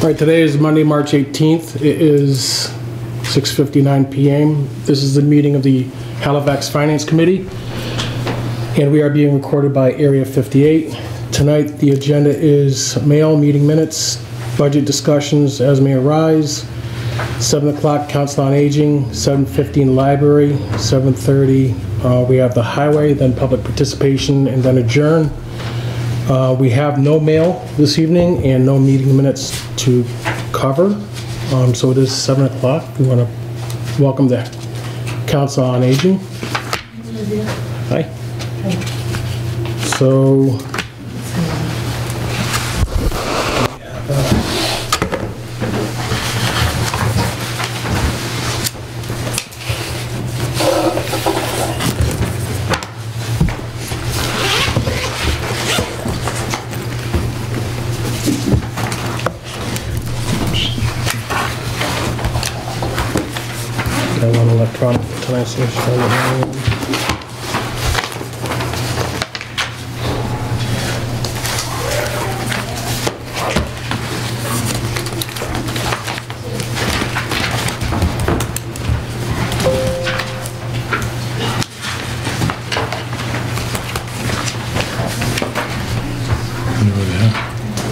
All right, today is Monday, March 18th. It is 6:59 p.m. This is the meeting of the Halifax Finance Committee, and we are being recorded by Area 58. Tonight, the agenda is mail, meeting minutes, budget discussions as may arise, 7 o'clock Council on Aging, 7:15 library, 7:30 we have the highway, then public participation, and then adjourn. We have no mail this evening and no meeting minutes to cover, so it is 7 o'clock. We want to welcome the Council on Aging. Hi. So, I want electronic tonight, so it's trying to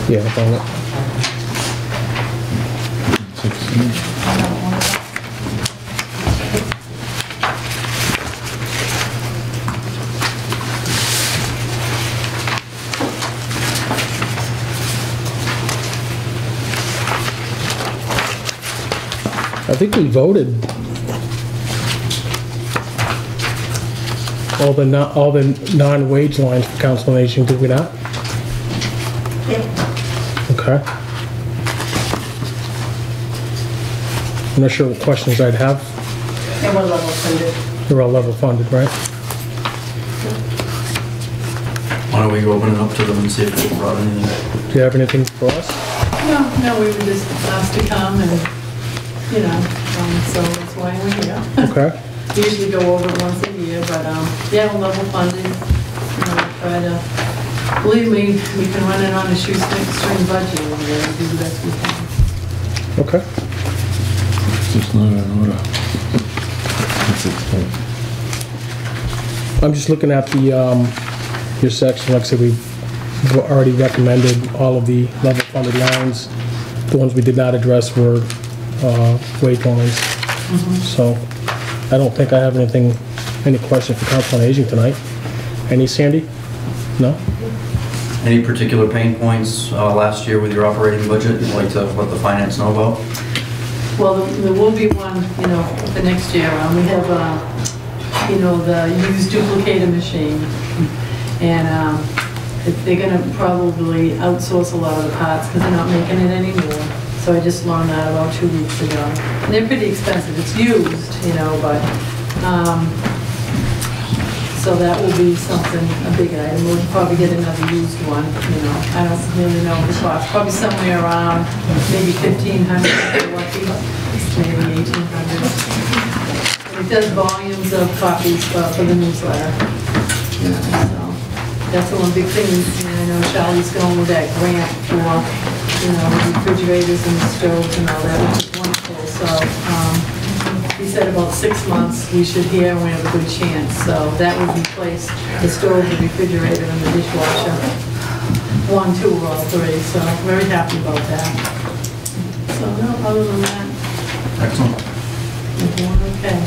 yeah, I found it. 16. I think we voted all the non-wage lines for Council on Aging, did we not? Yeah. Okay. I'm not sure what questions I'd have. They were level funded. They're all level funded, right? Why don't we open it up to them and see if they brought anything? Do you have anything for us? No, we were just asked to come and, so that's why we're here. Okay. We usually go over it once a year, but, yeah, level funded, try to, believe me, we can run it on a shoestring budget and do the best we can. Okay. It's just not in order. I'm just looking at the, your section. Like I said, we've already recommended all of the level funded lines. The ones we did not address were wage lines. So I don't think I have any question for Council on Aging tonight. Any, Sandy? No? Any particular pain points last year with your operating budget you'd like to let the finance know about? Well, there will be one, for next year. We have, the used duplicator machine. And they're going to probably outsource a lot of the parts because they're not making it anymore. So I just learned that about 2 weeks ago. And they're pretty expensive. It's used, but so that will be something, a big item. We'll probably get another used one, I don't really know the cost. Probably somewhere around maybe $1,500 if you're lucky, maybe $1,800. It does volumes of copies for the newsletter. So that's the one big thing. And I know Charlie's going with that grant for, refrigerators and stoves and all that, which is wonderful. So he said about 6 months we should hear and we have a good chance. So that would replace the stove, the refrigerator, and the dishwasher. 1, 2, or all 3. So I'm very happy about that. So no, other than that. Excellent. Okay.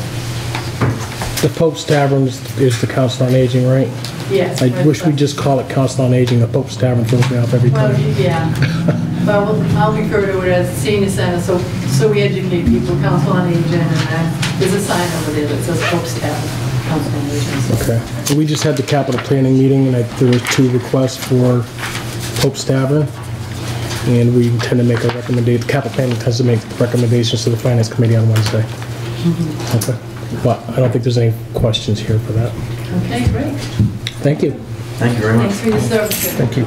The Pope's Tavern is the Council on Aging, right? Yes. I wish we'd just call it Council on Aging. The Pope's Tavern throws me off every time. Well, yeah. Well, I'll refer to it as senior center, so we educate people, Council on Aging, and there's a sign over there that says Pope's Tavern, Council on Aging. So. Okay. We just had the capital planning meeting, and there were 2 requests for Pope's Tavern, and we intend to make a recommendation. The capital planning tends to make recommendations to the Finance Committee on Wednesday. Okay. But I don't think there's any questions here for that. Okay, great. Thank you. Thank you very much. Thanks for your service. Thank you.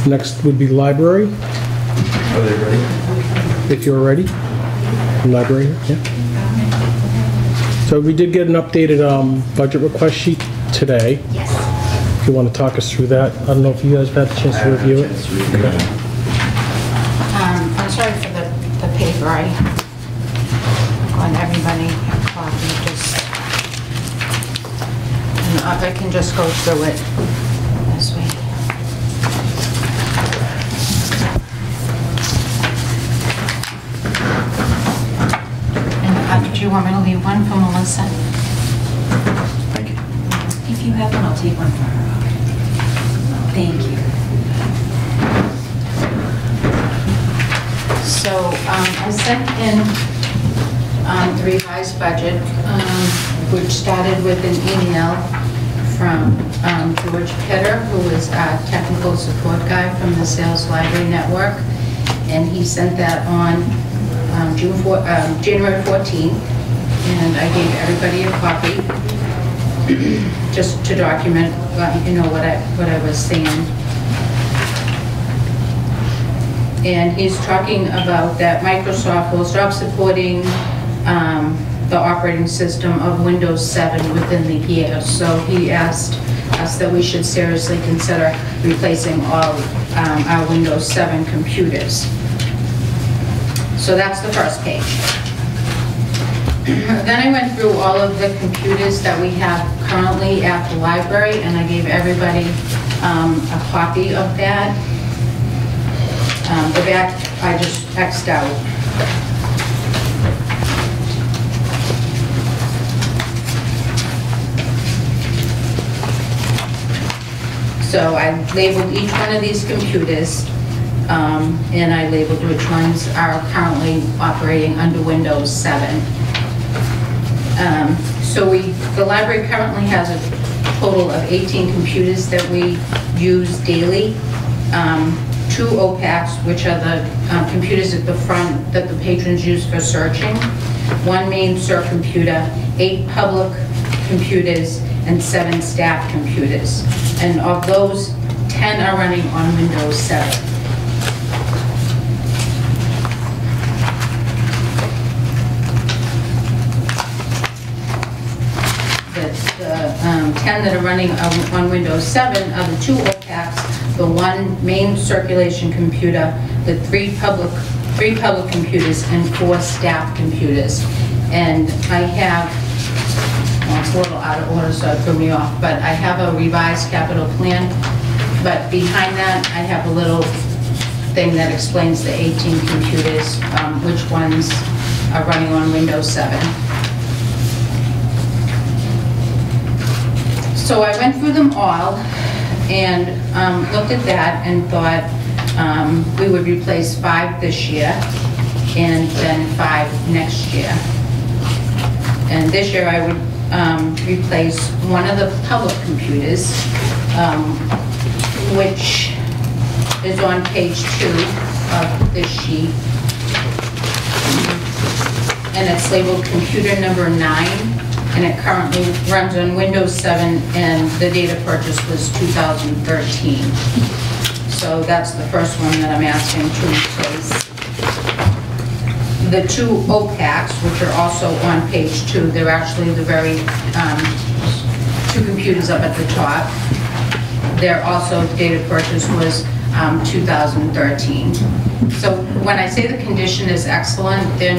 Next would be library. Are they ready? If you're ready. Library, yeah. So we did get an updated budget request sheet today. Yes. If you want to talk us through that. I don't know if you guys have had a chance to review it. I'm sorry for the paper. I want everybody a copy, just, and I can just go through it this way. And do you want me to leave one for Melissa? Thank you. If you have one, I'll take one for her. Thank you. So I sent in the revised budget, which started with an email from George Petter, who is our technical support guy from the Sales Library Network. And he sent that on January 14th, and I gave everybody a copy just to document, what I was saying. And he's talking about that Microsoft will stop supporting the operating system of Windows 7 within the year. So he asked us that we should seriously consider replacing all our Windows 7 computers. So that's the first page. Then I went through all of the computers that we have currently at the library, and I gave everybody a copy of that. The back I just X'd out. So I labeled each one of these computers, and I labeled which ones are currently operating under Windows 7. So the library currently has a total of 18 computers that we use daily. 2 OPACs, which are the computers at the front that the patrons use for searching, 1 main CERT computer, 8 public computers, and 7 staff computers. And of those, 10 are running on Windows 7. The 10 that are running on Windows 7 are the 2 OPACs, the 1 main circulation computer, the 3 public computers, and 4 staff computers. And I have, well, it's a little out of order, so it threw me off, but I have a revised capital plan. But behind that, I have a little thing that explains the 18 computers, which ones are running on Windows 7. So I went through them all and looked at that and thought we would replace 5 this year and then 5 next year. And this year I would replace one of the public computers, which is on page 2 of this sheet. And it's labeled computer number 9. And it currently runs on Windows 7, and the data purchase was 2013. So that's the first one that I'm asking to replace. The 2 OPACs, which are also on page 2, they're actually the very 2 computers up at the top. They're also, the data purchase was 2013. So when I say the condition is excellent, they're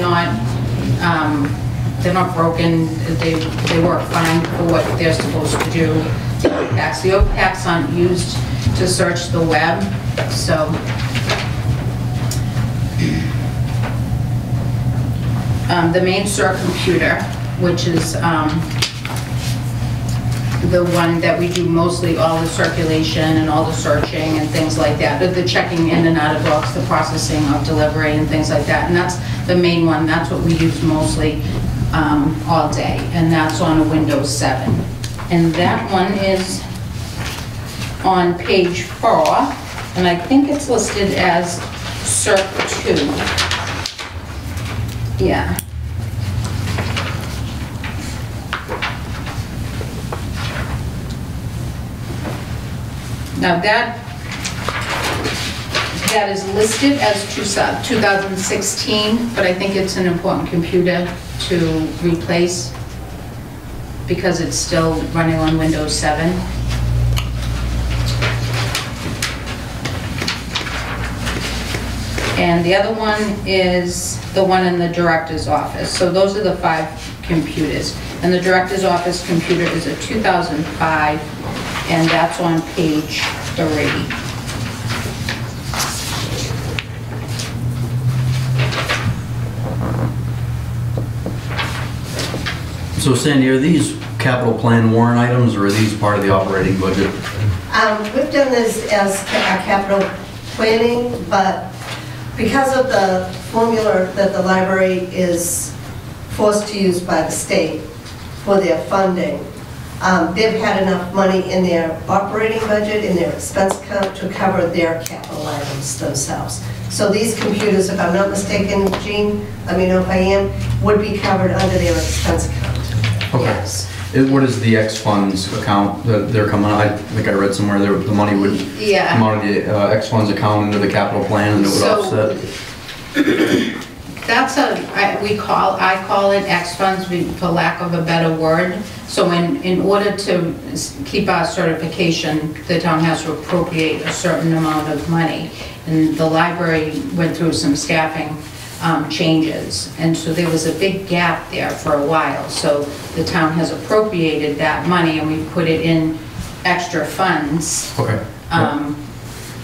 not broken, they work fine for what they're supposed to do. The OPACs aren't used to search the web, so. The main CERT computer, which is the one that we do mostly all the circulation and all the searching and things like that, the checking in and out of books, the processing of delivery and things like that, and that's the main one. That's what we use mostly all day, and that's on a Windows 7. And that one is on page 4, and I think it's listed as CERT 2. Yeah. Now that is listed as 2016, but I think it's an important computer to replace. because it's still running on Windows 7. And the other one is the one in the director's office. So those are the 5 computers. And the director's office computer is a 2005, and that's on page 3. So Sandy, are these capital plan warrant items, or are these part of the operating budget? We've done this as our capital planning, but because of the formula that the library is forced to use by the state for their funding, they've had enough money in their operating budget, in their expense account, to cover their capital items themselves. So these computers, if I'm not mistaken, Jean, let me know if I am, would be covered under their expense account. Okay. Yes. What is the X funds account that they're coming on? I think I read somewhere the money would Yeah. come out of the X funds account into the capital plan and it would offset. That's I call it X funds for lack of a better word. So in order to keep our certification, the town has to appropriate a certain amount of money. And the library went through some staffing changes. And so there was a big gap there for a while. So the town has appropriated that money and we put it in extra funds Okay.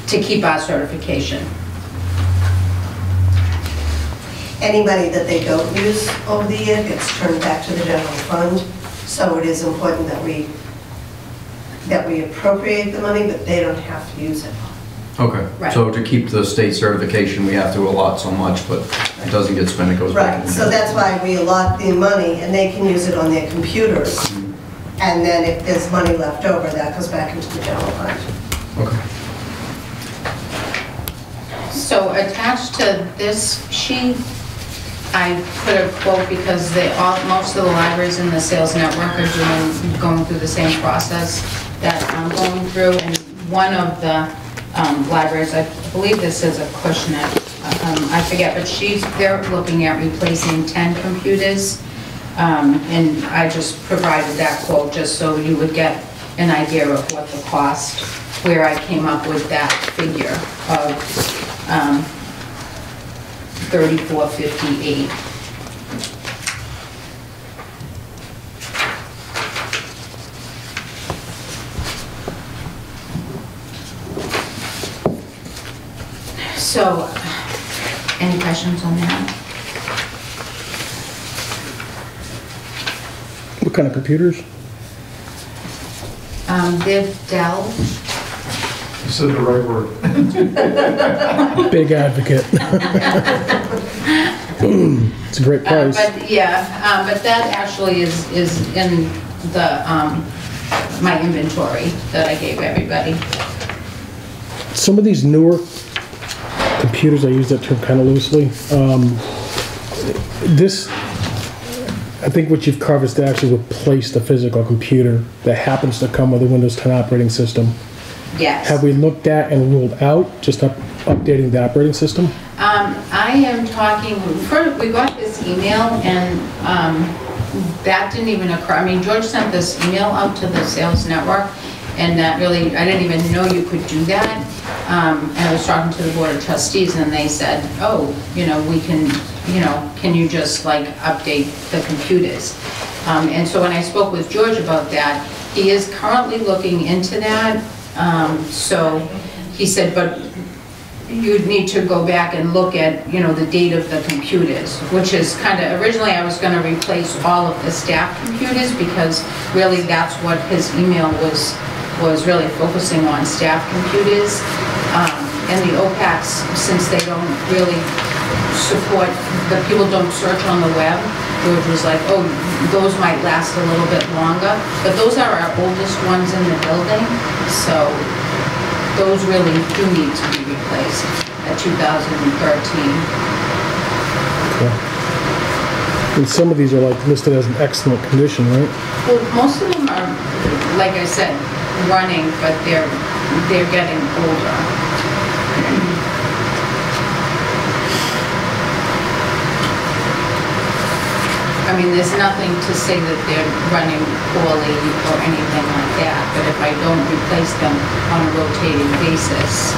to keep our certification. Any money that they don't use over the year gets turned back to the general fund. So it is important that we appropriate the money, but they don't have to use it. Okay. Right. So to keep the state certification, we have to allot so much, but it doesn't get spent, it goes back. Right, so that's why we allot the money, and they can use it on their computers. And then if there's money left over, that goes back into the general fund. Okay. So attached to this sheet, I put a quote because most of the libraries in the sales network are going through the same process that I'm going through. And one of the libraries, I believe this is a Cushnet, I forget, but they're looking at replacing 10 computers. And I just provided that quote just so you would get an idea of what the cost, where I came up with that figure of $34.58. So, any questions on that? What kind of computers? They're Dell. You said the right word. Big advocate. It's a great price. But yeah, but that actually is in the my inventory that I gave everybody. Some of these newer computers, I use that term kind of loosely. I think what you've covered is to actually replace the physical computer that happens to come with a Windows 10 operating system. Yes. Have we looked at and ruled out just updating the operating system? I am talking, we got this email and that didn't even occur. I mean, George sent this email out to the sales network and that really, I didn't even know you could do that. And I was talking to the board of trustees and they said, oh, we can, can you just like update the computers? And so when I spoke with George about that, he is currently looking into that. So he said, but you'd need to go back and look at, the date of the computers, which is kind of, originally I was going to replace all of the staff computers because really that's what his email was really focusing on, staff computers. And the OPACs, since they don't really support, the people don't search on the web, George was like, oh, those might last a little bit longer. But those are our oldest ones in the building, so those really do need to be replaced at 2013. Okay. And some of these are like listed as in excellent condition, right? Well, most of them are, like I said, running, but they're getting older. I mean, there's nothing to say that they're running poorly or anything like that, but if I don't replace them on a rotating basis,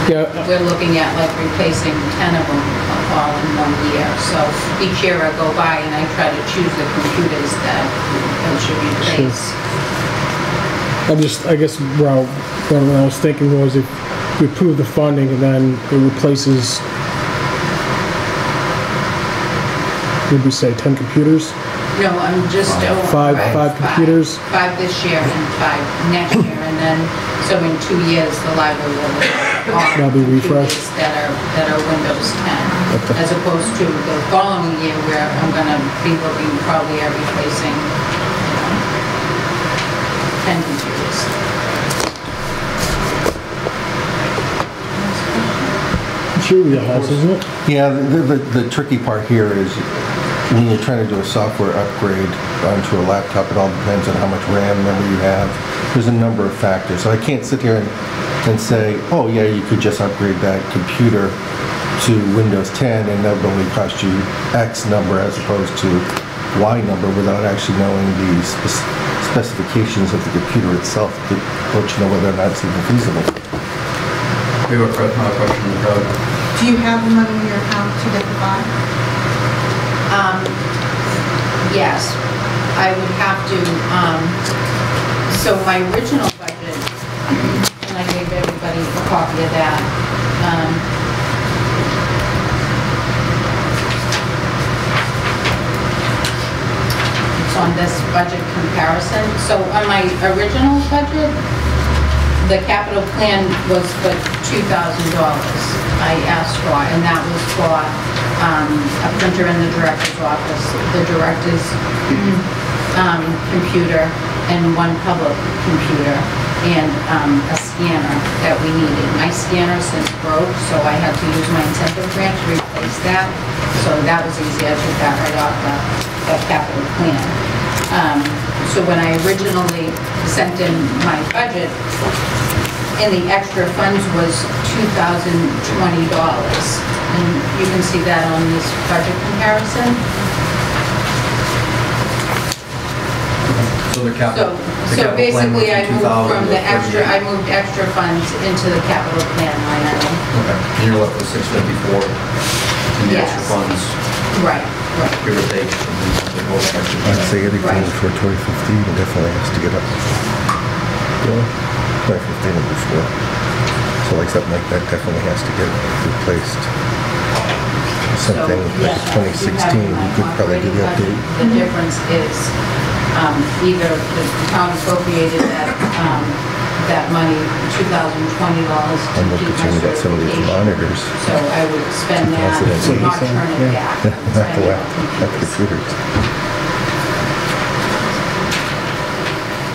Yeah, we're looking at like replacing 10 of them all in 1 year. So each year I go by and I try to choose the computers that should replace. I guess, well, what I was thinking was if we approve the funding and then it replaces, would we say 10 computers? No, I'm just... Five computers? 5 this year and 5 next year, and then, so in 2 years, the library will That'll be refreshed. computers that are Windows 10, as opposed to the following year where I'm gonna be looking probably at replacing 10 computers. It's your wheelhouse, isn't it? Yeah, the tricky part here is when you're trying to do a software upgrade onto a laptop, it all depends on how much RAM memory you have. There's a number of factors. So I can't sit here and say, oh yeah, you could just upgrade that computer to Windows 10 and that would only cost you X number as opposed to Y number without actually knowing the specifications of the computer itself to let you know whether or not it's even feasible. We have another question in the crowd. Do you have the money in your account to get the 5? Yes, I would have to, so my original budget, and I gave everybody a copy of that, it's on this budget comparison. So on my original budget, the capital plan was for $2,000 I asked for, and that was for a printer in the director's office, the director's computer, and 1 public computer, and a scanner that we needed. My scanner since broke, so I had to use my incentive grant to replace that. So that was easy. I took that right off the capital plan. So when I originally sent in my budget, and the extra funds was $2,020. And you can see that on this budget comparison. So the capital So basically I moved from the extra, I 38. moved extra funds into the capital plan line item. Okay, and you're left with 654 in the extra Yes. funds, Right. give or take. I'd say anything Right. before 2015 it definitely has to get up. 2015 and before. So like something like that definitely has to get replaced. Something yes, like 2016, you could probably do the update. The difference is either the town appropriated that money, $2,020 to I'm keep my concerned about some of these certification. monitors. So I would spend that, That's not turn it back. Not the way, not the computers.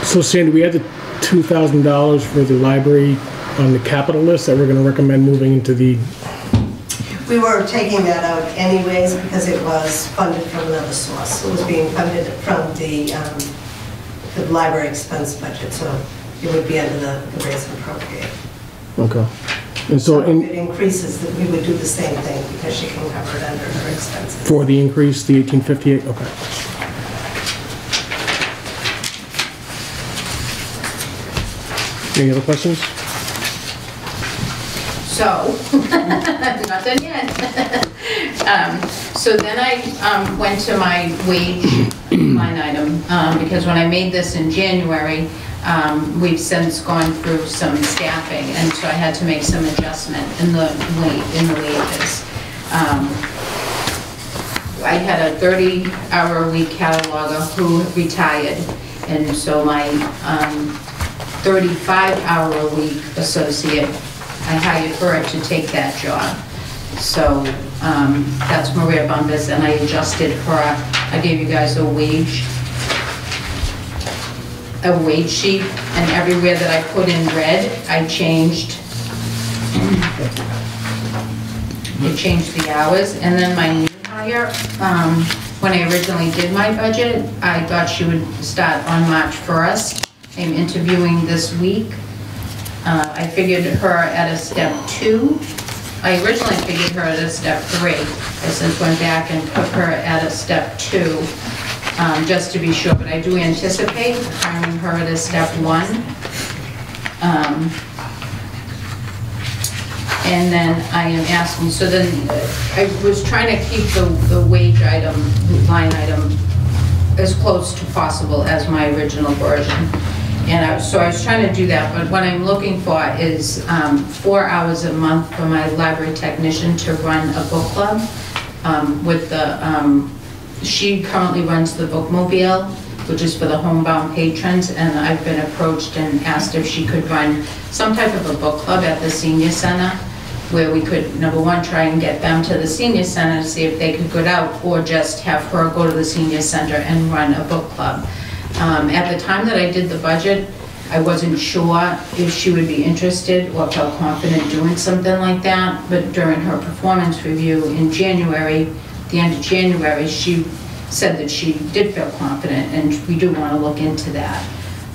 So Sandy, we had the $2,000 for the library on the capital list that we're gonna recommend moving into the, We were taking that out anyways because it was funded from another source. It was being funded from the library expense budget, so it would be under the raise and appropriate. okay. And so So if it in, increases, that we would do the same thing because she can cover it under her expenses. for the increase, the 1858, okay. Any other questions? So, not done yet. So then I went to my wage line item, because when I made this in January, we've since gone through some staffing, and so I had to make some adjustment in the wages. I had a 30-hour-a-week cataloger who retired, and so my 35-hour-a-week associate, I hired her to take that job. So that's Maria Bumbas, and I adjusted her. I gave you guys a wage sheet, and everywhere that I put in red, I changed the hours. And then my new hire, when I originally did my budget, I thought she would start on March 1st. I'm interviewing this week. I figured her at a step 2, I originally figured her at a step 3. I since went back and put her at a step 2, just to be sure, but I do anticipate hiring her at a step 1. And then I am asking, so then I was trying to keep the wage item, line item, as close to possible as my original version. And so I was trying to do that, but what I'm looking for is 4 hours a month for my library technician to run a book club with the, she currently runs the bookmobile, which is for the homebound patrons, and I've been approached and asked if she could run some type of a book club at the senior center, where we could, number one, try and get them to the senior center to see if they could get out, or just have her go to the senior center and run a book club. At the time that I did the budget, I wasn't sure if she would be interested or felt confident doing something like that, but during her performance review in January, the end of January, she said that she did feel confident, and we do want to look into that.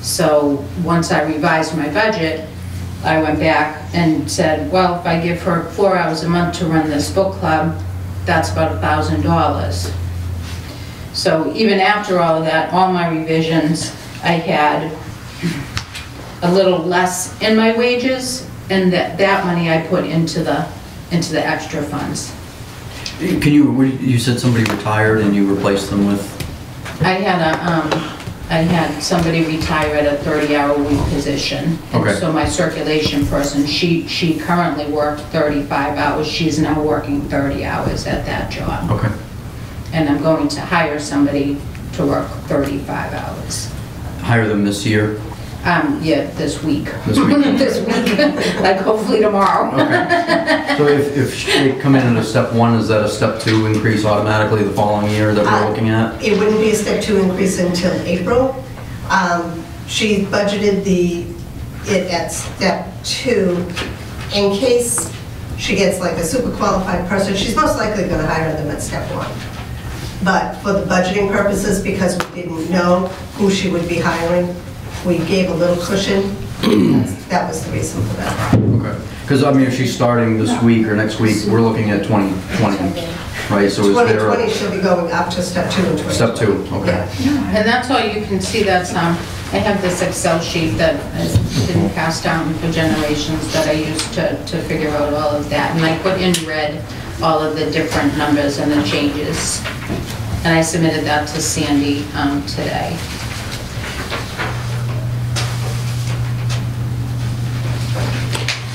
So once I revised my budget, I went back and said, well, if I give her 4 hours a month to run this book club, that's about $1,000. So even after all of that, all my revisions, I had a little less in my wages, and that money I put into the extra funds. Can you said somebody retired and you replaced them with? I had somebody retire at a 30-hour-a-week position. Okay. And so my circulation person, she currently worked 35 hours. She's now working 30 hours at that job. Okay. And I'm going to hire somebody to work 35 hours. Hire them this year? Yeah, this week. This week? This week, like hopefully tomorrow. Okay. So if they come in at a step 1, is that a step 2 increase automatically the following year that we're looking at? It wouldn't be a step 2 increase until April. She budgeted it at step 2 in case she gets like a super qualified person. She's most likely going to hire them at step 1. But for the budgeting purposes, because we didn't know who she would be hiring, we gave a little cushion. That was the reason for that. Okay. Because I mean, if she's starting this week or next week, we're looking at 2020, right? So is there 2020 she'll be going up to step 2 and 20. Step 2, okay. Yeah. And that's all you can see. That's I have this Excel sheet that has been passed down for generations that I used to figure out all of that. And I put in red all of the different numbers and the changes. And I submitted that to Sandy today.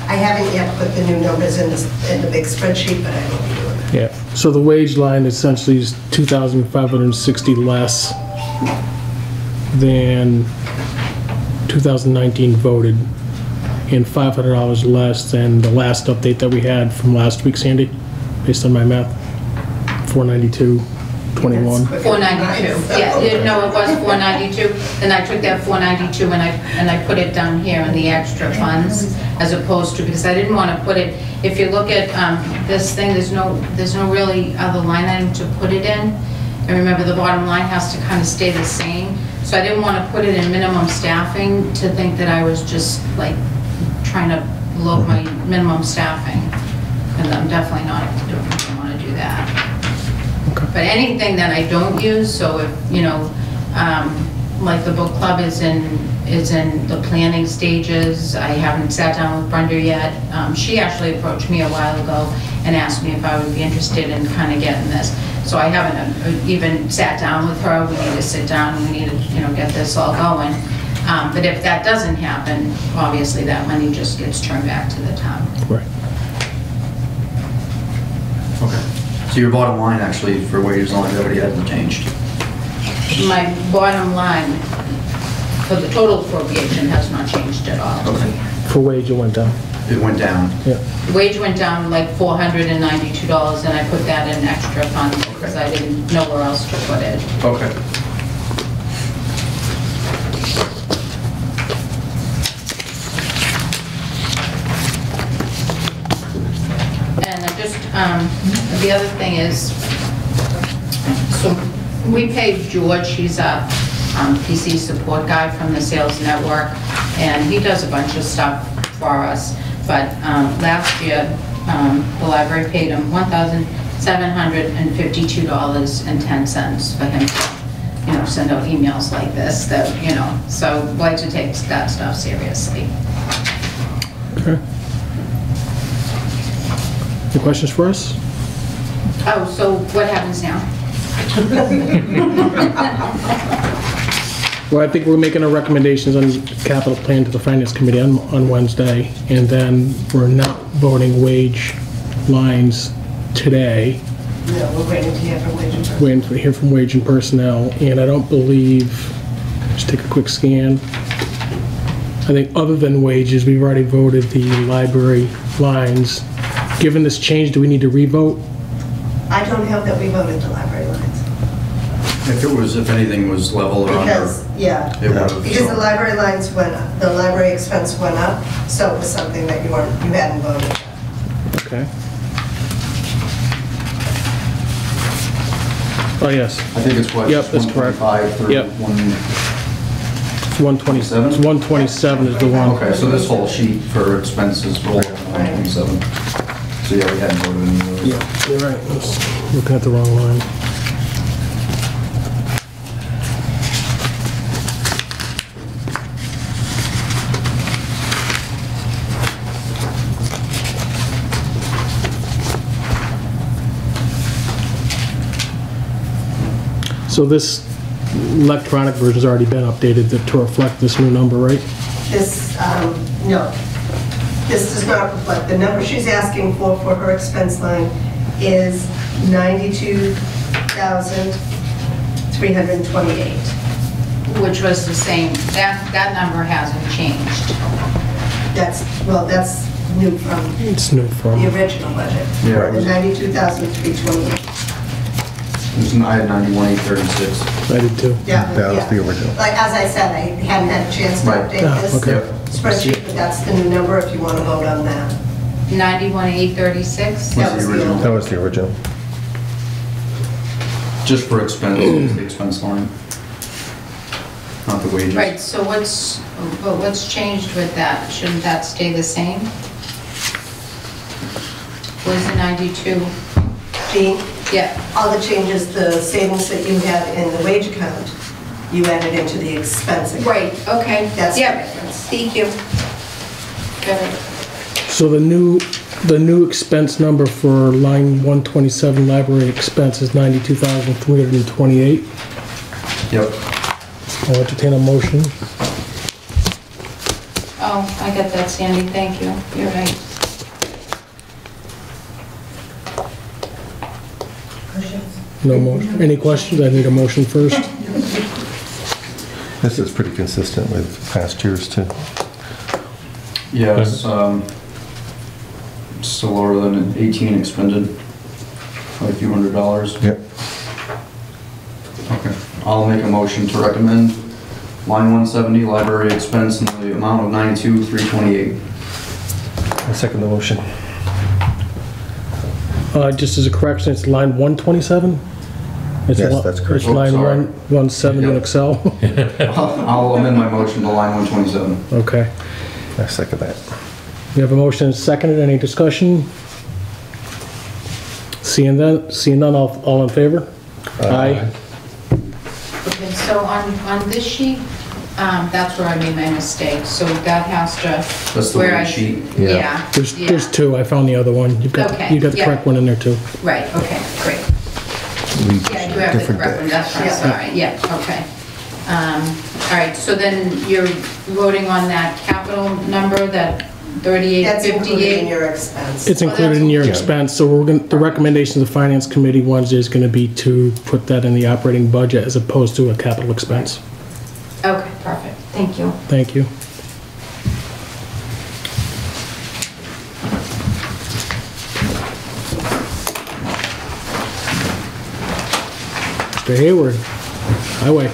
I haven't yet put the new numbers in the big spreadsheet, but I will be doing that. Yeah, so the wage line essentially is $2,560 less than 2019 voted, and $500 less than the last update that we had from last week, Sandy, based on my math, 492.21. 492, yeah, no, it was 492, then I took that 492 and I put it down here in the extra funds, as opposed to, because I didn't want to put it, if you look at this thing, there's no really other line item to put it in, and remember the bottom line has to kind of stay the same, so I didn't want to put it in minimum staffing to think that I was just like trying to load my minimum staffing, and I'm definitely not doing, I don't want to do that. But anything that I don't use, so if, you know, like the book club is in the planning stages. I haven't sat down with Brenda yet. She actually approached me a while ago and asked me if I would be interested in kind of getting this. So I haven't even sat down with her. We need to sit down, we need to, you know, get this all going. But if that doesn't happen, obviously that money just gets turned back to the town. Right. Okay. So your bottom line actually for wages and longevity hasn't changed? My bottom line for the total appropriation has not changed at all. Okay. For wage, it went down. It went down? Yeah. The wage went down like $492, and I put that in extra funds because I didn't know where else to put it. Okay. And I just, the other thing is, so we paid George, he's a PC support guy from the Sales Network, and he does a bunch of stuff for us. But last year, The library paid him $1,752.10 for him to, send out emails like this that, so like to take that stuff seriously. Okay. Any questions for us? Oh, so what happens now? Well, I think we're making our recommendations on capital plan to the finance committee on Wednesday, and then we're not voting wage lines today. No, we're waiting to hear from Wage and Personnel. Waiting to hear from wage and personnel, and I don't believe, just take a quick scan. I think other than wages, we've already voted the library lines. Given this change, do we need to re-vote? I don't have that we voted the library lines. If anything was level or under, Because, yeah, it would have. because the library lines went up, the library expense went up, so it was something that you hadn't voted. Okay. Oh, yes. I think it's what? Yep, that's correct. 125 through Yep. 127? It's 127 is the one. Okay, so this whole sheet for expenses rolled up to 127. So yeah, we hadn't voted any of those. Yeah, you're right. I was looking at the wrong line. So this electronic version's already been updated to reflect this new number, right? This, no, this does not reflect, the number she's asking for her expense line is $92,328. Which was the same, that number hasn't changed. That's new from It's new from, the original budget. Yeah. The $92,328. I had 91,836. I did too. Yeah. That was yeah. the original. Like, as I said, I hadn't had a chance to Right. update Ah, this okay. spreadsheet, but that's the new number if you want to vote on that. 91,836? That Was was the the original. That was the original. Just for expenses, the expense line. Not the wages. Right, so what's changed with that? Shouldn't that stay the same? Was the 92? Jean, Yeah, all the changes, the savings that you had in the wage account, you added into the expense account. right, okay. That's the Yep, difference. thank you. Good. So the new expense number for line 127 library expense is 92,328. Yep. I'll entertain a motion. Oh, I got that, Sandy, thank you. You're right. No motion. Any questions? I need a motion first. This is pretty consistent with past years too. Yeah, it's still lower than 18 expended, by a few $100. Yep. Okay, I'll make a motion to recommend line 170, library expense in the amount of 92,328. I second the motion. Just as a correction, it's line 127? It's Yes, li- that's correct. It's line Oh, sorry. 170 in Yeah. Excel? I'll amend my motion to line 127. Okay. I second that. We have a motion and seconded. Any discussion? Seeing none, all in favor? Aye. Okay, so on this sheet, that's where I made my mistake, so that has to... That's the where wage I- sheet. Yeah. There's two. I found the other one. You've got Okay, the yeah. correct one in there too. Right, okay, great. Yeah, I do have the Different correct one, day. that's right, Yeah. sorry, yeah, okay. All right, so then you're voting on that capital number, that That's included in 3858? your expense. It's Well, included in your Yeah. expense, so the recommendation of the finance committee Wednesday is going to be to put that in the operating budget as opposed to a capital expense. Okay, perfect, thank you. Thank you. Mr. Hayward, highway.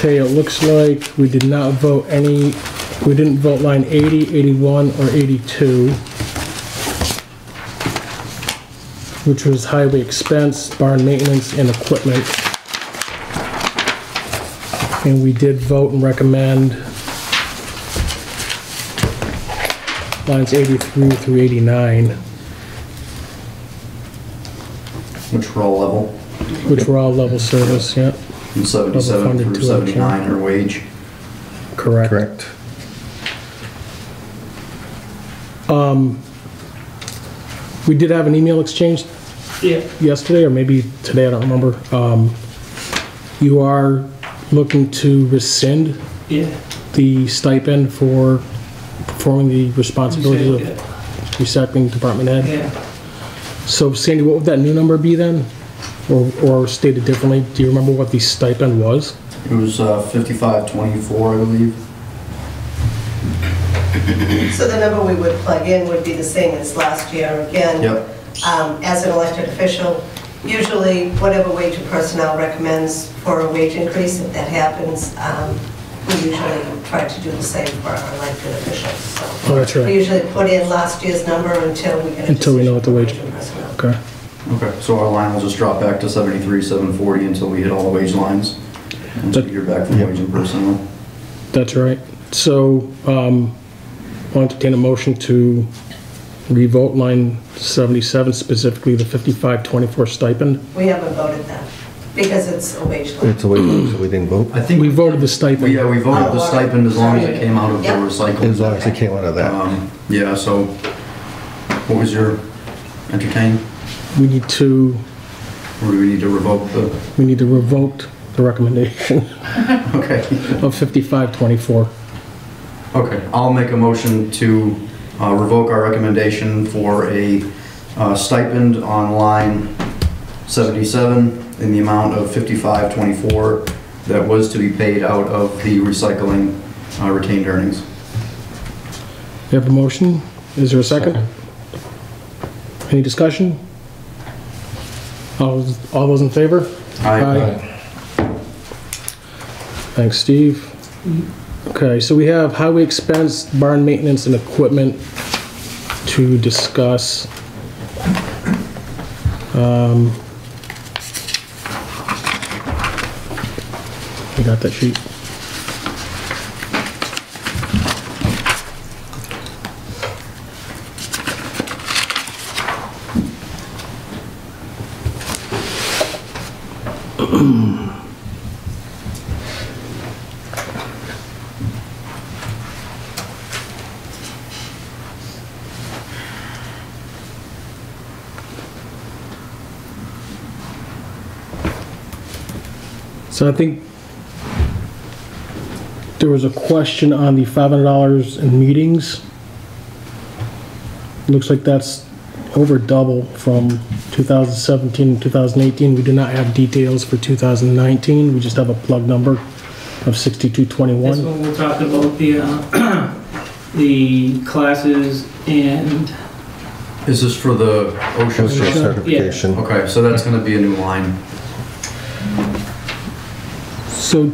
Okay, it looks like we did not vote we didn't vote line 80, 81, or 82, which was highway expense, barn maintenance, and equipment. And we did vote and recommend lines 83 through 89, Which were all level, which were all level service, yeah, and 77 funded through to 79 are wage. correct. Correct. We did have an email exchange yesterday, or maybe today, I don't remember. You are looking to rescind the stipend for performing the responsibilities of recycling department head? Yeah. So Sandy, what would that new number be then? Or stated differently, do you remember what the stipend was? It was 5524, I believe. So the number we would plug in would be the same as last year. Again, Yep. as an elected official, usually whatever wage and personnel recommends for a wage increase, if that happens, we usually try to do the same for our elected officials. So Oh, that's we right. usually put in last year's number until we get a Until we know what the decision wage- for personnel. Okay. Okay, so our line will just drop back to 73,740 until we hit all the wage lines. Until we hear back from wage and personnel. That's right. So, I'll entertain a motion to revote line 77, specifically the 5524 stipend. We haven't voted that because it's a wage line. It's a wage, so we didn't vote, I think. We voted the stipend. Yeah, we voted the stipend as long as it came out of the Yep. recycling. as long as it came out of that. Yeah, so what was your entertain? We need to Or do we need to revoke the, revoke the recommendation okay. of 5524. Okay, I'll make a motion to revoke our recommendation for a stipend on line 77 in the amount of 5524 that was to be paid out of the recycling retained earnings. You have a motion? Is there a second? Any discussion? All those in favor? Aye. Thanks, Steve. Okay, so we have highway expense, barn maintenance, and equipment to discuss. You got that sheet? So I think there was a question on the $500 in meetings. Looks like that's over double from 2017 and 2018. We do not have details for 2019. We just have a plug number of That's 6221. when we're talking about the classes and, Is this for the OSHA? OSHA certification. Okay, so that's gonna be a new line. So,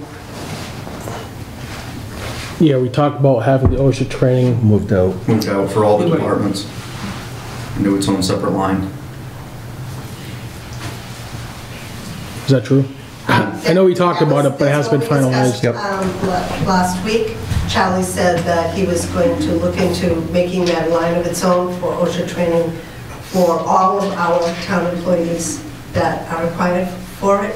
yeah, we talked about having the OSHA training. Moved out. Moved out for all the departments. Into its own separate line. Is that true? I know we talked about it, but it hasn't been finalized. Yep. Last week, Charlie said that he was going to look into making that line of its own for OSHA training for all of our town employees that are required for it.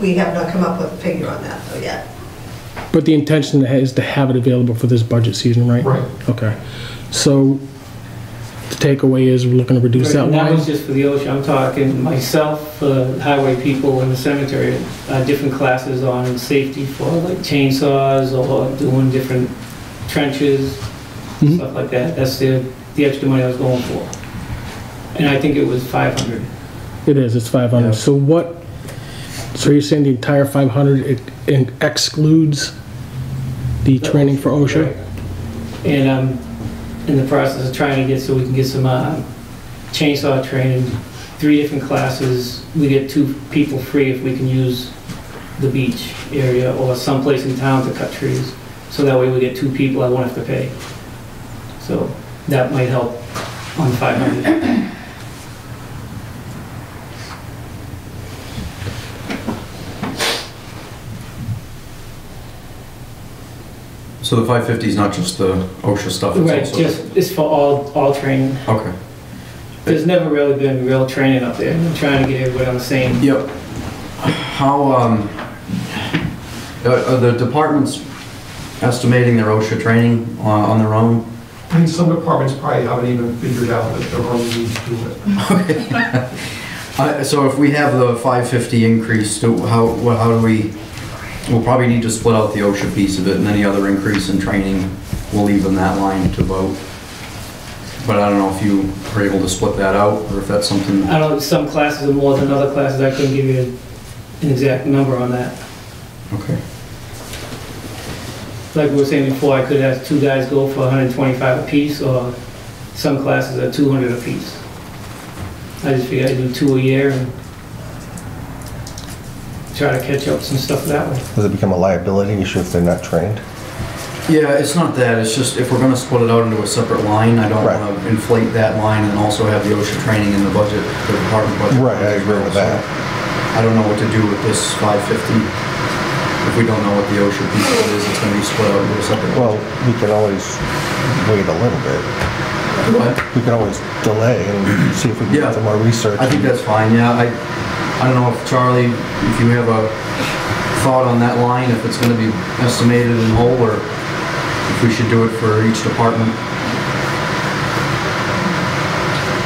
We have not come up with a figure on that though yet. But the intention is to have it available for this budget season, right? Right. Okay. So the takeaway is we're looking to reduce that and that line? was just for the OSHA, I'm talking myself, highway people in the cemetery, different classes on safety for like chainsaws or doing different trenches, stuff like that. That's the extra money I was going for. And I think it was 500. It is, it's 500. Yeah. So you're saying the entire 500 it excludes the training for OSHA? Right. And I'm in the process of trying to get, so we can get some chainsaw training, 3 different classes. We get 2 people free if we can use the beach area or someplace in town to cut trees. So that way we get 2 people, I won't have to pay. So that might help on 500. So the 550 is not just the OSHA stuff? Right, it's also... just, it's for all training. Okay. There's never really been real training up there. I'm trying to get everybody on the same. Yep. How, are the departments estimating their OSHA training on their own? I mean, some departments probably haven't even figured out that they're going to need to do it. Okay. So if we have the 550 increase, how do we, we'll probably need to split out the OSHA piece of it, and any other increase in training, we'll leave in that line to vote. But I don't know if you are able to split that out, or if that's something... I don't know, some classes are more than other classes. I couldn't give you an exact number on that. Okay. Like we were saying before, I could have 2 guys go for 125 apiece, or some classes are 200 apiece. I just figured I'd do 2 a year and try to catch up some stuff that way. Does it become a liability issue if they're not trained? Yeah, it's not that, it's just if we're gonna split it out into a separate line, I don't wanna inflate that line and also have the OSHA training in the budget, the department budget. Right, I agree with that. I don't know what to do with this 550. If we don't know what the OSHA piece of it is, it's gonna be split out into a separate. Well, we can always wait a little bit. What? We can always delay and see if we can get some more research. I think that's fine, yeah. I don't know if, Charlie, if you have a thought on that line, if it's gonna be estimated in whole, or if we should do it for each department.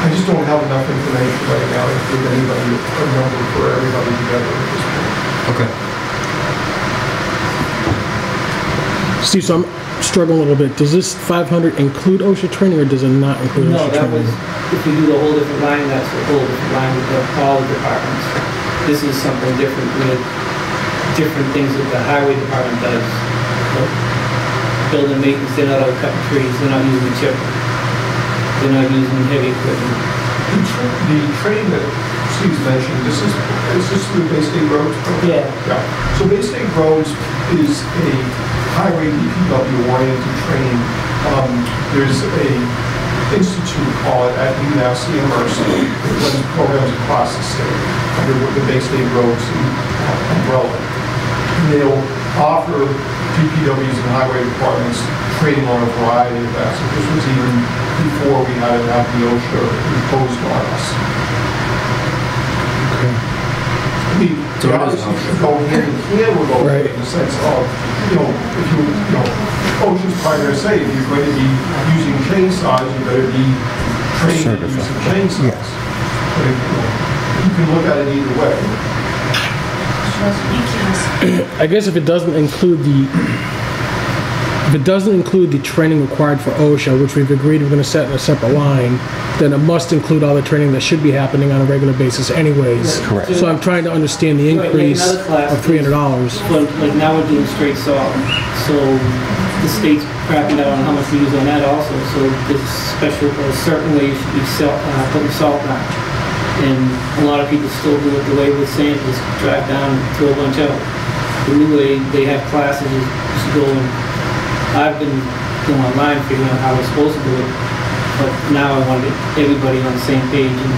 I just don't have enough information right now to give anybody a number for everybody together at this point. Okay. Steve, so I'm struggling a little bit. Does this 500 include OSHA training, or does it not include No, OSHA that training? was, if we do the whole different line, that's the whole different line with all the departments. This is something different with different things that the highway department does. Like building maintenance, they're not out cutting trees, they're not using chip. They're not using heavy equipment. The training that Steve's mentioned, is this through Bay State Roads? Yeah. Yeah. So Bay State Roads is a highway DPW oriented training. There's a institute called it at UMass University that runs programs across the state under the Bay State Roads umbrella. And they'll offer DPWs and highway departments training on a variety of aspects. This was even before we had to have the OSHA imposed on us. So we it is obviously should go hand in hand with OSHA in the sense of, if OSHA's probably going to say, if you're going to be using chainsaws, you better be trained to use chainsaws. Yes. But you can look at it either way. I guess if it doesn't include the training required for OSHA, which we've agreed we're going to set in a separate line, then it must include all the training that should be happening on a regular basis anyways. Correct. So I'm trying to understand the increase of $300. But like now we're doing straight salt, so the state's cracking down on how much we use on that also. So there's special, a certain way you should be putting salt on. And a lot of people still do it the way with sand, just drive down and throw a bunch out. The new way, they have classes, just go and, I've been going online figuring out how we're supposed to do it, but now I want to get everybody on the same page and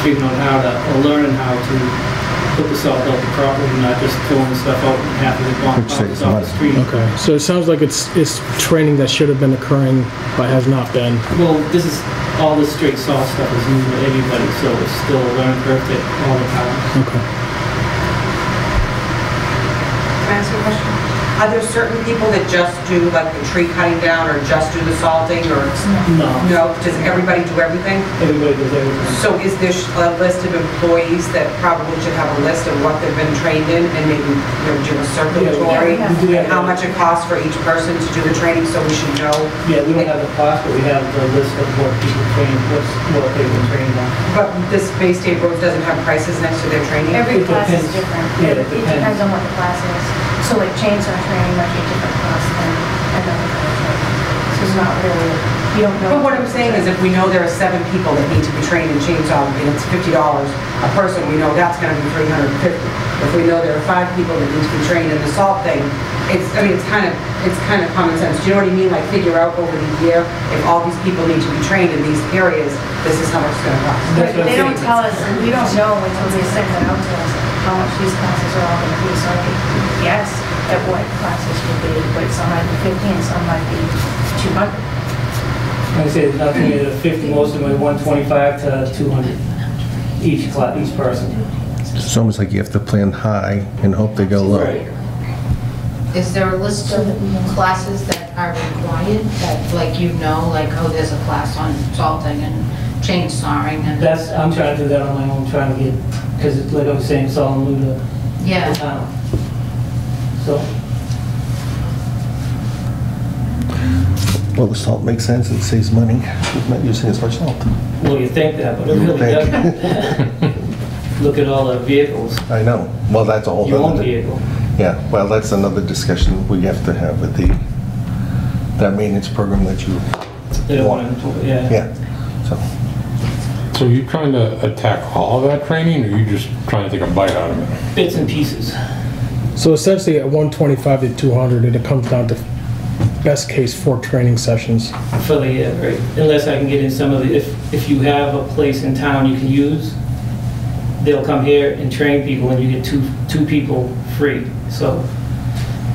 figuring out how to, or learning how to put the salt out properly, not just throwing the stuff out and half of it bounces off the street. Okay, so it sounds like it's training that should have been occurring but has not been. Well, this is, all this straight salt stuff is new to everybody, so it's still a learning curve that all the time. Okay. Can I ask you a question? Are there certain people that just do like the tree cutting down or just do the salting or? No. No, does everybody do everything? Everybody does everything. So is there a list of employees that probably should have a list of what they've been trained in and maybe do a circulatory? Yeah, we do and how much it costs for each person to do the training so we should know? Yeah, we don't have the cost, but we have the list of what people train, what they've been trained on. But this Bay State Roads doesn't have prices next to their training? Every class is depends. different. Yeah, it It depends on what the class is. So like chainsaw training might be a different cost than another kind of training. So it's not really You don't know. But what I'm saying is if we know there are 7 people that need to be trained in chainsaw and it's $50 a person, we know that's gonna be $350. If we know there are 5 people that need to be trained in the salt thing, it's kind of common sense. Do you know what I mean? Like figure out over the year, if all these people need to be trained in these areas, this is how much it's gonna cost. But they don't tell us, we don't know until they send it out to us, how much these classes are all gonna be. So I could guess at what classes will be, but some might be 50 and some might be 200. Like I said, nothing at 50, most of them are 125 to 200 each class, each person. It's almost like you have to plan high and hope they go low. Right. Is there a list of classes that are required, that like like, oh, there's a class on salting and chainsawing and... That's, I'm trying to do that on my own, trying to get, because like I was saying, it's all new to the Yeah. town. So, Well, the salt makes sense, it saves money. We're not using as much salt. well, you think that, but it You really think. doesn't. Look at all the vehicles, I know. Well, that's a whole your own other... vehicle. Yeah, well, that's another discussion we have to have with that maintenance program that you... They don't want to, yeah. Yeah, so... So you trying to attack all of that training, or you just trying to take a bite out of it? Bits and pieces. So essentially at 125 to 200, and it comes down to best case 4 training sessions. For the year, right? Unless I can get in some of the, if you have a place in town you can use, they'll come here and train people and you get two people free. So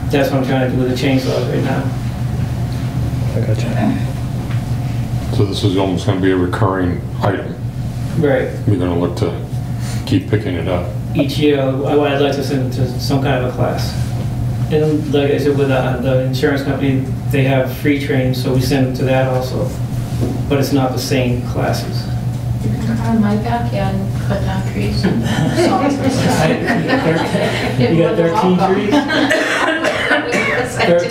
that's what I'm trying to do with the chainsaws right now. I gotcha. So this is almost going to be a recurring item. Right. You're going to look to keep picking it up. Each year, I'd like to send them to some kind of a class. And like I said, with the insurance company, they have free training, so we send them to that also. But it's not the same classes. You can come out of my backyard and cut down trees. and You got 13 trees?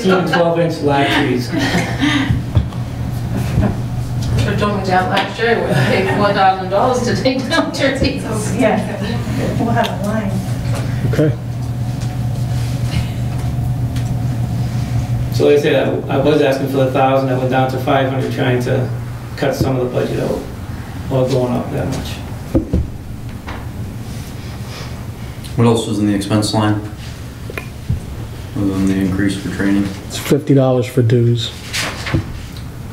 13 12-inch live trees. Should told me that last year, we paid $4,000 to take down trees. Yeah, we'll have a line. Okay. So like I said, I was asking for 1,000, I went down to 500, trying to cut some of the budget out, while going up that much. What else was in the expense line? Other than the increase for training? It's $50 for dues.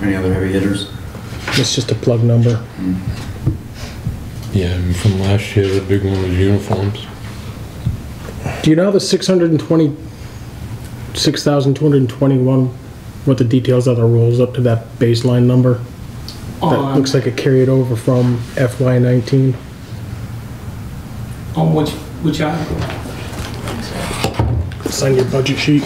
Any other heavy hitters? It's just a plug number. Yeah, and from last year, the big one was uniforms. Do you know the 6,221, what the details of the rolls up to that baseline number? That looks like it carried over from FY19. On which article? It's on your budget sheet.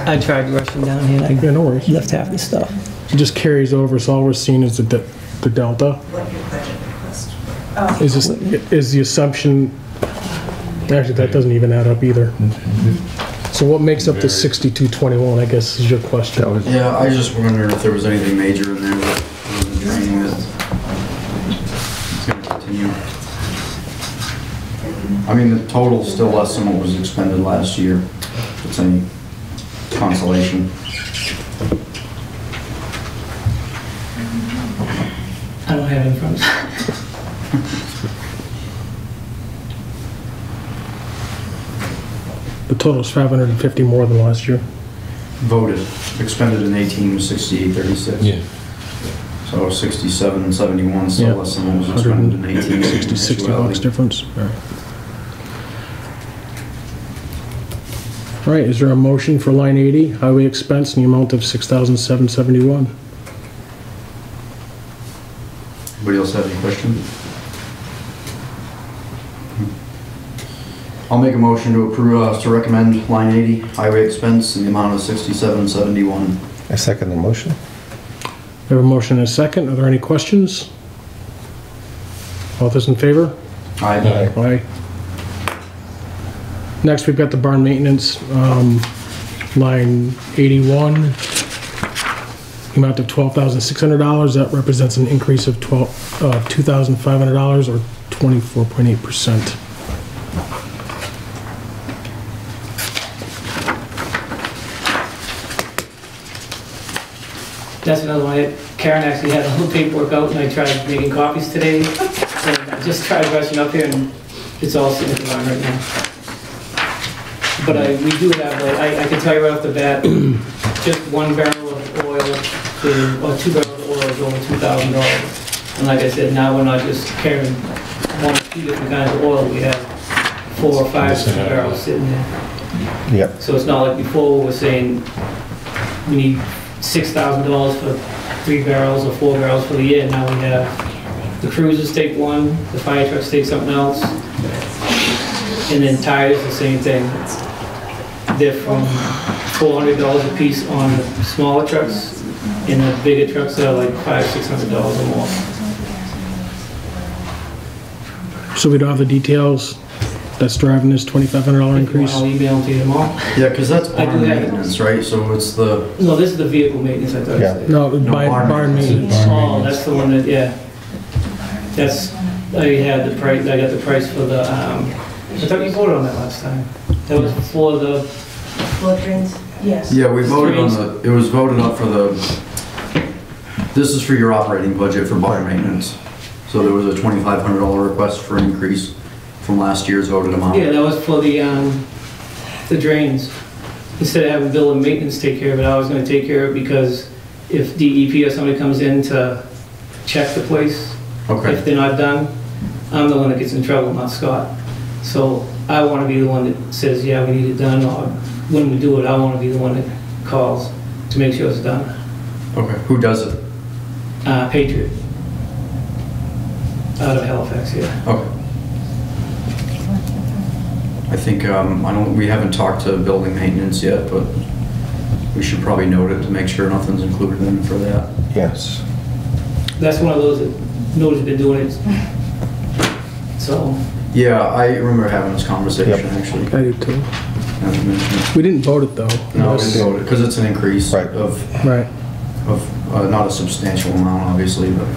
I tried rushing down here, and Yeah, no worries. I left half the stuff. It just carries over, so all we're seeing is the delta. What your budget request. Is the assumption, actually, that doesn't even add up either. So what makes up the 6221, I guess, is your question. Yeah, I just wondered if there was anything major in there that was training that is going to continue. I mean, the total's still less than what was expended last year. If it's any consolation. I don't have it in front of me. The total's 550 more than last year. Voted, expended in 18 was 6836. Yeah. So 6771, still Yeah. less than what was expended in 18. 60 bucks difference. All right, is there a motion for line 80, highway expense in the amount of $6,771? Anybody else have any questions? I'll make a motion to approve, to recommend line 80, highway expense in the amount of 6771. I second the motion. We have a motion and a second. Are there any questions? All those in favor? Aye. Aye. Next, we've got the barn maintenance, line 81, amount of $12,600. That represents an increase of $2,500 or 24.8%. That's another one. Karen actually had all the paperwork out, and I tried making copies today. And I just tried rushing up here, and it's all sitting at the line right now. But we do have, I can tell you right off the bat, just 1 barrel of oil, or 2 barrels of oil is over $2,000. And like I said, now we're not just carrying 1 or 2 different kinds of oil. We have 4 or 5 different barrels sitting there. Yep. So it's not like before we were saying we need $6,000 for 3 barrels or 4 barrels for the year. Now we have the cruisers take 1, the fire trucks take something else, and then tires the same thing. They're from $400 a piece on the smaller trucks, and the bigger trucks are like $500-600 or more. So we don't have the details that's driving this $2,500 increase? I'll email them to you tomorrow. Yeah, because that's I do barn have it. maintenance, right? So it's the, No, this is the vehicle maintenance, I thought. Yeah. No, barn barn maintenance. Oh, that's the one that, yeah. That's, I had the price, I got the price for the, I thought you voted on that last time. That was for the, Flood drains? Yes. yeah, we voted on the, it was voted up for the, this is for your operating budget for barn maintenance. So there was a $2,500 request for increase from last year's voted amount. yeah, that was for the drains. Instead of having Bill and maintenance take care of it, I was gonna take care of it because if DEP or somebody comes in to check the place, Okay, if they're not done, I'm the one that gets in trouble, not Scott. So I wanna be the one that says, yeah, we need it done, or when we do it, I wanna be the one that calls to make sure it's done. okay. Who does it? Patriot. Out of Halifax, yeah. Okay. I think, we haven't talked to building maintenance yet, but we should probably note it to make sure nothing's included in for that. Yes. That's one of those that nobody's been doing it. So, Yeah, I remember having this conversation, actually. I do too. Now that you mention it. We didn't vote it though. No, we didn't vote it, because it's an increase Right. of, Right. not a substantial amount, obviously, but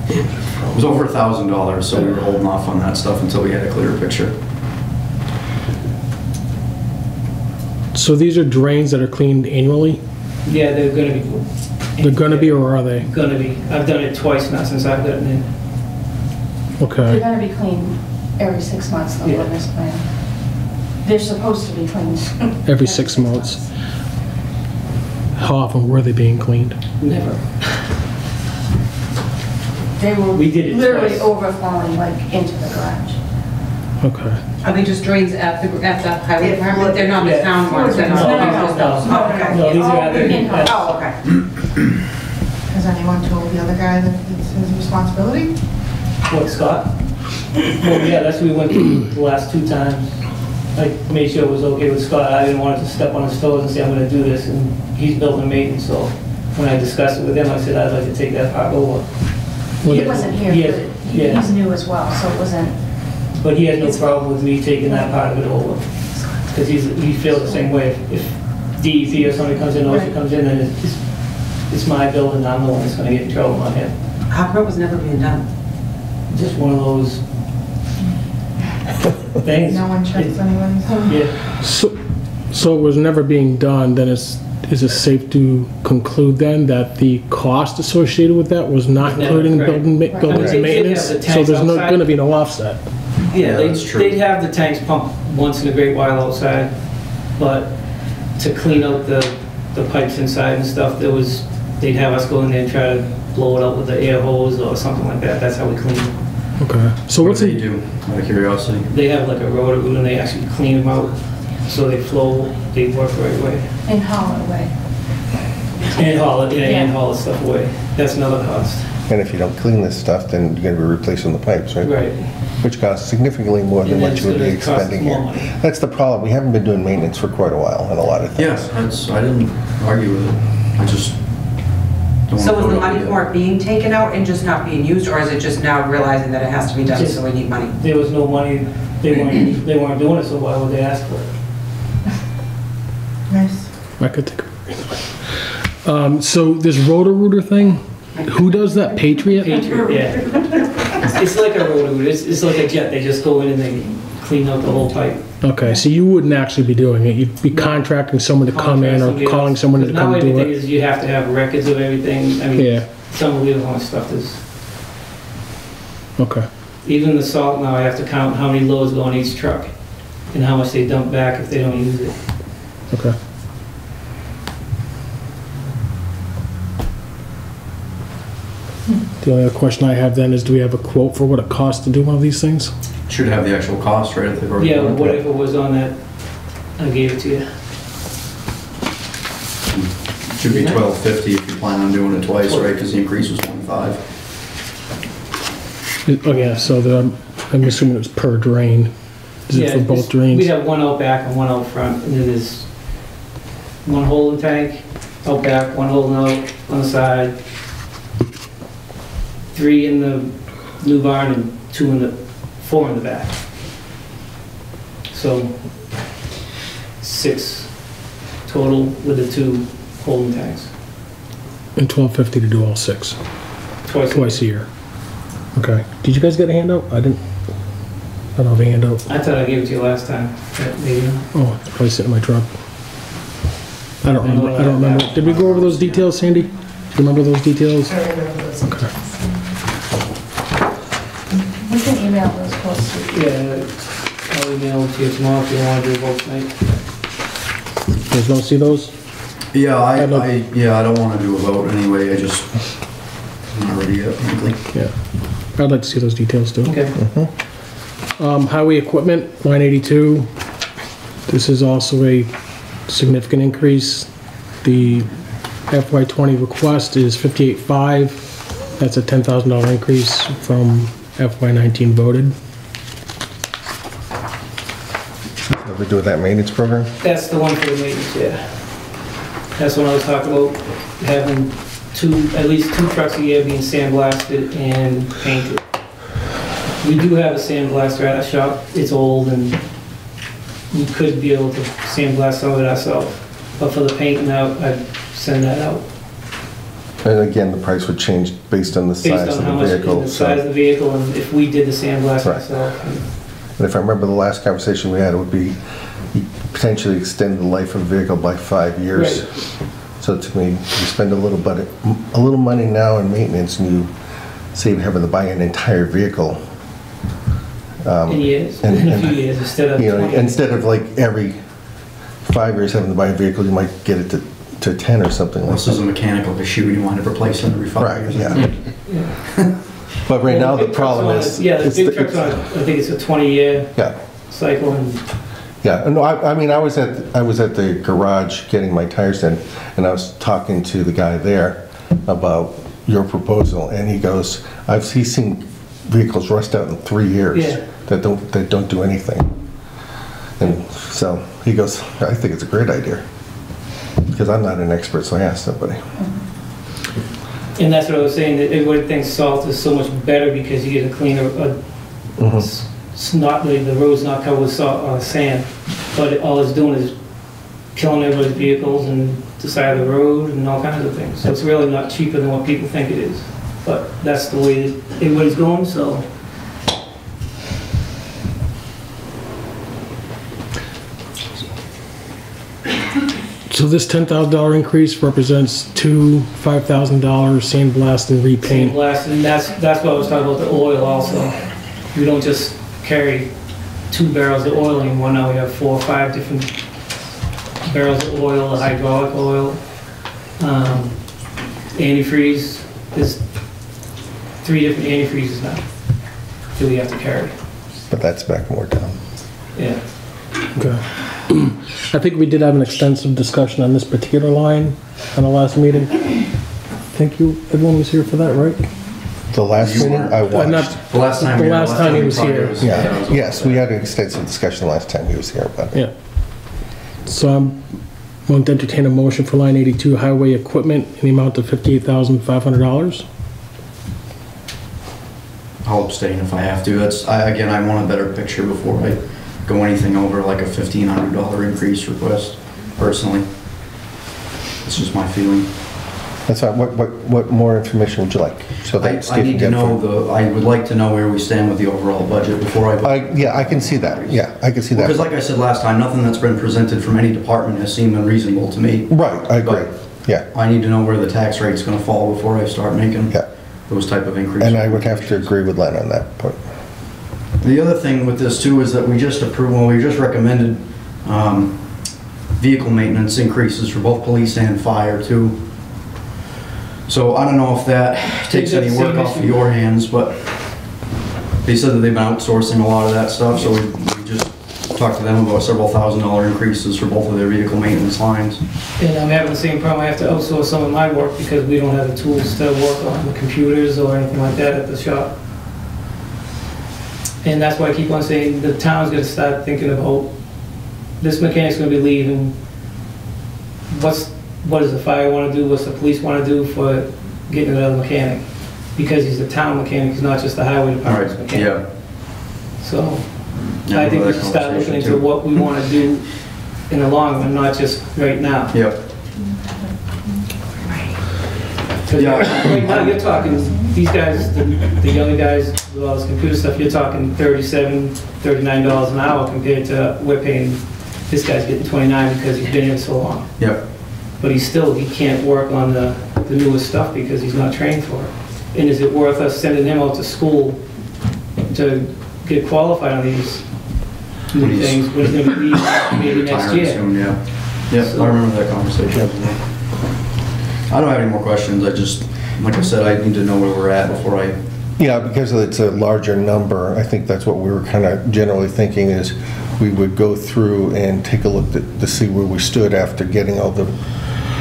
it was over $1,000, so we were holding off on that stuff until we had a clearer picture. So these are drains that are cleaned annually? yeah, they're gonna be. They're gonna be, or are they? Gonna be. I've done it twice now since I've gotten in. They're Okay. gonna be cleaned every 6 months, though, Yeah. on this plan. They're supposed to be cleaned. Every 6 months. How often were they being cleaned? Never. They were We did it literally twice. overflowing like into the garage. Okay. Are they just drains at the highway department? They're not the Yeah. town ones? They're not- No, no, no, just those? no. Oh, okay. No, these are other- In-house. Oh, okay. Has anyone told the other guy that it's his responsibility? What, Scott? Well, yeah, that's what we went through the last 2 times. I made sure it was okay with Scott. I didn't want it to step on his toes and say, I'm gonna do this, and he's building maintenance, so when I discussed it with him, I said, I'd like to take that part over. He wasn't here, He has- but yeah. he's new as well, so it wasn't, But he has no problem with me taking that part of it over. Because he feels the same way. If DEP or somebody comes in, or he comes in, then it's my building, I'm the one that's gonna get in trouble, not him. How come it was never being done? Just one of those things. No one checks anyways? Yeah, So it was never being done, then is it safe to conclude then that the cost associated with that was not Yeah, including right. buildings I mean, and they maintenance? have the So tanks there's outside. gonna be no offset? yeah, that's true. they'd have the tanks pumped once in a great while outside, but to clean out the pipes inside and stuff, they'd have us go in there and try to blow it out with the air hose or something like that. That's how we clean it. Okay. So What what's do they it? do, out of curiosity? They have like a rotor root and they actually clean them out so they flow, they work the right way. in Holloway. And haul it, yeah, and haul the stuff away. That's another cost. And if you don't clean this stuff, then you're gonna be replacing the pipes, right? Right. Which costs significantly more than And what that's you would be gonna cost expending more here. money. That's the problem. We haven't been doing maintenance for quite a while on a lot of things. Yes, I didn't argue with it. I just don't So want is to the vote on money it for yet. it being taken out and just not being used, or is it just now realizing that it has to be done, so we need money? There was no money, they weren't doing it, so why would they ask for it? Nice. I could take a so this rotor-rooter thing, who does that? Patriot? Patriot, yeah. It's like a rotor root, it's like a jet, they just go in and they clean out the whole pipe. Okay, so you wouldn't actually be doing it, you'd be contracting someone to come in or calling someone to come Now do everything it? is, you have to have records of everything. I mean, Yeah, some of the other stuff is, okay. even the salt now, I have to count how many loads go on each truck and how much they dump back if they don't use it. Okay. The only other question I have then is, do we have a quote for what it costs to do one of these things? Should have the actual cost, right? If they've already Yeah, done it. whatever was on that, I gave it to you. Should be $12.50 if you plan on doing it twice, right? Because the increase was 25. Oh, yeah, so I'm assuming it was per drain. Is it Yeah, for both it's- drains? We have one out back and one out front, and then there's one hole in the tank, out back, one hole out on the side, 3 in the new barn and 4 in the back. So 6 total with the 2 holding tanks. And $12.50 to do all 6, twice a year. Okay. Did you guys get a handout? I don't have a handout. I thought I gave it to you last time, but maybe not. Oh, it's probably sitting in my truck. I don't remember. Did we go over those details, Sandy? Do you remember those details? I remember those. Okay. We can email those quotes to you. Yeah, I'll email it to you tomorrow if you want to do a vote tonight. You guys want to see those? Yeah, I I'd don't want to do a vote anyway. I'm not ready yet, frankly. Yeah. I'd like to see those details too. Okay. Highway equipment, line 82. This is also a significant increase. The FY20 request is 58.5. That's a $10,000 increase from FY19 voted. What we do with that maintenance program? That's the one for the maintenance, yeah. That's when I was talking about having at least 2 trucks a year being sandblasted and painted. We do have a sandblaster at our shop. It's old and we could be able to sandblast some of it ourselves. But for the painting out, I'd send that out. And again, the price would change based on the Based size on of how the much, vehicle. the size of the vehicle and if we did the sandblast Right. ourselves. And if I remember the last conversation we had, it would be potentially extend the life of the vehicle by 5 years. Right. So to me, you spend a little money now in maintenance and you save having to buy an entire vehicle. In years, and- in a few years, instead of You know, 20. instead of like every 5 years having to buy a vehicle, you might get it to 10 or something like This is that. a mechanical issue. You want to replace it every 5 Right, years. yeah. But right now, the big truck's problem on is. Yeah, the it's big truck's on, I think it's a 20-year Yeah, cycle and yeah. No, I mean, I was at the garage getting my tires in, and I was talking to the guy there about your proposal, and he goes, he's seen vehicles rust out in 3 years Yeah. that don't do anything. And so he goes, I think it's a great idea. Because I'm not an expert, so I asked somebody. And that's what I was saying, that everybody thinks salt is so much better because you get a cleaner, it's not, the road's not covered with salt, sand. But all it's doing is killing everybody's vehicles and the side of the road and all kinds of things. So it's really not cheaper than what people think it is. But that's the way that everybody's going, so. So this $10,000 increase represents 2 $5,000 sandblast and repaint. Sandblast, and that's what I was talking about, the oil also. We don't just carry 2 barrels of oil anymore, now we have 4 or 5 different barrels of oil, hydraulic oil, antifreeze. There's 3 different antifreezes now that we have to carry. But that's back more down. Yeah. Okay. I think we did have an extensive discussion on this particular line on the last meeting. Thank you, everyone was here for that, right? The last You meeting weren't. I Not watched. The last time. The last time he was probably here. Yeah, yes, we had an extensive discussion the last time he was here about it. Yeah. So I'm going to entertain a motion for line 82 highway equipment in the amount of $58,500. I'll abstain if I have to. Again, I want a better picture before I go anything over like a $1,500 increase request, personally. It's just my feeling. That's fine. What more information would you like? So that I Steve need can to get for- know I would like to know where we stand with the overall budget before I vote. Yeah, I can see that. Yeah, I can see that. Because like I said last time, nothing that's been presented from any department has seemed unreasonable to me. Right, I agree. But Yeah. I need to know where the tax rate's gonna fall before I start making Yeah. those type of increases. And I would have to agree with Len on that point. The other thing with this too is that we just recommended vehicle maintenance increases for both police and fire too. So I don't know if that takes any work off of your hands, but they said that they've been outsourcing a lot of that stuff, so we just talked to them about several $1,000 increases for both of their vehicle maintenance lines. And I'm having the same problem. I have to outsource some of my work because we don't have the tools to work on the computers or anything like that at the shop. And that's why I keep on saying the town's gonna start thinking about, this mechanic's gonna be leaving. What does the fire wanna do? What's the police wanna do for getting another mechanic? Because he's a town mechanic, he's not just the highway department's Alright, mechanic. yeah. So, Yeah, I think we that should start looking conversation into too. what we wanna do in the long run, not just right now. Yep. Because Yeah. right now, you're talking, these guys, the younger guys with all this computer stuff, you're talking $37, $39 an hour compared to, we're paying, this guy's getting 29 because he's been here so long. Yep. But he can't work on the newest stuff because he's not trained for it. And is it worth us sending him out to school to get qualified on these new things when he's gonna be maybe next Retiring year? soon, yeah. Yep, I remember that conversation. I don't have any more questions. I just, like I said, I need to know where we're at before I... Yeah, because it's a larger number, I think that's what we were kind of generally thinking is we would go through and take a look to see where we stood after getting all the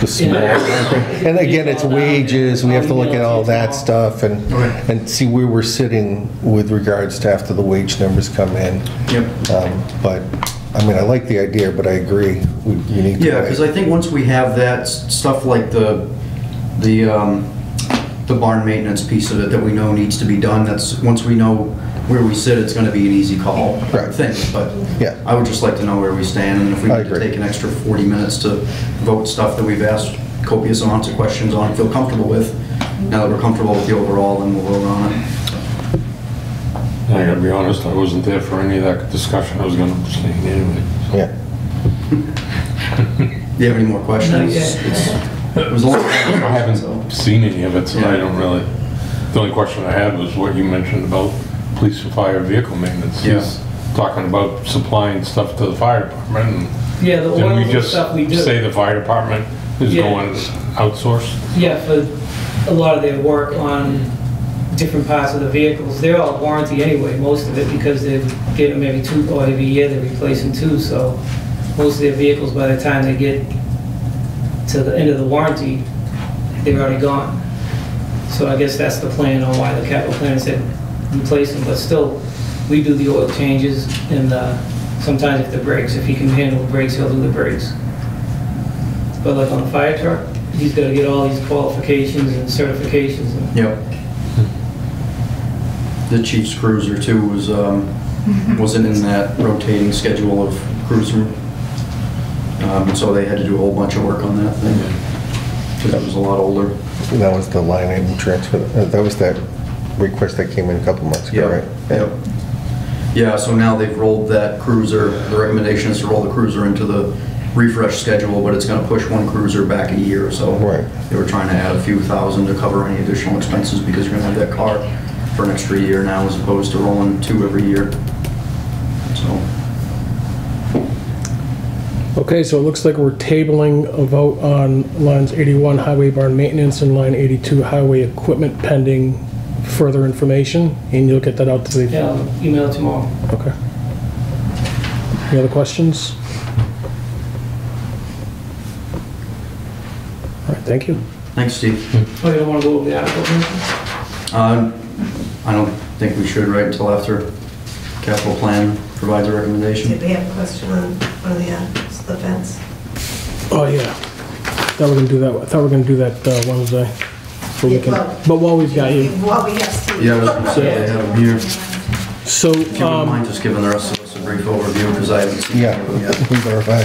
small. And again, it's wages, we have to look at all that stuff and see where we're sitting with regards to after the wage numbers come in. Yep. But, I mean, I like the idea, but I agree, we need to... Yeah, because I think once we have that stuff like the barn maintenance piece of it that we know needs to be done, that's, once we know where we sit, it's gonna be an easy call, I think, but Yeah. I would just like to know where we stand, and if we I need to agree. take an extra 40 minutes to vote stuff that we've asked copious amounts of questions on and feel comfortable with, now that we're comfortable with the overall, then we'll vote on it. I gotta be honest, I wasn't there for any of that discussion. I was gonna abstain anyway. Yeah. Do you have any more questions? It was a long time. I haven't seen any of it, so I don't really, the only question I had was what you mentioned about police and fire vehicle maintenance. Yeah. He's talking about supplying stuff to the fire department. And Yeah, the didn't oil we and just stuff we do. say the fire department is Yeah. going outsourced? Yeah, for a lot of their work on different parts of the vehicles, they're all warranty anyway, most of it, because they get them every year, they replace them too, so most of their vehicles, by the time they get to the end of the warranty, they're already gone. So I guess that's the plan on why the capital plan said replace them, but still, we do the oil changes, and sometimes if the brakes, if he can handle the brakes, he'll do the brakes. But like on the fire truck, he's got to get all these qualifications and certifications. Yep. The chief's cruiser too was, wasn't in that rotating schedule of cruiser. So they had to do a whole bunch of work on that thing, because it was a lot older. That was the line item transfer, that was that request that came in a couple months ago, right? Yep. Yeah, so now they've rolled that cruiser, the recommendation is to roll the cruiser into the refresh schedule, but it's gonna push one cruiser back a year, so. Right. They were trying to add a few thousand to cover any additional expenses, because you're gonna have that car for an extra year now, as opposed to rolling 2 every year. So, Okay, so it looks like we're tabling a vote on lines 81 highway barn maintenance and line 82 highway equipment pending further information, and you'll get that out to the... Yeah, I'll email it tomorrow. Okay. Any other questions? All right, thank you. thanks, Steve. Oh, you don't want to go over the article? I don't think we should wait until after capital plan provides a recommendation. Did we have a question on one of the items, the fence? Oh, yeah. Thought we were gonna do that. I thought we were gonna do that Wednesday. So we can, but while we've got you. Well, we have Steve. Yeah, I was gonna say, I have them here. So, If you wouldn't mind just giving the rest of us a brief overview, because I haven't seen Yeah, it yet. we verify.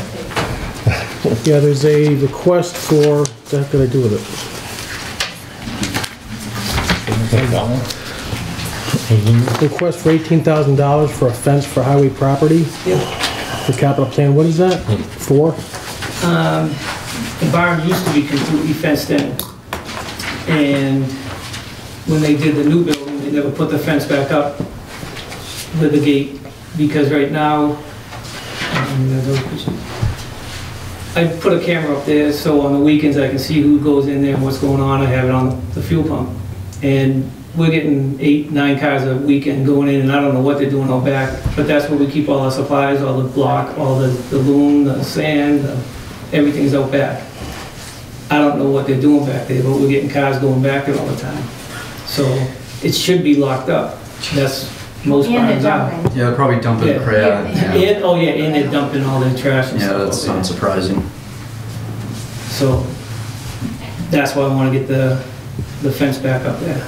yeah, there's a request for, what the heck did I do with it? Request for $18,000 for a fence for highway property. For capital plan, what is that? For? The barn used to be completely fenced in. And when they did the new building, they never put the fence back up with the gate, because right now, I put a camera up there, so on the weekends I can see who goes in there and what's going on. I have it on the fuel pump. And we're getting 8, 9 cars a weekend going in, and I don't know what they're doing out back, but that's where we keep all our supplies, all the block, all the loom, the sand, everything's out back. I don't know what they're doing back there, but we're getting cars going back there all the time. So it should be locked up. That's most barns are. Yeah, they're probably dumping Yeah. crap. And, oh yeah, and they're dumping all their trash and Yeah, stuff. that's out not surprising. there. So that's why I want to get the fence back up there.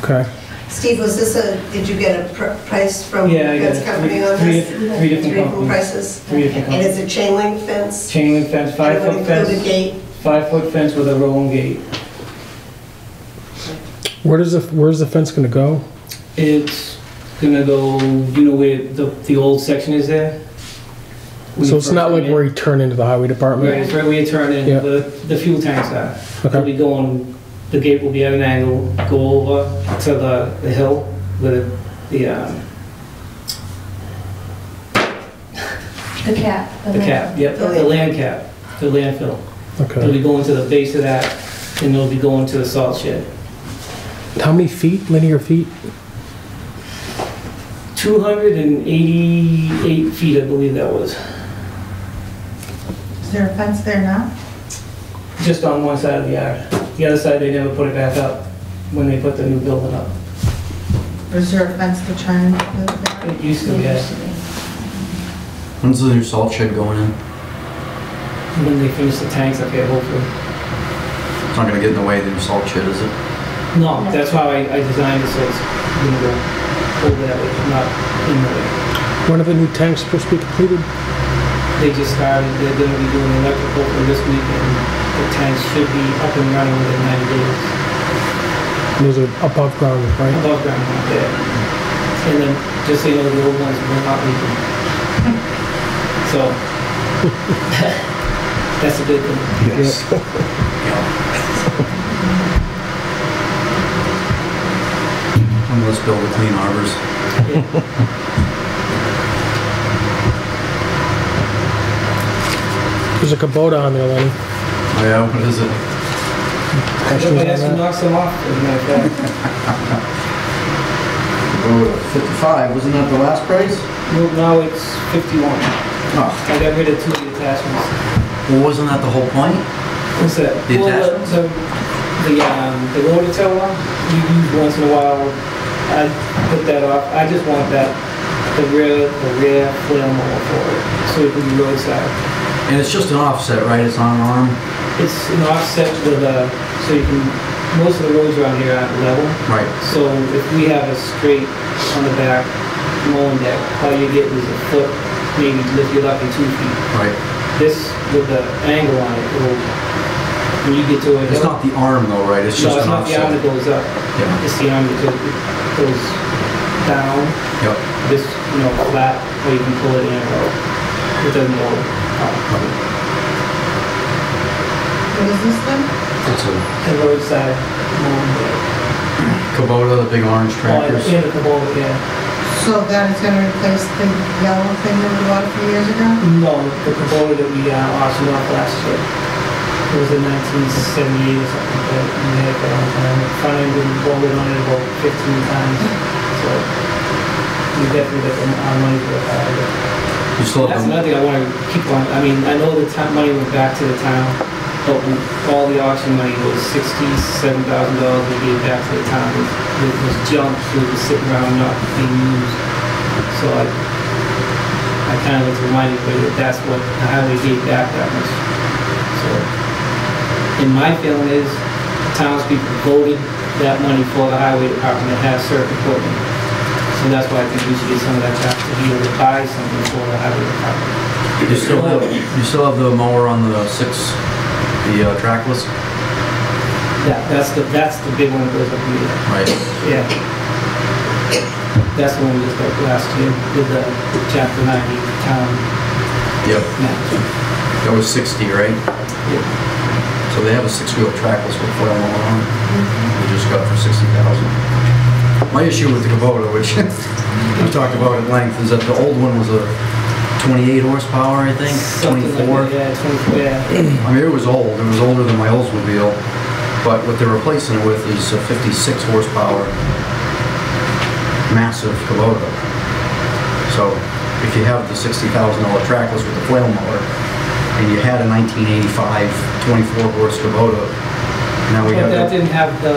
Okay. Steve, was this did you get a price from Yeah, I got fence company on three this? different companies. prices? 3 different And companies. is it chain link fence? Chain link fence, And it 5-foot would include a fence, gate? 5-foot fence with a rolling gate. Where's the fence gonna go? It's gonna go, you know where the old section is there? So it's not like where you turn into the highway Right, department? it's right where you turn in, Yeah. the fuel tanks are. It'll Okay. be going, the gate will be at an angle, go over to the hill with The cap. the cap, yep, the land cap, the landfill. It'll Okay. be going to the base of that, and it'll be going to the salt shed. How many feet, linear feet? 288 feet, I believe that was, Is there a fence there now? just on one side of the yard. The other side, they never put it back up when they put the new building up. Or is there a fence to turn the? It used to be, yeah. When's the new salt shed going in? When they finish the tanks up here, hopefully. It's not gonna get in the way of the new salt shed, is it? No, that's how I designed it, so it's gonna go over that way, not in the way. When are the new tanks supposed to be completed? They just started, they're gonna be doing electrical for this week, and the tanks should be up and running within 90 days. Those are above ground, right? Above ground, yeah. And then, just so you know, the old ones were not leaking. So, that's a good thing. Yes. Let's build the clean harbors. There's a Kubota on there, Lenny. Oh yeah, what is it? Questions on Everybody has to that? knock some off, as a matter of fact. Oh, 55, wasn't that the last price? Well, now it's 51. Oh, I got rid of 2 of the attachments. well, wasn't that the whole point? What's that? The Well, attachments? the rotor tiller, you use once in a while. I put that off. I just want that, the rear flail mower for it, so it can be roadside. And it's just an offset, right? It's on an arm? It's an offset with so you can, most of the roads around here aren't level. Right. So if we have a straight on the back mowing deck, all you get is a foot, maybe if you're lucky 2 feet. Right. This, with the angle on it, will, when you get to it. It's not the arm though, right? It's just No, it's an not the arm that offset. goes up. Yeah. It's the arm that goes down. Yep. This, flat, or you can pull it in. It doesn't go up. What is this then? It's a The roadside mowing deck. Kubota, the big orange tractors. Yeah, the Kubota, yeah. So that is gonna replace the yellow thing that we bought a few years ago? No, the Kubota that we auctioned off last year. It was in 1978 or something like that. We had it for a long time. The front end we bolted on it about 15 times. So we definitely got our money's worth out of it. You still have That's them? another thing I want to keep on. I mean, I know the money went back to the town, but all the auction money was $67,000 we gave back to the town. It was junk that was sitting around not being used. So I kind of like to remind everybody that that's what the highway gave back that much. So, and my feeling is, townspeople voted that money for the highway department to have certain equipment. So that's why I think we should get some of that back to be able to buy something for the highway department. You still have the mower on the 6, the trackless? Yeah, that's the big one that goes up here. Right. Yeah. That's the one we just got last year, with the chapter 90 town Yep. match. That was 60, right? Yeah. So they have a 6-wheel trackless with foil on it. We just got for 60,000. My issue with the Kubota, which we talked about at length, is that the old one was a 28 horsepower, I think, Something 24. Like that, yeah, 24, yeah. I mean, it was old. It was older than my Oldsmobile. But what they're replacing it with is a 56 horsepower massive Kubota. So if you have the $60,000 trackless with the flail motor, and you had a 1985 24 horse Kubota, now we But have that the... didn't have the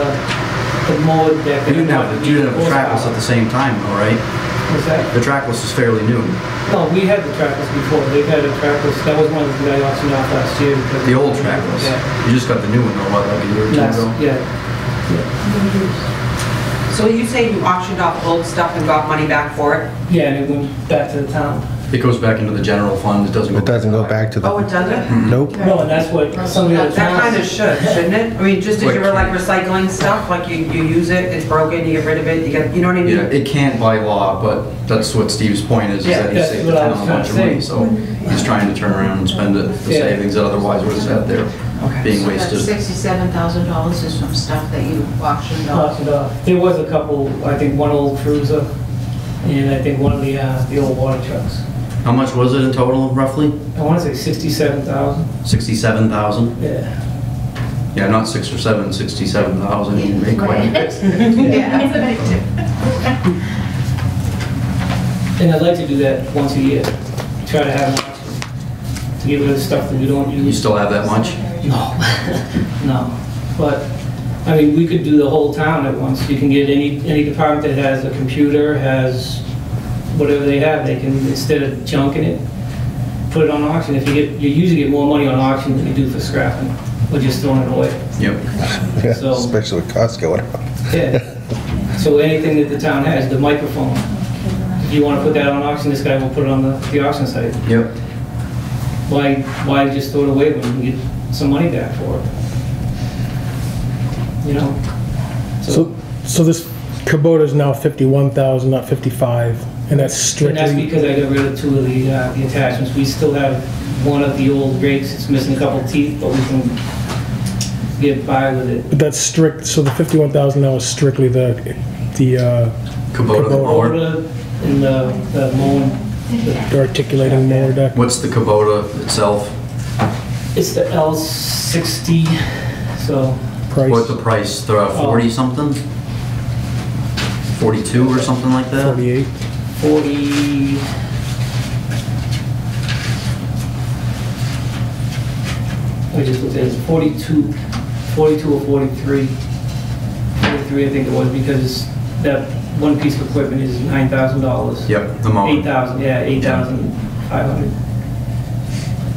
mode that. You didn't have the trackless at the same time though, right? What's that? The trackless is fairly new. No, we had the trackless before. They've had a trackless. That was one of the things I auctioned off last year. Because The old trackless. Yeah. You just got the new one though, what, like a year or two ago? Yeah. So you say you auctioned off old stuff and got money back for it? Yeah, and it went back to the town. It goes back into the general fund, it doesn't go... It doesn't go back to the... Oh, it doesn't? Nope. No, and that's what some of the other That kind of towns. should, shouldn't it? I mean, just as you were like recycling stuff, like you use it, it's broken, you get rid of it, you get, you know what I mean? Yeah, it can't by law, but that's what Steve's point is Yeah, that he that's saved what the I town was a trying bunch to of money, say. so he's trying to turn around and spend it, the Yeah. savings that otherwise would have sat there being So that's wasted. $67,000 is from stuff that you auctioned off. Auctioned off. There was a couple, I think one old cruiser, and I think one of the old water trucks. How much was it in total, roughly? I want to say 67,000. 67,000? Yeah. Yeah, not 6 or 7, 67,000, you make quite a bit. Yeah, it's a big tip. And I'd like to do that once a year. Try to have an auction to get rid of stuff that we don't use. You still have that much? No, no. But, I mean, we could do the whole town at once. You can get any department that has a computer, has whatever they have, they can, instead of junking it, put it on auction. If you usually get more money on auction than you do for scrapping, or just throwing it away. Yep. Yeah, So- especially with costs going up. Yeah. So anything that the town has, the microphone, if you want to put that on auction, this guy will put it on the auction site. Yep. Why just throw it away when you get some money back for it? You know? So this Kubota is now 51,000, not 55, and that's And that's strictly, because I got rid of two of the attachments. We still have one of the old brakes, it's missing a couple teeth, but we can get by with it. but that's strict, so the 51,000 now is strictly the Kubota Kubota. mower. Kubota and the mowing, the articulating mower deck. What's the Kubota itself? it's the L60, so, What's the Price, price? They're 40 something? 42 or something like that? 48. 40, I just looked at it, 42 or 43. 43 I think it was, because that one piece of equipment is $9,000. Yep, the mower. 8,000, yeah, 8,500.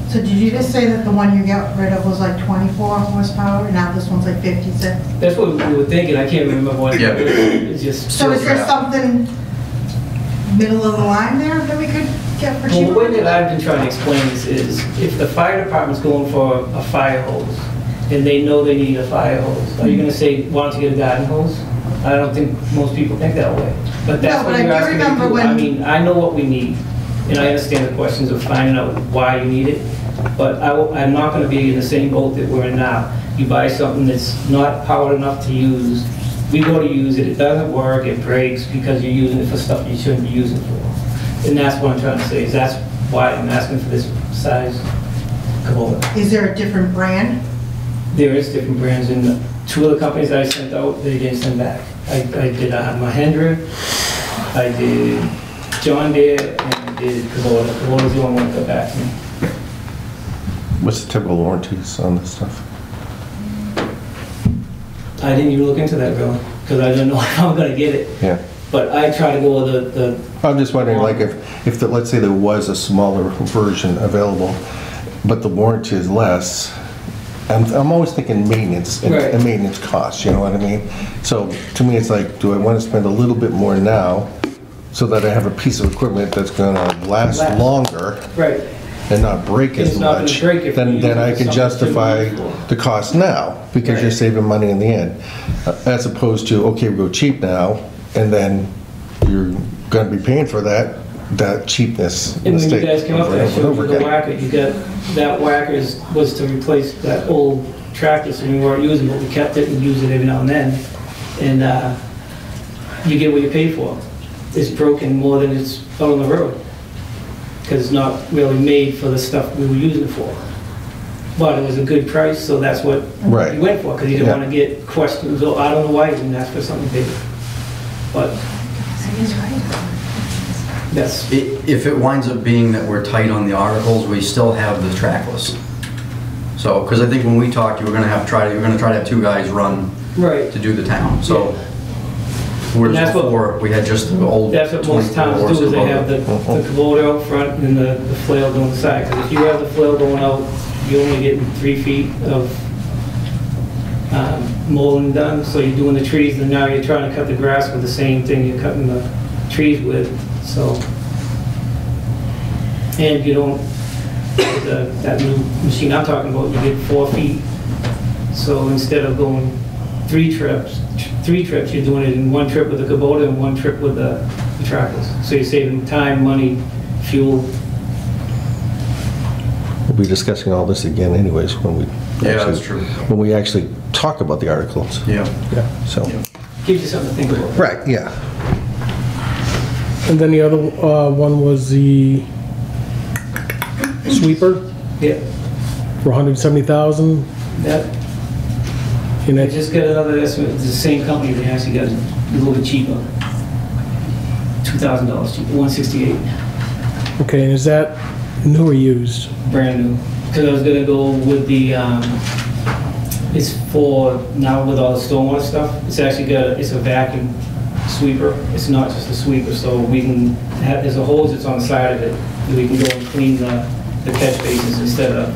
So did you just say that the one you got rid of was like 24 horsepower, and now this one's like 56? That's what we were thinking, I can't remember what, Yeah. it's just, So is there Yeah. something middle of the line there that we could get for well, the way cheaper? that I've been trying to explain this is, if the fire department's going for a fire hose, and they know they need a fire hose, are you gonna say, why don't you get a garden hose? I don't think most people think that way, but that's No, but what I you're do asking me to remember do. when- I mean, I know what we need, and I understand the questions of finding out why you need it, but I'm not gonna be in the same boat that we're in now. You buy something that's not powered enough to use, we go to use it, it doesn't work, it breaks because you're using it for stuff you shouldn't be using it for. And that's what I'm trying to say, is that's why I'm asking for this size Kubota. Is there a different brand? There is different brands, and two of the companies I sent out, they didn't send back. I did Mahindra, I did John Deere, and I did Kubota. Kubota's the only one that got back to me. What's the typical warranties on this stuff? I didn't even look into that really, because I didn't know if I'm gonna get it. Yeah. But I try to go with the I'm just wondering, like, if let's say there was a smaller version available, but the warranty is less, I'm always thinking maintenance and Right. and maintenance costs, you know what I mean? So to me, it's like, do I want to spend a little bit more now so that I have a piece of equipment that's gonna last Last. longer? right. and not break as It's not gonna much, break if then you then use I it for can something justify to use it the cost now, because you're Right. saving money in the end. As opposed to, okay, we go cheap now, and then you're gonna be paying for that cheapness And when you mistake guys came up over there, I and showed over you the again. whacker, you got, that whacker was to replace that old tractor, so we weren't using it, but we kept it and used it every now and then. And you get what you pay for. It's broken more than it's out on the road, because it's not really made for the stuff we were using it for. But it was a good price, so that's what Right. you went for, because you didn't Yeah. want to get questions, oh, I don't know why you didn't ask for something bigger. But that's, If it winds up being that we're tight on the articles, we still have the track list. So, because I think when we talked, you were gonna try to have two guys run right. to do the town, so. And Whereas that's what- before, we had just the old. That's what most 24 towns horse do, is they have Kubota. the Kubota out front and the flail going the side. Because if you have the flail going out, you're only getting 3 feet of mowing done. So you're doing the trees, and now you're trying to cut the grass with the same thing you're cutting the trees with, so. And you don't, with that new machine I'm talking about, you get 4 feet. So instead of going 3 trips, you're doing it in 1 trip with the Kubota and 1 trip with the tractors. So you're saving time, money, fuel. We'll be discussing all this again anyways when we. Yeah, actually- that's true. When we actually talk about the articles, Yeah. so. Gives you something to think about. Right, yeah. And then the other one was the sweeper Yeah, for 170,000. that, And I that, just got another estimate, it's the same company, they actually got it a little bit cheaper. $2,000 cheaper, 168, okay, and is that new or used? brand new. Because I was gonna go with the, it's for, now with all the stormwater stuff, it's actually it's a vacuum sweeper. It's not just a sweeper, so we can have, there's a hose that's on the side of it, that we can go and clean the catch basins instead of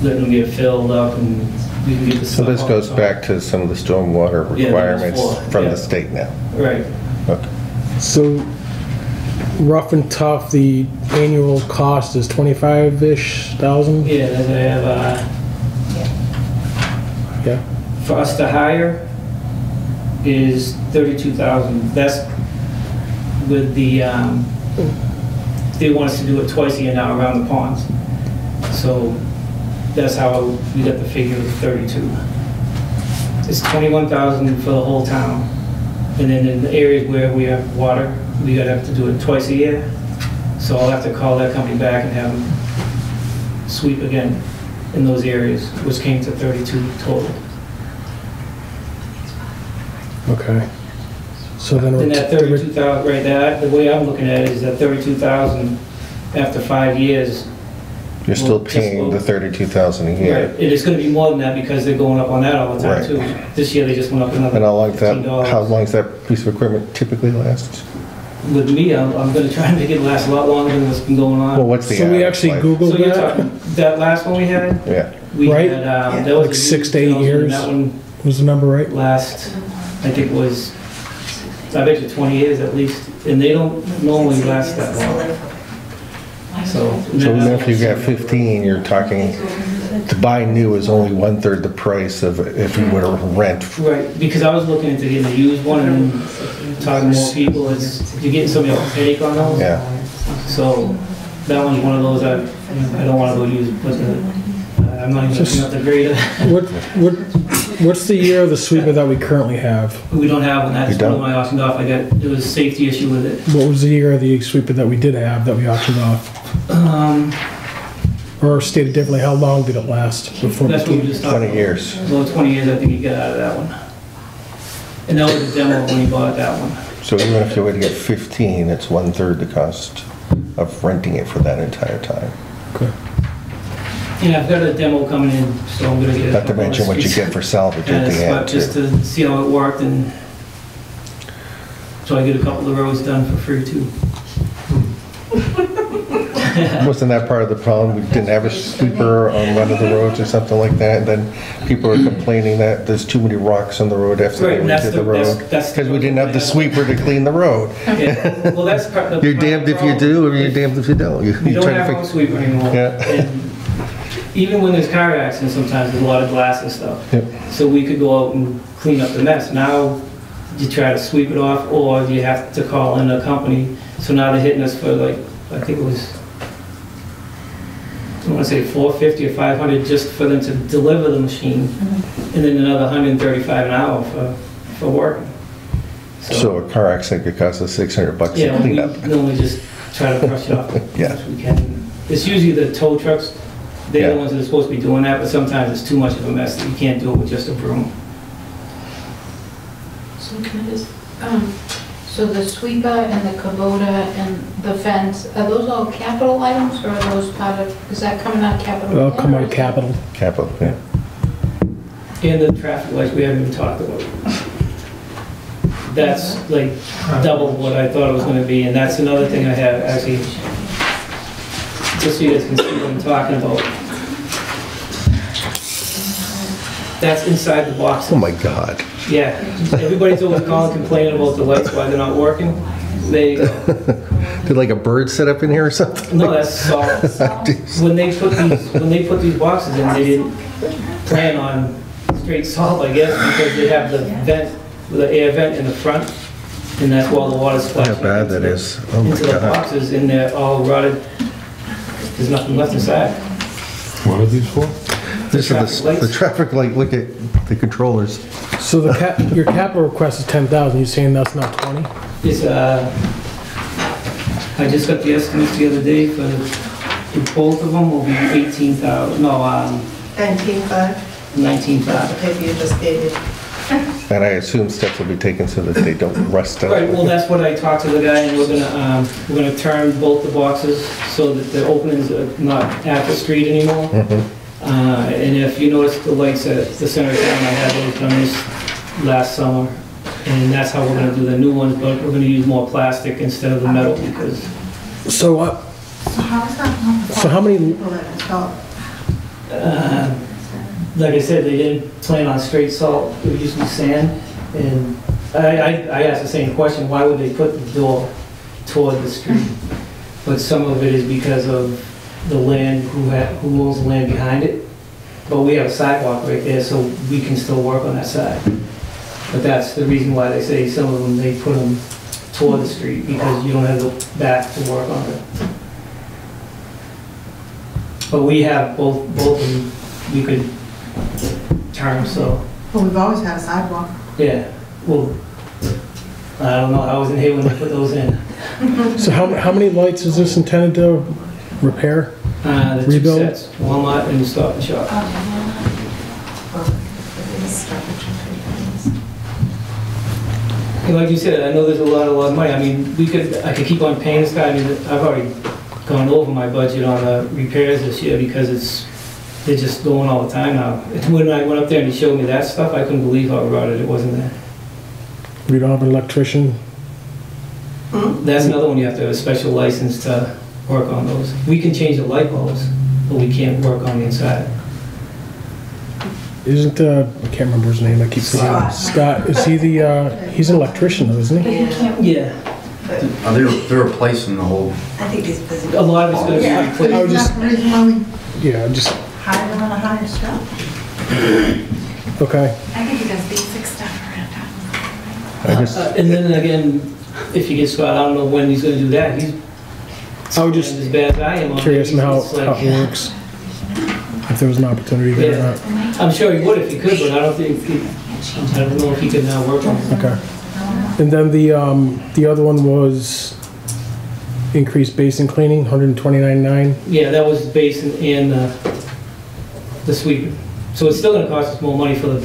letting them get filled up, and we can get the So stuff this off goes the back to some of the stormwater Yeah, that was requirements for- from yeah. the state now. top. Right. Okay. So rough and tough, the annual cost is 25-ish thousand? Yeah, then I have, Yeah, for us to hire is 32,000. That's with the, they want us to do it twice a year now around the ponds. So that's how we got the figure of 32. It's 21,000 for the whole town. And then in the areas where we have water, we gotta have to do it twice a year. So I'll have to call that company back and have them sweep again in those areas, which came to 32 total. okay. So then. And that 32,000, right, that, the way I'm looking at it is that 32,000 after 5 years. You're still Well, just paying the little- 32,000 a Right, year. and it's gonna be more than that because they're going up on that all the time Right. too. This year they just went up another And how long $15. does that piece of equipment typically last? With me, I'm gonna try and make it last a lot longer than what's been going on. Well, what's the So we average actually life? So Googled you're that, talking, that last one we had, Yeah, we Right? had, that was. like a 6 to 8 used 2000, years, and that one was the number right? last, I think was, I bet you 20 years at least, and they don't normally last that long. So. so even if you got 15, you're talking, to buy new is only 1/3 the price of if you were to rent. Right, because I was looking into getting a used one and talking to more people, you're getting somebody else's headache on those. Yeah, So that one's one of those I don't want to go use, but I'm not even looking at the grader. What's the year of the sweeper that we currently have? We don't have one, that's You one of don't? my auctioned off, there was a safety issue with it. What was the year of the sweeper that we did have that we auctioned off? Or stated differently, how long did it last before? That's what we just talked 20 about. years. Well, 20 years I think you get out of that one. And that was a demo when you bought that one. So even if you were to get 15, it's 1/3 the cost of renting it for that entire time. Okay. And I've got a demo coming in, so I'm gonna get. a Not to couple of mention what you streets. get for salvage And at a the spot end just too. to see how it worked, and so I get a couple of roads done for free too. Wasn't that part of the problem? We didn't have a sweeper on one of the roads or something like that, and then people are complaining that there's too many rocks on the road after Right, they and that's redid the road. that's Because we didn't have the sweeper to clean the road. Yeah, well, that's part of the. You're damned if you do, or you're damned if you don't. We You don't try to have fix- home sweeper anymore. Yeah. And even when there's car accidents, sometimes there's a lot of glass and stuff. Yep. So we could go out and clean up the mess. Now, you try to sweep it off, or you have to call in a company. So now they're hitting us for like, I think it was, I want to say $450 or $500 just for them to deliver the machine, and then another $135 an hour for working. So a car accident could cost us $600 to Yeah, clean we up. normally just try to brush it off Yeah. as we can. It's usually the tow trucks, they're the Yeah. ones that are supposed to be doing that, but sometimes it's too much of a mess that you can't do it with just a broom. So can I just, so the sweeper and the Kubota and the fence, are those all capital items or are those part of, is that coming out of capital? It'll come out Or of is capital. Capital, yeah. And the traffic lights, we haven't even talked about. That's like double what I thought it was gonna be, and that's another thing I have, actually, just so you guys can see what I'm talking about. That's inside the box. Oh my God. Yeah, everybody's always calling, complaining about the lights, why they're not working. There you go. Did like a bird sit up in here or something? No, that's salt. When they put these boxes in, they didn't plan on straight salt, I guess, because they have the vent, the air vent in the front, and that's why the water's How splashing. bad that is. Oh my Into the God. boxes, and they're all rotted. There's nothing left inside. What are these for? This traffic is lights. the traffic light, look at the controllers. So your capital request is 10,000, you're saying that's not 20? It's, I just got the estimates the other day for both of them will be 18,000, no, 19.5, 19,000. the paper you just gave me. And I assume steps will be taken so that they don't rust out. Right, well, that's what I talked to the guy, and we're gonna turn both the boxes so that the openings are not at the street anymore. And if you notice the lights at the center of town, I had those done this last summer. And that's how we're gonna do the new ones, but we're gonna use more plastic instead of the metal because, So what, So how is that not the So how many- people that installed? like I said, they didn't plan on straight salt, it was usually sand. And I asked the same question, why would they put the door toward the street? But some of it is because of the land, who owns the land behind it. But we have a sidewalk right there, so we can still work on that side. But that's the reason why they say some of them, they put them toward the street, because you don't have the back to work on it. But we have both of them, we could turn, so, Well, we've always had a sidewalk. yeah. Well, I don't know, I wasn't here when they put those in. so how many lights is this intended to repair? The two Rebuild? sets, Walmart and Stop and Shop. And like you said, I know there's a lot of money. I mean, I could keep on paying this guy. I mean, I've already gone over my budget on the repairs this year because they're just going all the time now. When I went up there and he showed me that stuff, I couldn't believe how rotted it was in there. We don't have an electrician? That's another one, you have to have a special license to work on those. We can change the light bulbs, but we can't work on the inside. Isn't, I can't remember his name, I keep forgetting. Scott, is he he's an electrician though, isn't he? Yeah, They're replacing the whole, I think he's busy. a lot of it's gonna be replaced. I was That's just, the reason why we yeah, just, hire them on a higher stuff. okay. I think he does basic stuff around town. I just, And then again, if you get Scott, I don't know when he's gonna do that. He's I was just as bad as I am on it. curious on how It's like- it works. If there was an opportunity there or Yeah. not. I'm sure he would if he could, but I don't know if he could now work on it. Okay. And then the other one was increased basin cleaning, 129.9. Yeah, that was the basin and the sweeper. So it's still gonna cost us more money for the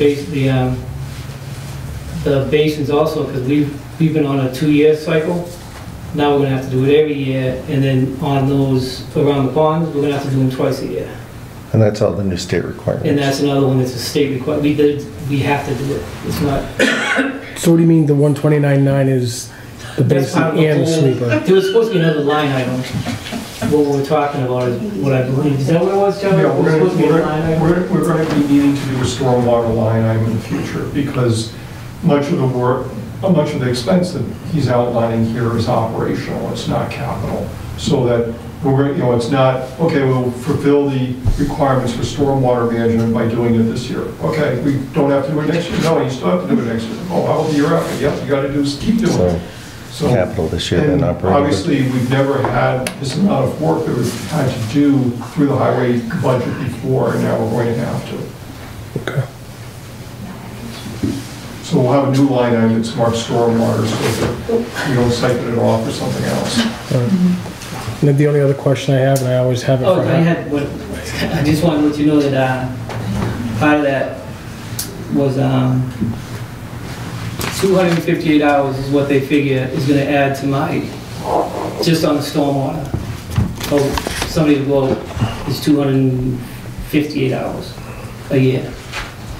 basins also, because we've been on a 2-year cycle. Now we're gonna have to do it every year, and then on those around the ponds, we're gonna have to do them twice a year. and that's all the new state requirements. And that's another one that's a state required. We have to do it. It's not. So what do you mean the 129.9 is the That's basin part of and the whole- sweeper? There was supposed to be another line item what we're talking about is what I believe. Is that what it was, Joe? Yeah, It was supposed to be a line item? we're going to be needing to do a stormwater line item in the future because much of the work, much of the expense that he's outlining here is operational, it's not capital. So that we're, it's not, okay, we'll fulfill the requirements for stormwater management by doing it this year. Okay, we don't have to do it next year. No, you still have to do it next year. Oh, how about the year after? Yep, you got to do is keep doing it. So Capital this year, then and operating. obviously, we've never had this amount of work that we've had to do through the highway budget before, and now we're going to have to. Okay. So we'll have a new line item that's marked stormwater, so that we don't siphon it off or something else. All right. And then the only other question I have, and I always have it Oh, for I just wanted to let you know that part of that was 258 hours is what they figure is going to add to my, just on the stormwater. Oh, somebody to go is 258 hours a year.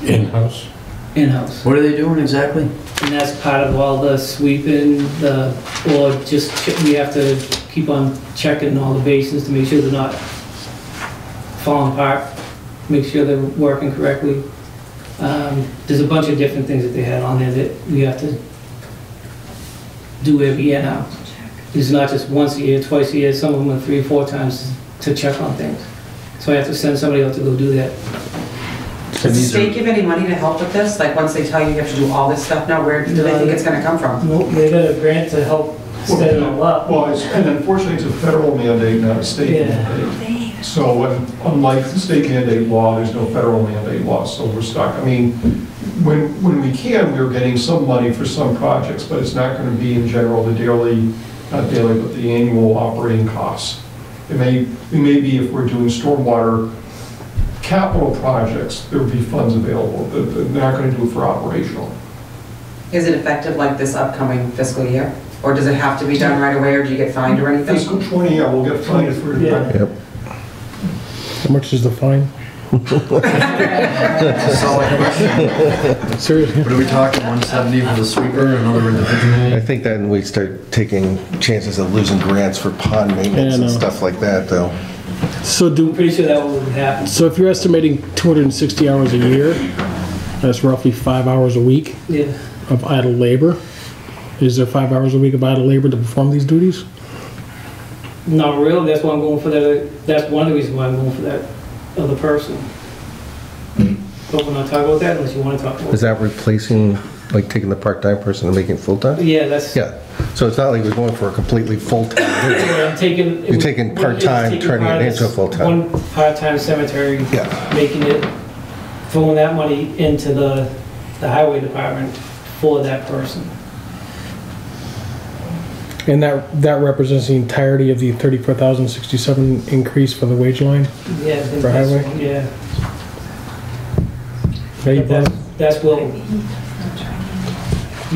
In-house? In-house. What are they doing exactly? And that's part of all the sweeping, or just, we have to keep on checking all the basins to make sure they're not falling apart, make sure they're working correctly. There's a bunch of different things that they had on there that we have to do every year now. It's not just once a year, twice a year, some of them are 3 or 4 times to check on things. So I have to send somebody out to go do that. Does the state give any money to help with this? Like, once they tell you you have to do all this stuff now, where do they think it's gonna come from? Nope, they got a grant to help set it all up. Well, and unfortunately, it's a federal mandate, not a state mandate. So unlike the state mandate law, there's no federal mandate law, so we're stuck. I mean, when we can, we're getting some money for some projects, but it's not going to be in general the daily, not daily, but the annual operating costs. It may be if we're doing stormwater capital projects, there would be funds available. They're not going to do it for operational. Is it effective like this upcoming fiscal year? Or does it have to be done right away, or do you get fined or anything? Fiscal 20, yeah, we'll get fined if we're Yeah. Yep. How much is the fine? Solid question. Seriously? What are we talking, 170 for the sweeper, another individual? I think then we start taking chances of losing grants for pond maintenance Yeah, and no. stuff like that, though. So I'm pretty sure that would happen. So if you're estimating 260 hours a year, that's roughly 5 hours a week Yeah. of idle labor. Is there 5 hours a week of idle labor to perform these duties? Not really, that's why I'm going for that, that's one of the reasons why I'm going for that other person. But we're not talking about that unless you want to talk about Is that replacing, like taking the part-time person and making it full-time? Yeah, that's. Yeah. So it's not like we're going for a completely full-time. I'm taking. You're taking part-time, taking turning part it of into a this full-time. One part-time cemetery. Yeah. Making it, throwing that money into the highway department for that person. And that represents the entirety of the 34,067 increase for the wage line? Yeah, I think For that's- highway? Yeah. Yeah, you But vote? that's what, you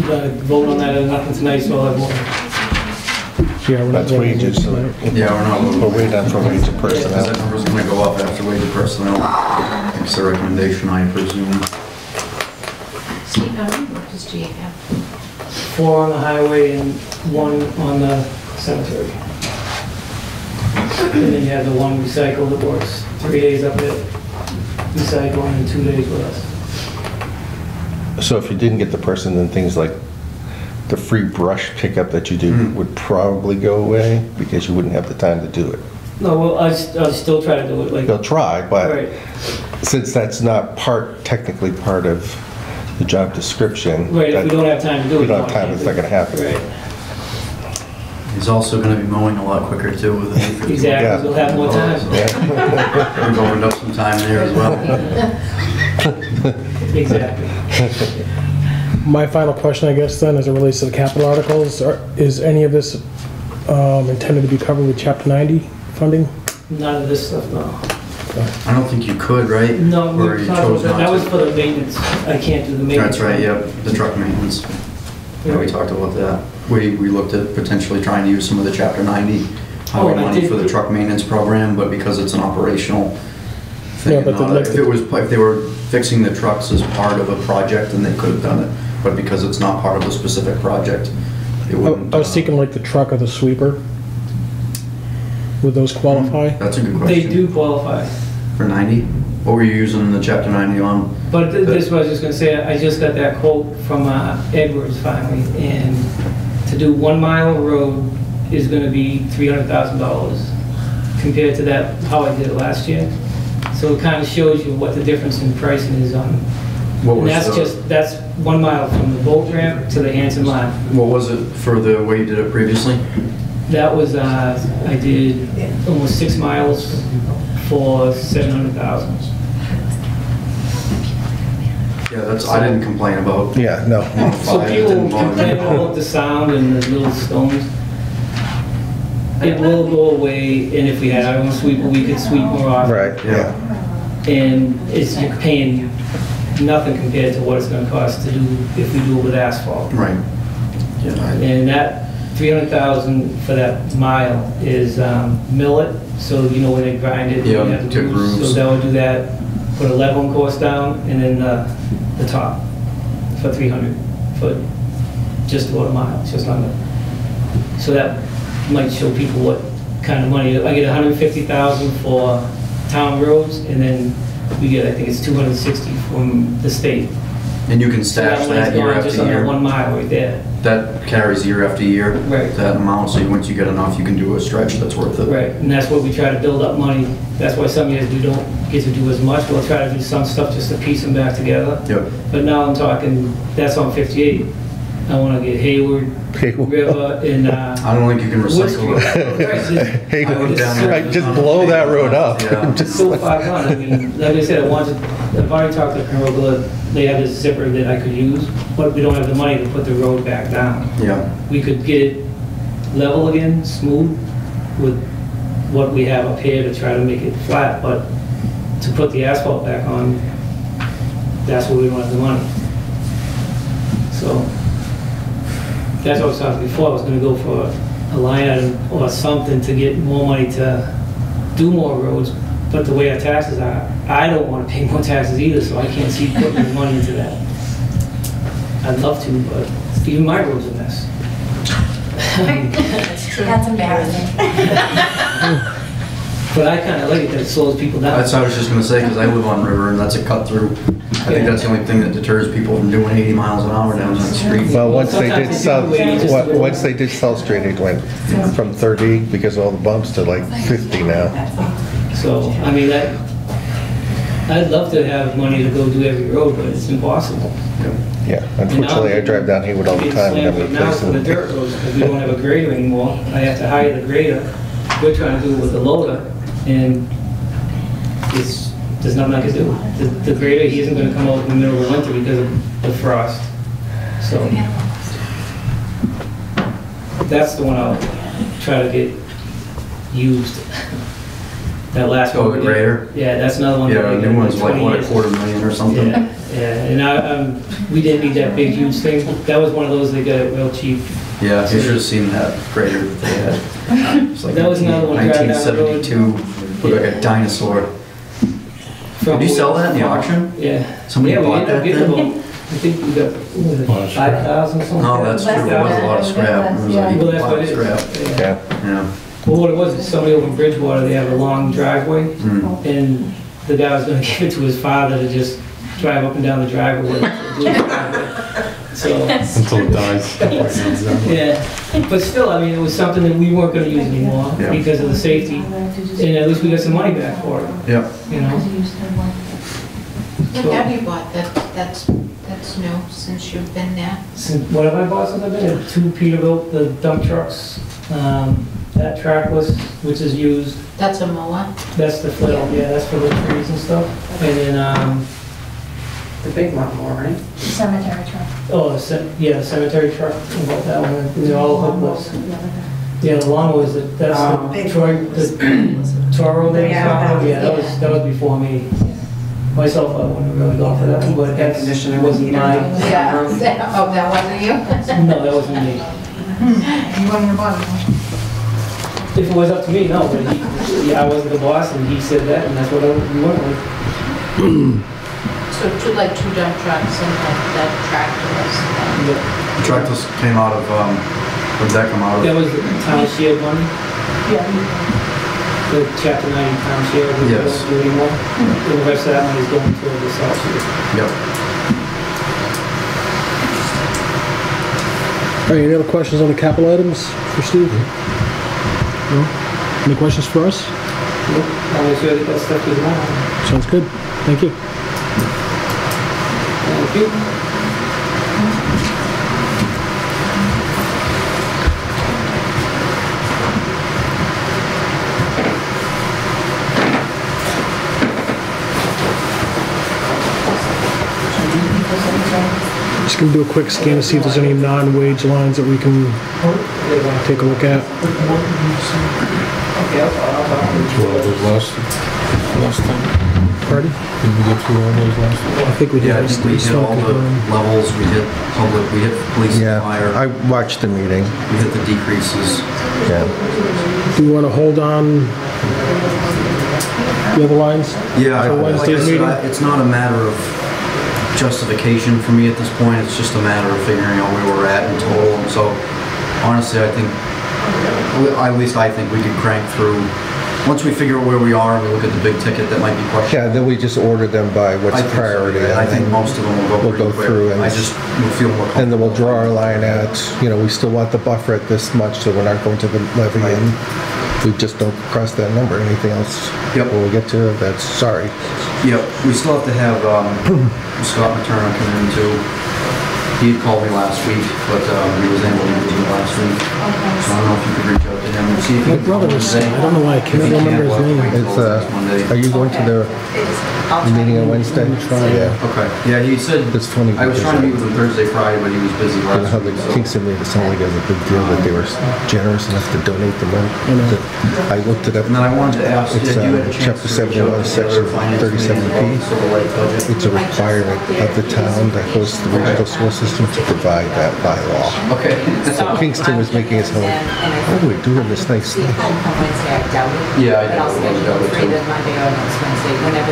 gotta vote on that or nothing tonight, so I'll have more. Yeah, we're not That's voting on wages, this so tonight. Yeah, we're not. we're way down for wage of Because that personnel. number's gonna go up after wage of personnel. It's the recommendation, I presume. Steve, how many workers do you have? 4 on the highway and 1 on the cemetery. And then you have the 1 recycle that works 3 days up at recycling and 2 days with us. So if you didn't get the person, then things like the free brush pickup that you do would probably go away because you wouldn't have the time to do it. No, well, I'll still try to do it like. They'll try, but Right. since that's not technically part of the job description. Right, if we that- don't have time to do it. We don't have time, it's not gonna happen. Right, He's also gonna be mowing a lot quicker too with the. exactly, we'll have more time. We're going up some time there as well. Exactly. My final question, I guess, then, as it relates to the capital articles, is any of this intended to be covered with Chapter 90 funding? None of this stuff, no. I don't think you could, right? No, Or you chose not that was to. for the maintenance. I can't do the maintenance. That's right, yep, the truck maintenance. Yeah, we talked about that. We looked at potentially trying to use some of the Chapter 90 highway Oh, I money did- for the truck maintenance program, but because it's an operational thing, Yeah, but if they were fixing the trucks as part of a project, then they could have done it. But because it's not part of a specific project, it wouldn't. I was thinking like the truck or the sweeper. Would those qualify? That's a good They question. do qualify. For 90? What were you using the chapter 90 on? But this was I was just gonna say, I just got that quote from Edwards finally, and to do 1 mile of road is gonna be $300,000 compared to that, how I did it last year. So it kind of shows you what the difference in pricing is on. What And was that's 1 mile from the boat ramp to the Hanson line. What was it for the way you did it previously? That was, I did almost 6 miles for 700,000. Yeah, that's, I didn't complain about. Yeah, no. So It people didn't bother me. complain about the sound and the little stones. It will go away, and if we had our own sweeper, we could sweep more often. Right, yeah. And it's, you're paying nothing compared to what it's gonna cost to do, if we do it with asphalt. Right. Yeah. And that 300,000 for that mile is millet, so you know when they grind it, you Yeah, have to to grooves. so that would do that, put a leveling course down, and then the top for 300 foot, just about a mile, it's just under. So that might show people what kind of money, I get 150,000 for town roads, and then we get, I think it's 260 from the state. And you can So stash money's that year gone after just under year. 1 mile right there. That carries year after year. Right. That amount, so once you get enough, you can do a stretch that's worth it. Right, and that's what we try to build up money. That's why some years we don't get to do as much. We'll try to do some stuff just to piece them back together. Yep. But now I'm talking, that's on 58. I want to get Hayward, River, and I don't think you can recycle it. Hey, I went down there. just blow that road up. Yeah. It's so far gone. I mean, like I said, I've already talked to Colonel Good. They have this zipper that I could use, but we don't have the money to put the road back down. Yeah. We could get it level again, smooth, with what we have up here to try to make it flat, but to put the asphalt back on, that's where we don't have the money. So, that's what I was talking before, I was gonna go for a line item or something to get more money to do more roads, but the way our taxes are, I don't wanna pay more taxes either, so I can't see putting the money into that. I'd love to, but even my road's a mess. That's embarrassing. But I kinda like it that it slows people down. That's what I was just gonna say, because I live on River and that's a cut through. I think that's the only thing that deters people from doing 80 miles an hour down that street. Well, once they did Sometimes South, you do it just to- once they did South Street, it went from 30 because of all the bumps to like 50 now. So, I mean, I'd love to have money to go do every road, but it's impossible. Yeah, unfortunately, I drive down Haywood all the time and I'm It's now for the replacing. dirt roads, because we don't have a grader anymore. I have to hire the grader. We're trying to do it with the loader, and there's nothing I can do. The grader, he isn't gonna come out in the middle of the winter because of the frost. So, that's the one I'll try to get used. That last one. Oh, the grader? Yeah, that's another one. Yeah, that we the got new one's like, 20 what, years. $250,000 or something? Yeah, yeah, and we didn't need that big huge thing. That was one of those they got it real cheap. Yeah, you should have seen that grader that they had. It's like That was another one driving down the road. 1972, looked like a dinosaur. Did you sell that in the auction? Yeah. Somebody Yeah, we bought ended up that getting thing? about, I think we got, what was it, 5,000 or something? No, that's true, there was a lot of scrap. There was a heap Well, of that's what it scrap. is. Yeah. Yeah, Yeah. Well, what it was, is somebody over in Bridgewater, they have a long driveway, Mm. and the guy was gonna give it to his father to just drive up and down the driveway. with it, do the driveway. So, Until it dies. yeah, but still, I mean, it was something that we weren't gonna use anymore Yeah. because of the safety, and at least we got some money back for it, Yeah. you know? What have you bought that's new since you've been there? What have I bought since I've been here? 2 Peterbilt, the dump trucks, that trackless, which is used, That's a mower? that's the flail, yeah, that's for the trees and stuff. And then, The big lawnmower, right? Cemetery truck. the cemetery truck, about that one, they're all hookless. Yeah, the lawnmower is, that's the Big Troy, the Toro they was Yeah, talking about, yeah, that that was before me. Myself, I wouldn't really go for that one, but Air that conditioner wasn't heater. my, Yeah. Oh, that wasn't you? no, that wasn't me. You want your body? If it was up to me, no, but I wasn't the boss, and he said that, and that's what we went with. So two dump trucks and that tractor was, Yeah. The tractors came out of, where'd that come out That of? was the town shared money. Yeah. the chapter 90 pound share, we Yes. don't do anymore. And the rest of that money is going toward the salt shed. Yep. All right, any other questions on the capital items for Steve? No? Any questions for us? Nope, I'll make sure that stuff is on. Sounds good. Thank you. Thank you. Just gonna do a quick scan to see if there's any non-wage lines that we can take a look at. Okay, Through all those last time? Pardon? Did we get through all those last time? I think we did. Yeah, I think we hit all the levels, we hit public, we hit police and Yeah, fire, I watched the meeting. we hit the decreases. Yeah. Do you want to hold on the other lines? Yeah, For like I Wednesday's said, meeting? it's not a matter of justification for me at this point, it's just a matter of figuring out where we're at in total. And so honestly, I think, at least I think we can crank through, once we figure out where we are and we look at the big ticket that might be Yeah, questionable. then we just order them by I what's think so, priority. yeah. I think and most of them will we'll go go pretty through quick. and I just will feel more comfortable. And then we'll draw our line at, we still want the buffer at this much, so we're not going to the levy, Right. and we just don't cross that number. Anything else, Yep. when we get to it, that's, sorry. Yeah, we still have to have Scott Materna come in too. He had called me last week, but he was able to do it last week. So I don't know if you could reach out to him and see if he My can. brother was saying, I don't know why I can't remember his name. It's, are you going to the meeting on Wednesday? Yeah. Okay, yeah, he said, It's funny I was because trying to meet with him Thursday, Friday, but he was busy You know last how week, the so. Kingston made it sound like it was a big deal that they were generous enough to donate the money? I know. I looked it up. And then I wanted to ask, It's did you have a chance chapter to reach out 71, to the section other finance committee 37P. for the light budget? It's a requirement of the town that hosts the regional school system to provide that by law. Okay. So Kingston was making it sound like, oh, we're doing this nice thing. Yeah, I did.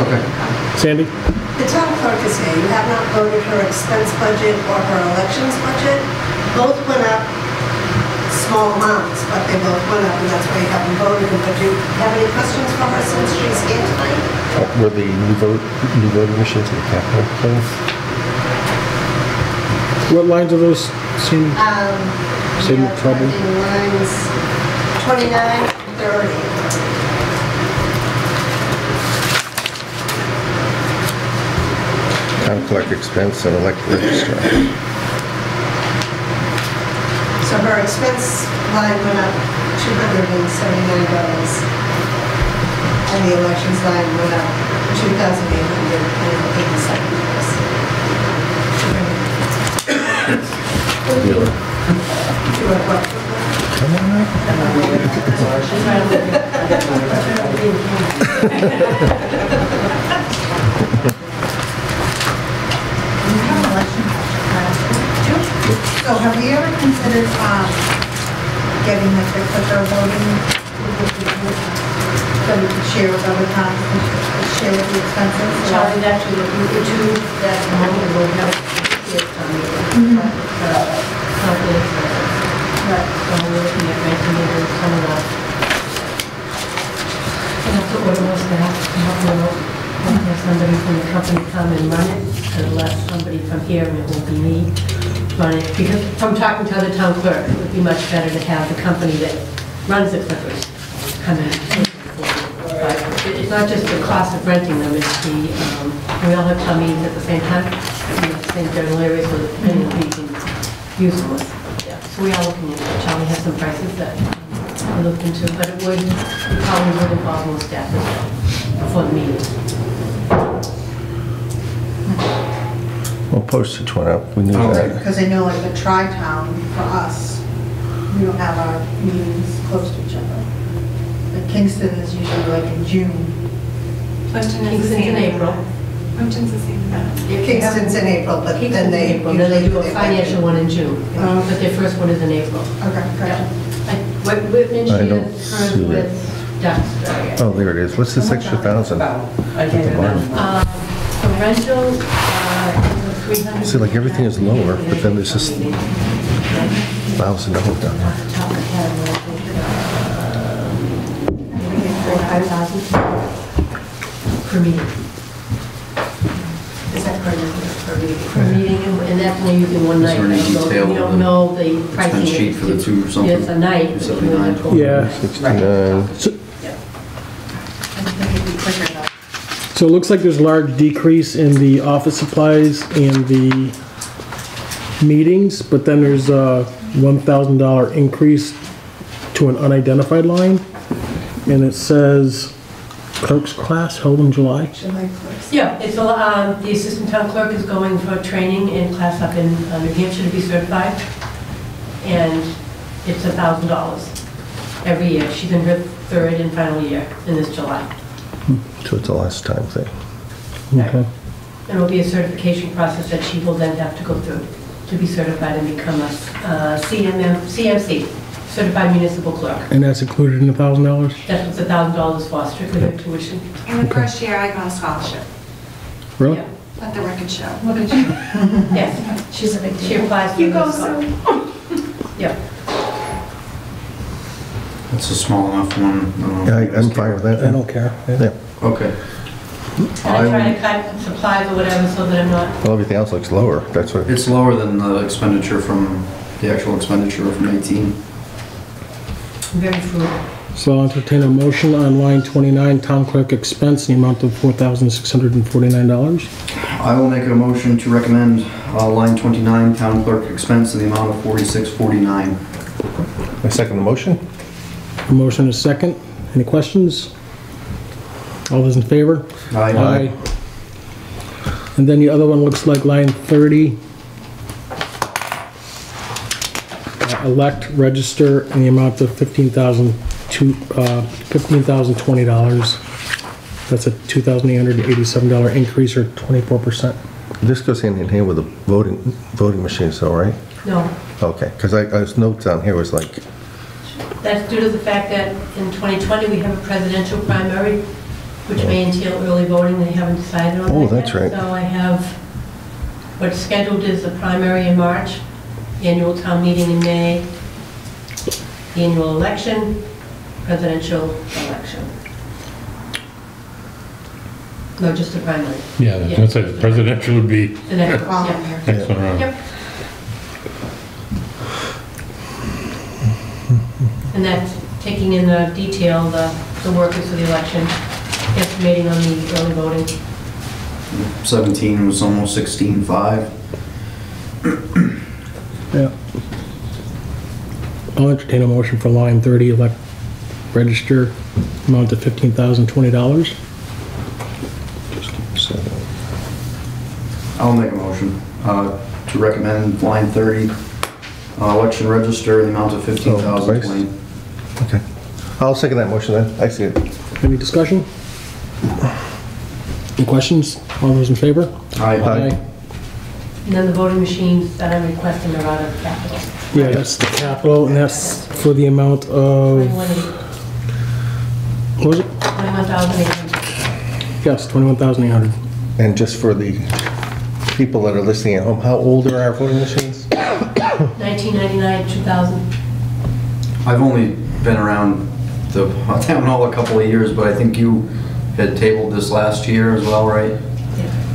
Okay. Sandy? The town clerk is here. You have not voted her expense budget or her elections budget. Both went up small amounts, but they both went up, and that's why you haven't voted them. But do you have any questions for her since she's here tonight? Were the new voting machines in the capital place? What lines are those, Sandy? Save me trouble. Lines 29, 30. Town clerk expense and elected registrar. So her expense line went up $279, and the elections line went up $2,887. Come on, So have we ever considered getting like the quicker voting, so we could share with other towns, and share with the expenses? Charlie's actually looking into that money, and we'll have it Right. So we're looking at making it some of that. And that's what it was, to help them out. Have somebody from the company come and run it, and let somebody from here, and it won't be me, run it. Because from talking to other town clerks, it would be much better to have the company that runs the clippers come in. But it's not just the cost of renting them, it's the, we all have town meetings at the same time, in the same general area, so that any of you can use them with. Yeah, so we are looking into it. Charlie has some prices that we looked into, but it probably would involve more staff as well for the meeting. Well, postage went up, we knew that. Because I know like the tri-town, for us, we don't have our meetings close to each other. Like Kingston is usually like in June. Kingston's in April. Plimpton's the same amount. Kingston's in April, but then they... April, then they do a financial one in June, Oh. but their first one is in April. Okay, gotcha. Whitman I don't shares hers see it. with Duxbury. Oh, there it is. What's this extra $1,000? At the bottom. For rentals, 300. See, like everything is lower, but then there's just $1,000 down there. Off the top of my head, I think, 5,000 per meeting. Is that per meeting? Per meeting, and that's only using one night. Is there any So detail we of don't the know the pricing. expense sheet for the two or something? It's a night. but you only have to go- Yeah. 69. So it looks like there's a large decrease in the office supplies and the meetings, but then there's a $1,000 increase to an unidentified line. And it says clerk's class held in July. Yeah, it's the assistant town clerk is going for training in class up in New Hampshire to be certified. And it's $1,000 every year. She's in her third and final year in this July. So it's a last time thing. Okay. And it'll be a certification process that she will then have to go through to be certified and become a CMC, Certified Municipal Clerk. And that's included in the $1,000? That's what the $1,000 is for, strictly her tuition. In the first year, I got a scholarship. Really? Yeah. Let the record show. Look at you. Yes, She's a big she deal. applies for You the go, scholarship. Yep. It's a small enough one. I'm fine with that. I don't care. Yeah. Okay. And I try to cut supplies or whatever so that I'm not, Well, everything else looks lower. That's what. It's lower than the expenditure from, the actual expenditure from 18. very frugal. So I'll entertain a motion on line 29, town clerk expense, in the amount of $4,649. I will make a motion to recommend line 29, town clerk expense in the amount of $46.49. I second the motion. A motion is second. Any questions? All those in favor? Aye. And then the other one looks like line 30. Elect, register in the amount of $15,020. That's a $2,887 increase or 24%. This goes hand in hand with the voting machines though, right? No, Okay, because those notes down here was like, that's due to the fact that in 2020, we have a presidential primary, which may entail early voting. They haven't decided on that Oh, yet. that's right. So I have, what's scheduled is the primary in March, annual town meeting in May, annual election, presidential election. No, just the primary. Yeah, that's it. Presidential would be The next one, yeah. next one around. Yep. And that's taking in the detail, the workers for the election, estimating on the early voting. 17 was almost 16.5. Yeah. I'll entertain a motion for line 30, elect, register, amount of $15,020. I'll make a motion to recommend line 30, election register in the amount of $15,020. okay. I'll second that motion then. I see it. Any discussion? Any questions? All those in favor? Aye. And then the voting machines that I'm requesting are out of capital. Yeah, that's the capital, and that's for the amount of, 21,800. what was it? 21,800. Yes, $21,800. And just for the people that are listening at home, how old are our voting machines? 1999, 2000. I've only been around the town hall a couple of years, but I think you had tabled this last year as well, right?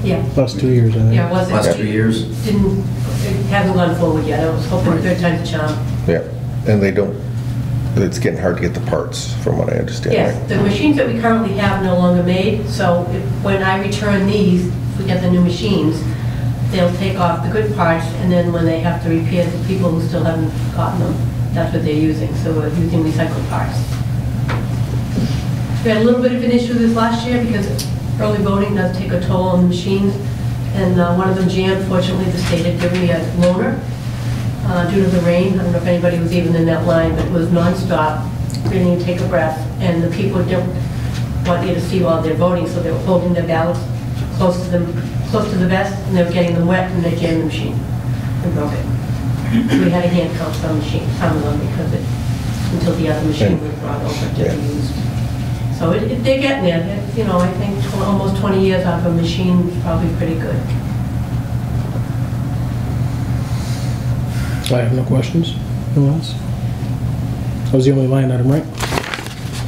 Yeah, Last 2 years, I think. yeah, it was. Last 2 years? It hasn't gone forward yet. I was hoping third time's a charm. Yeah, and they don't, it's getting hard to get the parts, from what I understand, Yes, right? the machines that we currently have no longer made, so when I return these, if we get the new machines, they'll take off the good parts, and then when they have to repair the people who still haven't gotten them, that's what they're using, so we're using recycled parts. We had a little bit of an issue this last year because early voting does take a toll on the machines, and one of them jammed. Fortunately, the state had given me a loaner due to the rain. I don't know if anybody was even in that line, but it was nonstop. We didn't even take a breath, and the people didn't want you to see while they're voting, so they were holding their ballots close to the vest, and they were getting them wet, and they jammed the machine and broke it. So we had to hand count some of them because until the other machine was brought over to be used. So they're getting there. You know, I think almost 20 years out of a machine is probably pretty good. I have no questions. No else? That was the only line item, right?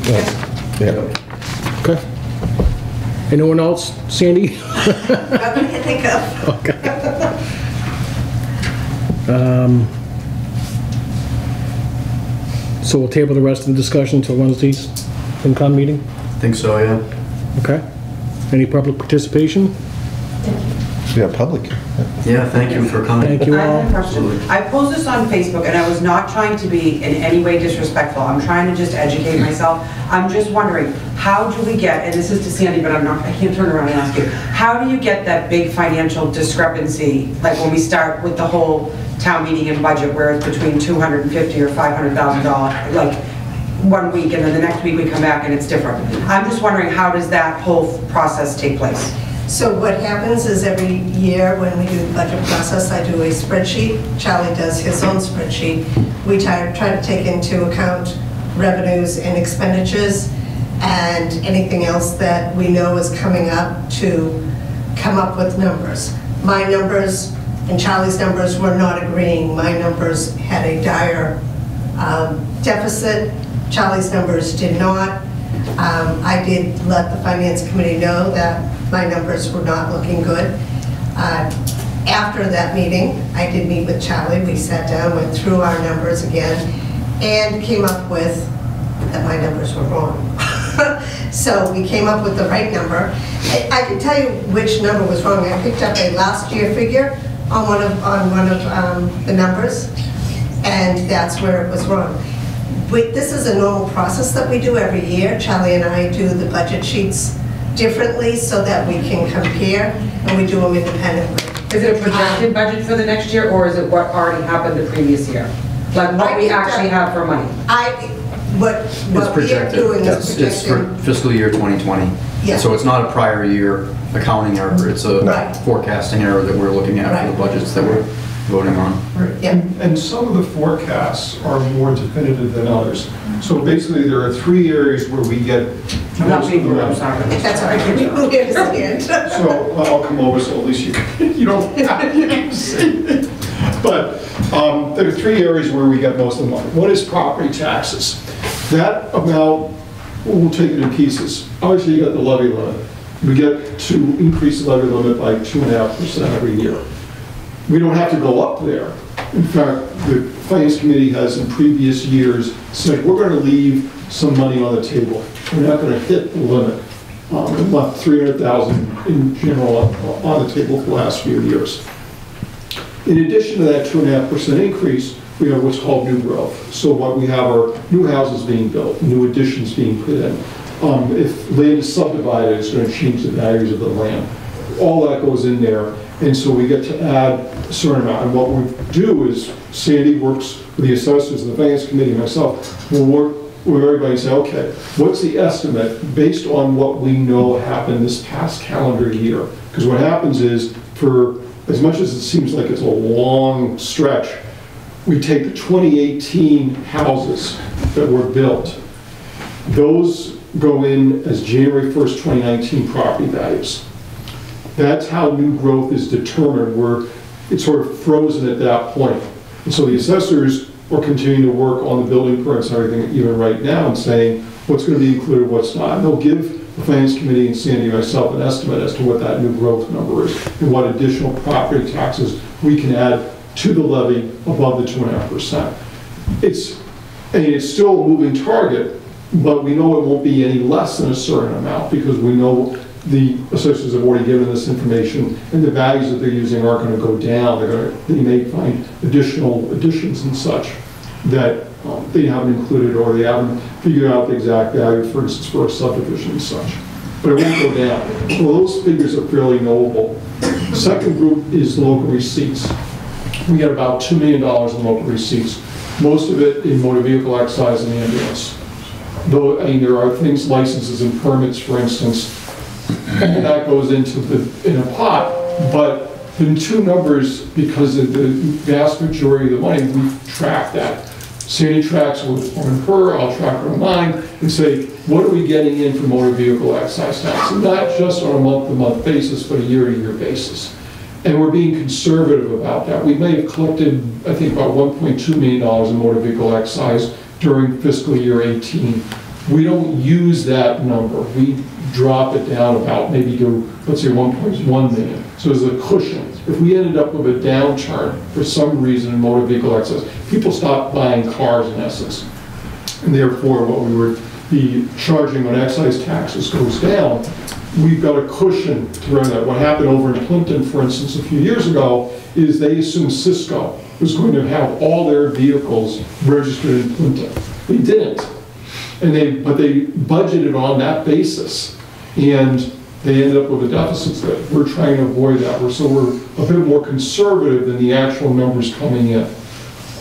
Yeah. Anyone else? Sandy? Nothing I can think of. Okay. So we'll table the rest of the discussion until Wednesday's FinCom meeting? Think so, yeah. Okay. Any public participation? Yeah, public. Yeah, thank you for coming. Thank you I all. have a question. I posed this on Facebook, and I was not trying to be in any way disrespectful. I'm trying to just educate myself. I'm just wondering, how do we get, and this is to Sandy, but I can't turn around and ask you, how do you get that big financial discrepancy, like when we start with the whole town meeting and budget, where it's between $250,000 or $500,000, like one week, and then the next week we come back and it's different? I'm just wondering, how does that whole process take place? So what happens is every year when we do the budget process, I do a spreadsheet. Charlie does his own spreadsheet. We try to take into account revenues and expenditures and anything else that we know is coming up to come up with numbers. My numbers and Charlie's numbers were not agreeing. My numbers had a dire deficit. Charlie's numbers did not. I did let the Finance Committee know that my numbers were not looking good. After that meeting, I did meet with Charlie. We sat down, went through our numbers again, and came up with that my numbers were wrong. So we came up with the right number. I can tell you which number was wrong. I picked up a last year figure on one of the numbers, and that's where it was wrong. This is a normal process that we do every year. Charlie and I do the budget sheets differently so that we can compare, and we do them independently. Is it a projected budget for the next year, or is it what already happened the previous year? Like what we actually have for money? It's projected. It's for fiscal year 2020. Yeah. So it's not a prior year accounting error, it's a forecasting error that we're looking at for the budgets that we're voting on. Right. And some of the forecasts are more definitive than others. So basically, there are 3 areas where we get most of the money. That's all right. You understand. So I'll come over, so at least you don't have to see it. But there are 3 areas where we get most of the money. One is property taxes. That amount, we'll take it in pieces. Obviously, you got the levy limit. We get to increase the levy limit by 2.5% every year. We don't have to go up there. In fact, the Finance Committee has in previous years said, we're going to leave some money on the table. We're not going to hit the limit. And left $300,000 in general on the table for the last few years. In addition to that 2.5% increase, we have what's called new growth. So what we have are new houses being built, new additions being put in. If land is subdivided, it's going to change the values of the land. All that goes in there. And so we get to add a certain amount. And what we do is Sandy works with the assessors and the Finance Committee and myself. We'll work with everybody and say, okay, what's the estimate based on what we know happened this past calendar year? Because what happens is, for as much as it seems like it's a long stretch, we take the 2018 houses that were built. Those go in as January 1st, 2019 property values. That's how new growth is determined, where it's sort of frozen at that point. And so the assessors are continuing to work on the building permits and everything even right now and saying what's going to be included, what's not. And they'll give the Finance Committee and Sandy and myself an estimate as to what that new growth number is and what additional property taxes we can add to the levy above the 2.5%. It's still a moving target, but we know it won't be any less than a certain amount because we know the assessors have already given this information, and the values that they're using aren't going to go down. They may find additional additions and such that they haven't included, or they haven't figured out the exact value, for instance, for a subdivision and such. But it won't go down. So those figures are fairly knowable. The second group is local receipts. We get about $2 million in local receipts, most of it in motor vehicle excise and ambulance. Though, I mean, there are things, licenses and permits, for instance, and that goes into in a pot, but the 2 numbers, because of the vast majority of the money, we track that. Sandy tracks on her, I'll track on mine, and say, what are we getting in for motor vehicle excise tax? And not just on a month-to-month basis, but a year-to-year basis. And we're being conservative about that. We may have collected, I think, about $1.2 million in motor vehicle excise during fiscal year 18. we don't use that number. We drop it down about maybe to, let's say, 1.1 million. So there's a cushion. If we ended up with a downturn for some reason in motor vehicle excise, people stop buying cars in essence. And therefore, what we would be charging on excise taxes goes down. We've got a cushion to run that. What happened over in Clinton, for instance, a few years ago, is they assumed Cisco was going to have all their vehicles registered in Clinton. They didn't. But they budgeted on that basis. And they ended up with a deficit that we're trying to avoid that. So we're a bit more conservative than the actual numbers coming in.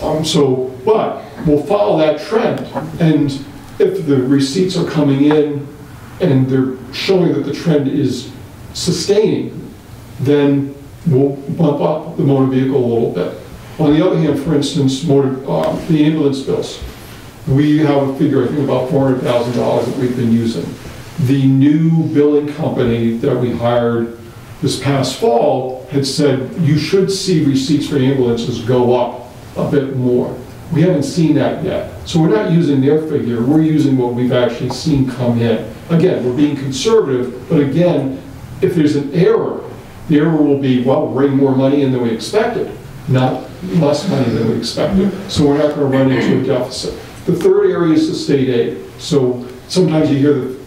But we'll follow that trend. And if the receipts are coming in and they're showing that the trend is sustaining, then we'll bump up the motor vehicle a little bit. On the other hand, for instance, the ambulance bills. We have a figure, I think, about $400,000 that we've been using. The new billing company that we hired this past fall had said, you should see receipts for ambulances go up a bit more. We haven't seen that yet. So we're not using their figure, we're using what we've actually seen come in. Again, we're being conservative, but again, if there's an error, the error will be, well, bring more money in than we expected, not less money than we expected. So we're not going to run into a deficit. The third area is the state aid. So sometimes you hear the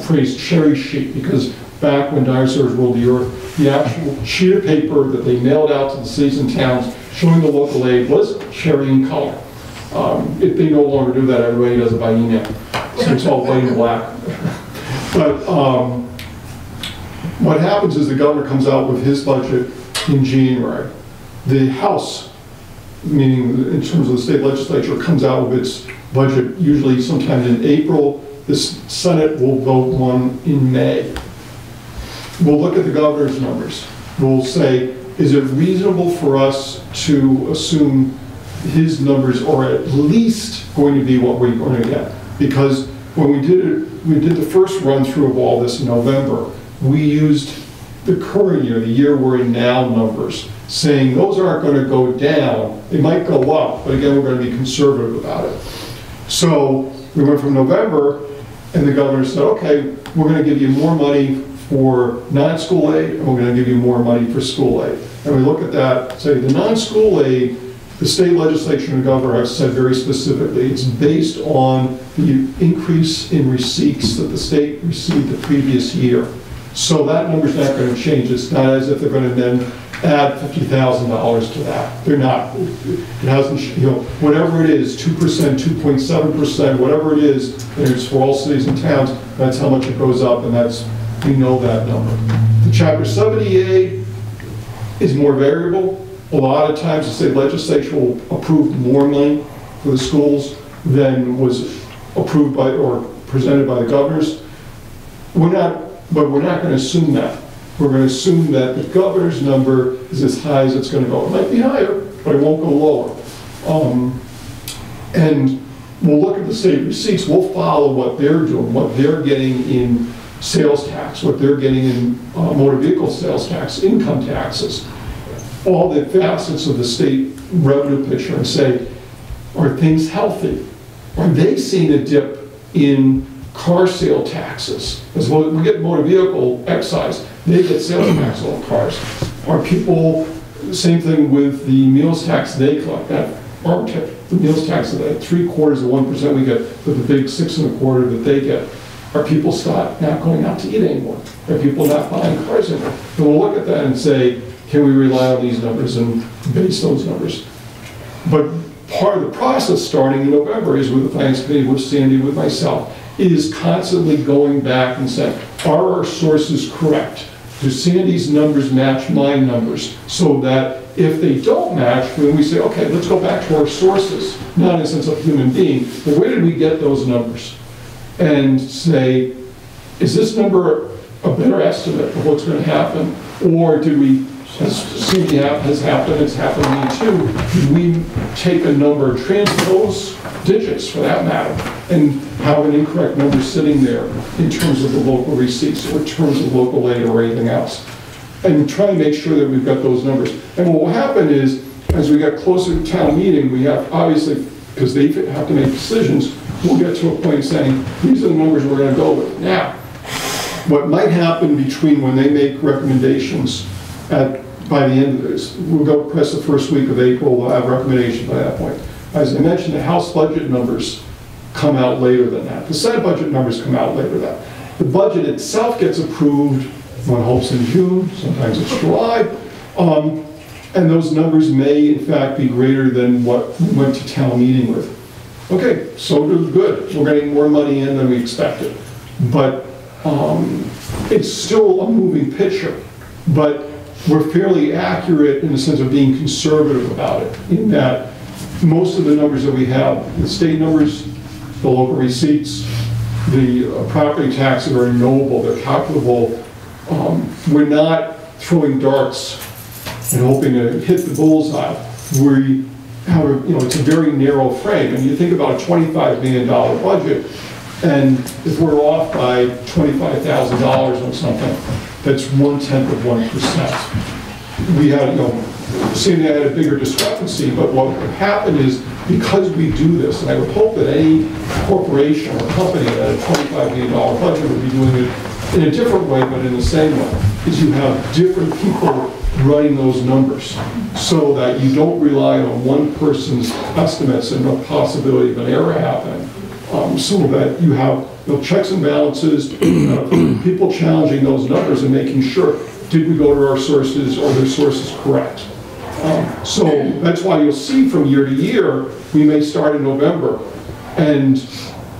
phrase cherry sheet, because back when dinosaurs ruled the earth, the actual sheet of paper that they mailed out to the cities and towns showing the local aid was cherry in color. If they no longer do that, everybody does it by email. So it's all white and black. But what happens is the governor comes out with his budget in January. The House, meaning in terms of the state legislature, comes out with its budget usually sometime in April. The Senate will vote one in May. We'll look at the governor's numbers. We'll say, is it reasonable for us to assume his numbers are at least going to be what we're going to get? Because when we did the first run through of all this in November, we used the current year, the year we're in now numbers, saying those aren't going to go down. They might go up, but again, we're going to be conservative about it. So we went from November, and the governor said, okay, we're going to give you more money for non-school aid, and we're going to give you more money for school aid. And we look at that, say the non-school aid, the state legislature and the governor have said very specifically, it's based on the increase in receipts that the state received the previous year. So that number's not going to change. It's not as if they're going to then add $50,000 to that. They're not. It hasn't, whatever it is, 2%, 2.7%, whatever it is, and it's for all cities and towns, that's how much it goes up, and we know that number. The Chapter 70 aid is more variable. A lot of times the state legislature will approve more money for the schools than was approved by or presented by the governors. But we're not going to assume that. We're going to assume that the governor's number is as high as it's going to go. It might be higher, but it won't go lower. And we'll look at the state receipts. We'll follow what they're doing, what they're getting in sales tax, what they're getting in motor vehicle sales tax, income taxes, all the facets of the state revenue picture, and say, are things healthy? Are they seeing a dip in car sale taxes? As well, we get motor vehicle excise, they get sales tax on cars. Are people, same thing with the meals tax they collect, the meals tax, that 3/4 of 1% we get, but the big 6 1/4 that they get. Are people not going out to eat anymore? Are people not buying cars anymore? And we'll look at that and say, can we rely on these numbers and base those numbers? But part of the process starting in November is with the Finance Committee, with Sandy, with myself, is constantly going back and saying, are our sources correct? Do Sandy's numbers match my numbers? So that if they don't match, then we say, okay, let's go back to our sources, not in the sense of human being, but where did we get those numbers? And say, is this number a better estimate of what's going to happen? Or did we, as Cindy has happened, it's happened to me too, did we take a number, transpose digits for that matter, and have an incorrect number sitting there in terms of the local receipts or in terms of local aid or anything else? And try and make sure that we've got those numbers. And what will happen is, as we get closer to town meeting, we have obviously because they have to make decisions, we'll get to a point saying, these are the numbers we're going to go with. Now, what might happen between when they make recommendations by the end of this, we'll go press the first week of April, we'll have recommendations by that point. As I mentioned, the House budget numbers come out later than that. The Senate budget numbers come out later than that. The budget itself gets approved, one hopes in June, sometimes it's July, and those numbers may in fact be greater than what we went to town meeting with. Okay, so good, we're getting more money in than we expected. But it's still a moving picture. But we're fairly accurate in the sense of being conservative about it, in that most of the numbers that we have, the state numbers, the local receipts, the property taxes are knowable, they're calculable. We're not throwing darts and hoping to hit the bullseye. We have, it's a very narrow frame. And you think about a $25 million budget, and if we're off by $25,000 on something, that's 1/10%. We had, Sandy had a bigger discrepancy, but what would happen is, because we do this, and I would hope that any corporation or company that had a $25 million budget would be doing it in a different way, but in the same way, is you have different people running those numbers, so that you don't rely on one person's estimates and the possibility of an error happening, so that you have checks and balances, people challenging those numbers and making sure, did we go to our sources, or their sources correct? So that's why you'll see from year to year, we may start in November, and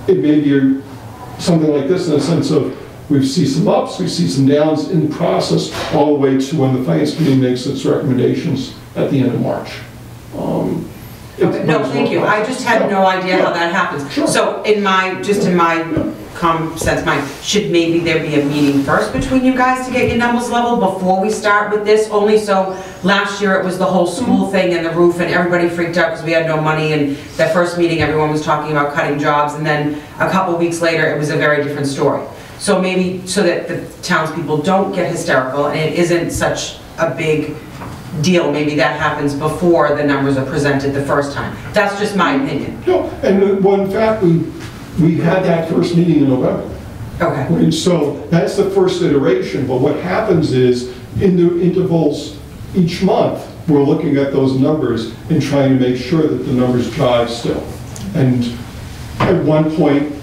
it may be something like this in the sense of, we see some ups, we see some downs in the process, all the way to when the Finance Committee makes its recommendations at the end of March. Okay, no, thank you. I just had no idea how that happens. Sure. So in my common sense mind, should maybe there be a meeting first between you guys to get your numbers level before we start with this? Only so last year it was the whole school thing and the roof, and everybody freaked out because we had no money, and that first meeting everyone was talking about cutting jobs, and then a couple weeks later it was a very different story. So maybe so that the townspeople don't get hysterical and it isn't such a big deal, maybe that happens before the numbers are presented the first time. That's just my opinion. No, and well, in fact, we had that first meeting in November. Okay. And so that's the first iteration, but what happens is, in the intervals each month, we're looking at those numbers and trying to make sure that the numbers jive still. And at one point,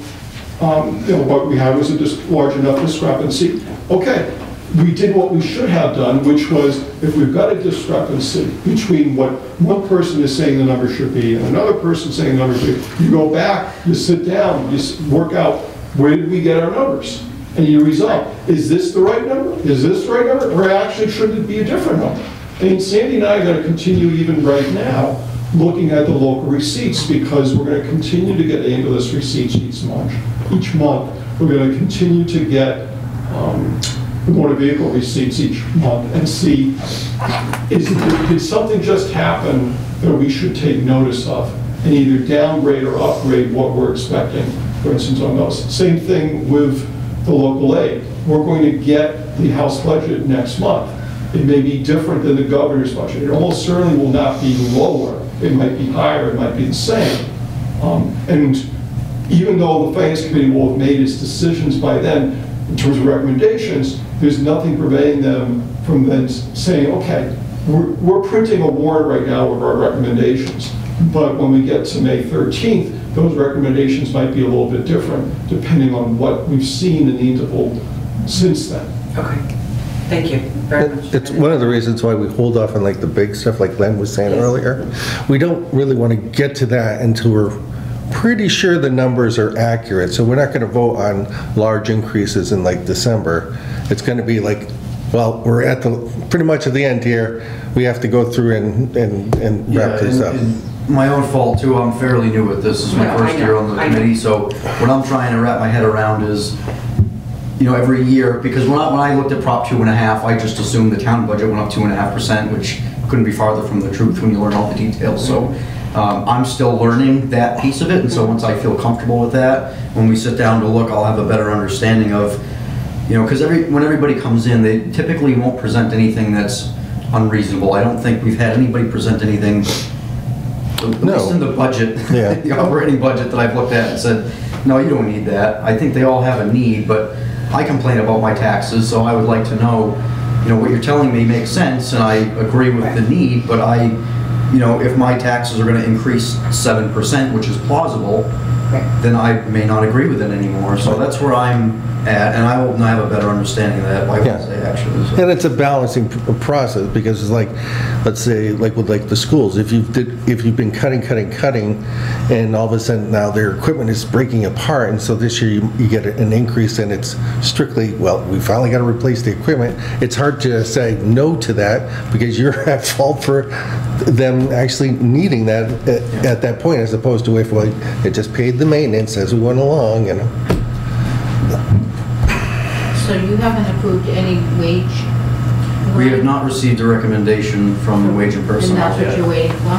what we had was a large enough discrepancy. Okay, we did what we should have done, which was, if we've got a discrepancy between what one person is saying the number should be and another person saying the number should be, you go back, you sit down, you work out, where did we get our numbers? And you resolve, is this the right number? Is this the right number? Or actually, should it be a different number? And Sandy and I are going to continue even right now looking at the local receipts, because we're going to continue to get ambulance receipts each month. We're going to continue to get the motor vehicle receipts each month and see, did something just happen that we should take notice of and either downgrade or upgrade what we're expecting, for instance, on those. Same thing with the local aid. We're going to get the House budget next month. It may be different than the governor's budget. It almost certainly will not be lower. It might be higher, it might be the same. And even though the Finance Committee will have made its decisions by then, in terms of recommendations, there's nothing preventing them from then saying, okay, we're printing a warrant right now with our recommendations, but when we get to May 13th, those recommendations might be a little bit different, depending on what we've seen in the interval since then. Okay. Thank you very much. It's one of the reasons why we hold off on like the big stuff, like Glenn was saying earlier. We don't really want to get to that until we're pretty sure the numbers are accurate. So we're not going to vote on large increases in like December. It's going to be like, well, we're at pretty much at the end here. We have to go through and wrap this up. My own fault too, I'm fairly new at this. This is my first year on the committee, so what I'm trying to wrap my head around is, every year, because when I looked at Prop 2.5, I just assumed the town budget went up 2.5%, which couldn't be farther from the truth when you learn all the details. So I'm still learning that piece of it, and so once I feel comfortable with that, when we sit down to look, I'll have a better understanding of, because when everybody comes in, they typically won't present anything that's unreasonable. I don't think we've had anybody present anything At No. least in the budget, Yeah. the operating budget that I've looked at and said, no, you don't need that. I think they all have a need, but I complain about my taxes, so I would like to know, what you're telling me makes sense, and I agree with the need, but if my taxes are gonna increase 7%, which is plausible, then I may not agree with it anymore. So that's where I'm at, and I will have a better understanding of that by Wednesday, actually. So. And it's a balancing process, because it's like, let's say, like with the schools, if you've been cutting, and all of a sudden now their equipment is breaking apart, and so this year you get an increase, and it's strictly, well, we finally got to replace the equipment. It's hard to say no to that, because you're at fault for them actually needing that at that point, as opposed to if it just paid the maintenance as we went along, So you haven't approved any wage? We have not received a recommendation from the Wage and Personnel And that's what you're waiting for?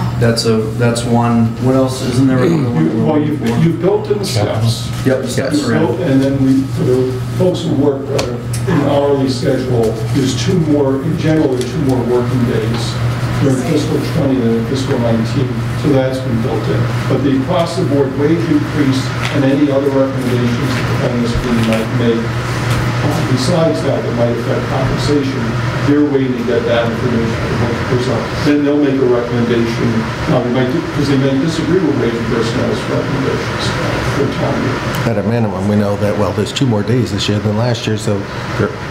That's one. What else? Isn't there another one? Well, you've built in the steps. Yep, the steps are in. And then for the folks who work in an hourly schedule, there's in general, there's 2 more working days during fiscal 20 and fiscal 19. So that's been built in. But the across-the-board wage increase and any other recommendations that the finance committee might make, besides that might affect compensation, they're waiting to get that information from the personnel. Then they'll make a recommendation. Now, because they may disagree with wage and personnel's recommendations for town meeting. At a minimum, we know that, well, there's 2 more days this year than last year, so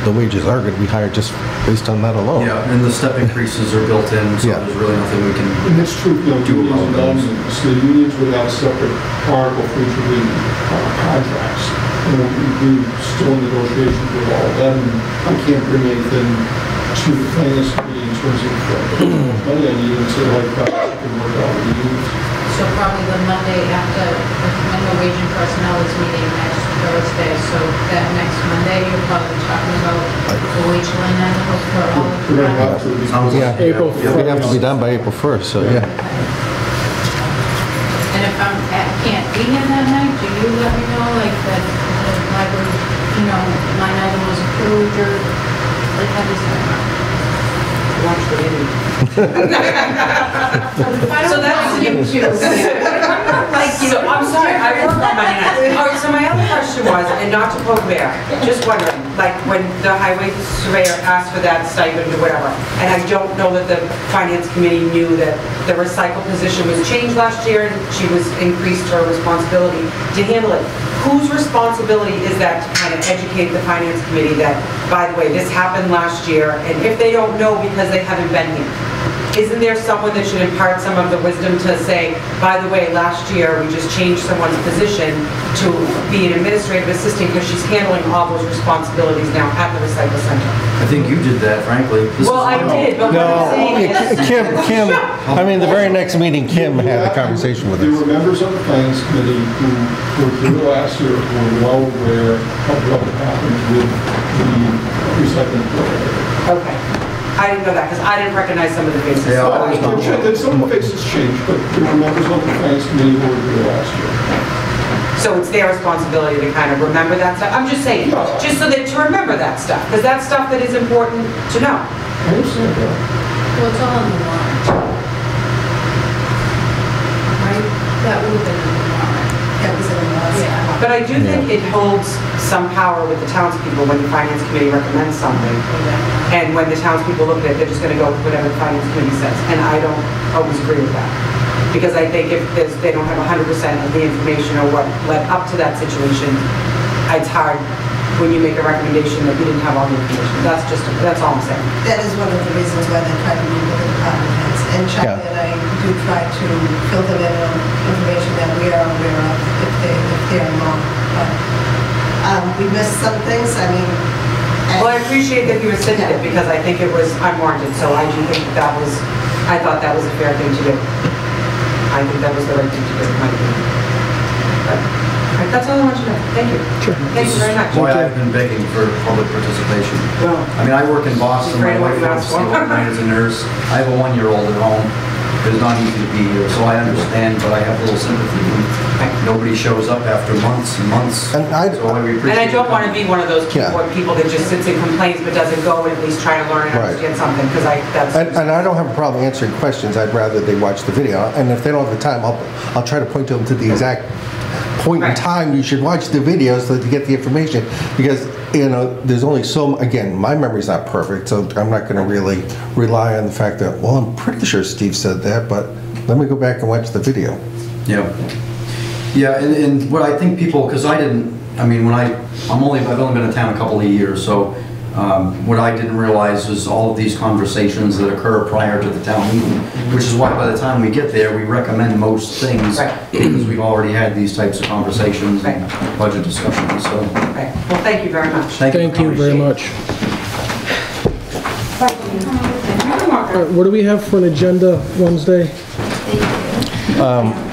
the wages are going to be higher just based on that alone. Yeah, and the step increases are built in, so there's really nothing we can And it's true, do unions about and those. non-unions. The unions would have a separate article for each of the contracts. And we're still in negotiations with all of them. I can't bring anything to the finance committee in terms of money I need until I can work out with the unions. So probably the Monday after, when the wage and personnel is meeting next Thursday, so that next Monday, you're probably talking about the wage line item for all of We're going to have the... to. Yeah, April we have to be done by April 1st, so yeah. And if can't be here that night, do you let me know, like, that the library, line item was approved, or, like, how does that work? Watch the video. I don't want you to. So, I'm sorry, I work on Monday nights. All right, so my other question was, and not to poke bear, just wondering, like when the highway surveyor asked for that stipend or whatever, and I don't know that the finance committee knew that the recycle position was changed last year and she was increased her responsibility to handle it. Whose responsibility is that to kind of educate the finance committee that, by the way, this happened last year, and if they don't know because they haven't been here, isn't there someone that should impart some of the wisdom to say, by the way, last year we just changed someone's position to be an administrative assistant because she's handling all those responsibilities now at the recycle center? I think you did that, frankly. Well, I did, but what I'm saying is... Kim, I mean, the very next meeting, Kim had the conversation with There us. were members of the finance committee who were here last year who were well aware of what happened with the recycling program. Okay. I didn't know that because I didn't recognize some of the faces. Yeah, So I was not- Some of the faces changed, but there were members of the finance committee who were here last year. So it's their responsibility to kind of remember that stuff. I'm just saying, just so that to remember that stuff, because that's stuff that is important to know. I understand that. Well, it's all in the warrant. Right? That would have been in the warrant. That was in the last. Yeah. But I do think it holds some power with the townspeople when the finance committee recommends something. And when the townspeople look at it, they're just going to go with whatever the finance committee says. And I don't always agree with that. Because I think if they don't have 100% of the information or what led up to that situation, it's hard when you make a recommendation that you didn't have all the information. That's all I'm saying. That is one of the reasons why they try to meet with the department heads. And Charlie and I do try to filter in on information that we are aware of if they're wrong. But we missed some things, I mean. Well, I appreciate that you rescinded it because I think it was unwarranted. So I do think I thought that was a fair thing to do. I think that was the right thing to do, in my opinion. But, all right, that's all I want you to know. Thank you. Sure. Thank you very much. Why I've been begging for public participation. Well, I mean, I work in Boston, my Afraid of what wife you works asked for. as a nurse. I have a 1-year-old at home. it's not easy to be here, so I understand, but I have a little sympathy. Nobody shows up after months and months. And I- So I appreciate And I don't it. want to be one of those Yeah. keyboard people that just sits and complains but doesn't go and at least try to learn and Right. understand something, because that's... And I don't have a problem answering questions. I'd rather they watch the video. And if they don't have the time, I'll try to point them to the exact point in Right. time you should watch the video so that you get the information. Because, you know, there's only so, again, my memory's not perfect, so I'm not going to really rely on the fact that, well, I'm pretty sure Steve said that, but let me go back and watch the video. Yeah. Yeah, and what I think people, because I didn't, I mean, I've only been in town a couple of years, so what I didn't realize is all of these conversations that occur prior to the town meeting, which is why by the time we get there, we recommend most things, Right. because we've already had these types of conversations and budget discussions, so. Okay. Well, thank you very much. Thank you very much. What do we have for an agenda Wednesday?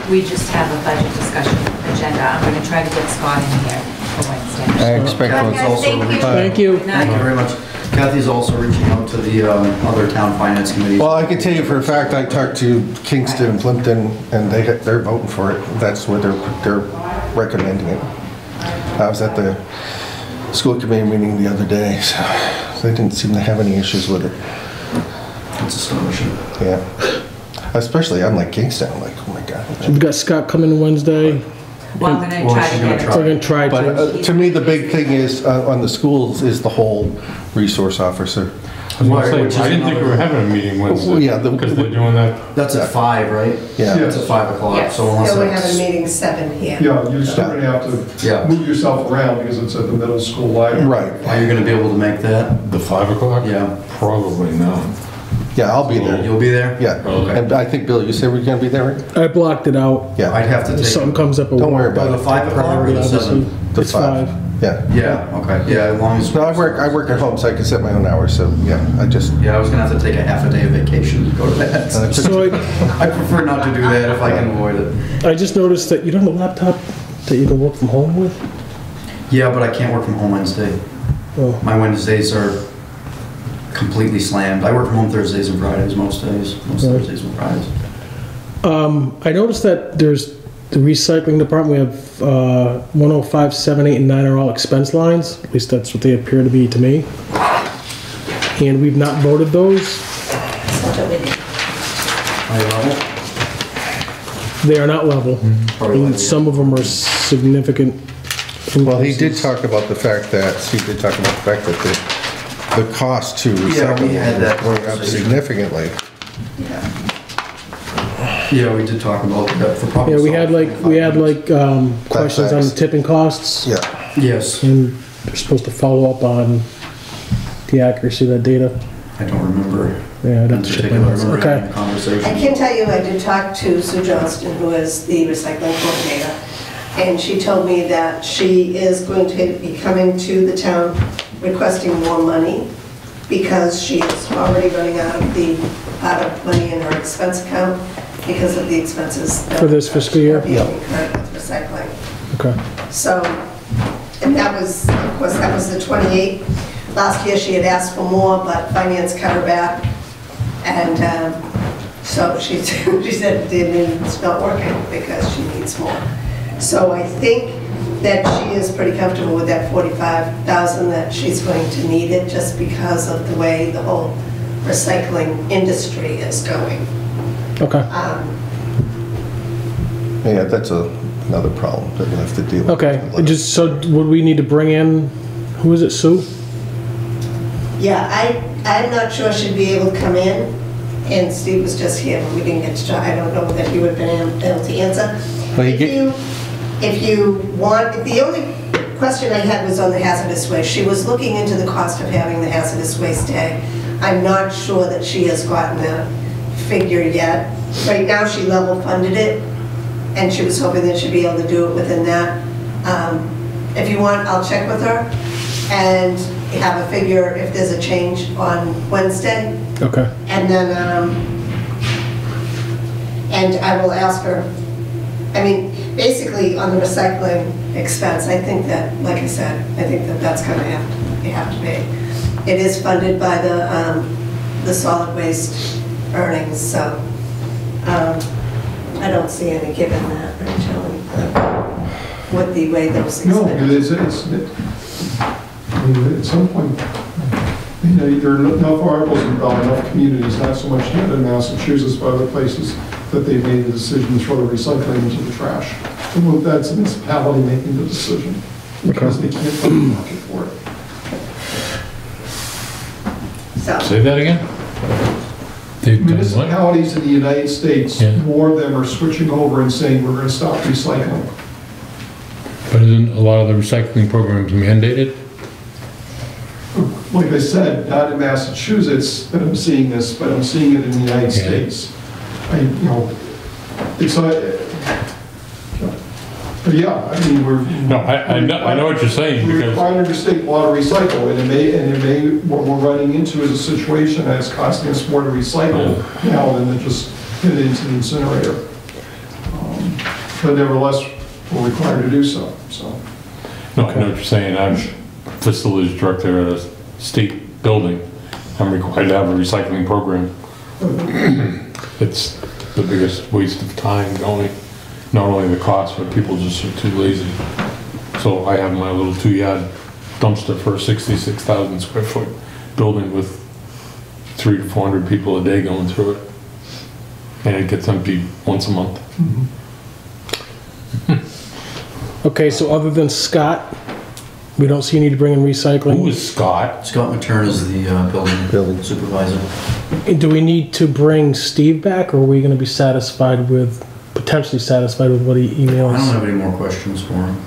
We just have a budget discussion agenda. I'm going to try to get Scott in here for Wednesday. I expect Kathy's also reaching- Thank you. Thank you very much. Kathy's also reaching out to the other town finance committees. Well, I can tell you for a fact, I talked to Kingston and Plimpton, and they're voting for it. That's what they're recommending it. I was at the school committee meeting the other day, so they didn't seem to have any issues with it. It's astonishing. Yeah. Especially, I'm like Kingston, I'm like, oh my God. We've got Scott coming Wednesday. Well, I'm going to try to she's get gonna it. try. We're gonna try But to. to me, the big thing is, on the schools, is the whole resource officer. I was gonna say, Which is I didn't think we were having a meeting Wednesday. Yeah, Because they're doing that. That's at 5, right? Yeah. That's at 5 o'clock, Yes. so unless Yeah, we have a it's... meeting 7 here. Yeah, you're still gonna have Yeah. to move yourself around because it's at the middle school library. Right. Are you gonna be able to make that? The 5 o'clock? Yeah. Probably not. Yeah, I'll be there. You'll be there? Yeah. Okay. And I think, Bill, you said we're gonna be there, right? I blocked it out. Yeah. I'd have to If take... something comes up. Don't worry about Oh, it. the 5 o'clock or the 7? It's 5. Yeah. Yeah, okay, yeah, as long as... No, I work at home, so I can set my own hours, so, yeah, I just... Yeah, I was gonna have to take a half a day of vacation to go to that. So I prefer not to do that if I can avoid it. I just noticed that you don't have a laptop that you can work from home with? Yeah, but I can't work from home Wednesday. Oh. My Wednesdays are completely slammed. I work from home Thursdays and Fridays, most days, most Right. Thursdays and Fridays. I noticed that there's the recycling department, we have 105, 7, 8, and 9 are all expense lines. At least that's what they appear to be to me. And we've not voted those. High level? They are not level. Probably And some of them are significant. Well, he did talk about the fact that, Steve did talk about the fact that the cost to Yeah, we had that recycle went up conversation. significantly. Yeah, we did talk about that for probably... Yeah, we had questions on the That's tipping costs. Yeah. Yes, And they're supposed to follow up on the accuracy of that data. I don't remember Yeah, I'd in have to check my particular. I notes. remember having Okay. a conversation. I can tell you, I did talk to Sue Johnston, who is the recycling coordinator, and she told me that she is going to be coming to the town requesting more money because she is already running out of money in her expense account because of the expenses that For this fiscal year? are being incurred with recycling. Okay. So, and that was, of course, that was the 28. Last year, she had asked for more, but finance cut her back. And so she said it's not working because she needs more. So I think that she is pretty comfortable with that 45,000, that she's going to need it just because of the way the whole recycling industry is going. Okay. Yeah, that's another problem that we'll have to deal with. Okay. Just so would we need to bring in, who is it, Sue? Yeah, I'm not sure she'd be able to come in, and Steve was just here, but we didn't get to talk. I don't know that he would have been able to answer. Well, If you want, the only question I had was on the hazardous waste. She was looking into the cost of having the hazardous waste day. I'm not sure that she has gotten a figure yet. Right now, she level funded it, and she was hoping that she'd be able to do it within that. If you want, I'll check with her and have a figure if there's a change on Wednesday. Okay. And then, and I will ask her, I mean, basically on the recycling expense, I think that, like I said, I think that that's gonna have to be. It is funded by the solid waste earnings, so I don't see any given that, right, Shelley? With the way those No, expenses. I mean, at some point, you know, there are enough articles about enough communities, not so much yet in Massachusetts, but other places, that they've made the decision to throw the recycling into the trash. And well, that's a municipality making the decision, because they can't find a market for it. So, Say that again? They've done what? Municipalities in the United States, Yeah. more of them are switching over and saying, we're gonna stop recycling. But isn't a lot of the recycling programs mandated? Like I said, not in Massachusetts that I'm seeing this, but I'm seeing it in the United Yeah. States. It's yeah, I mean, we're. No, I know what you're saying, We're because, requiring the state law to recycle, and it may, what we're running into is a situation that's costing us more to recycle now than to just get it into the incinerator. But nevertheless, we're required to do so. no, I know what you're saying, I'm facilities director at a state building, I'm required to have a recycling program. It's the biggest waste of time, not only the cost, but people just are too lazy. So I have my little 2-yard dumpster for a 66,000 square foot building with 300 to 400 people a day going through it. And it gets emptied once a month. Okay, so other than Scott, we don't see a need to bring in recycling? Who is Scott? Scott Matern is the building supervisor. Do we need to bring Steve back, or are we gonna be potentially satisfied with what he emails? I don't have any more questions for him.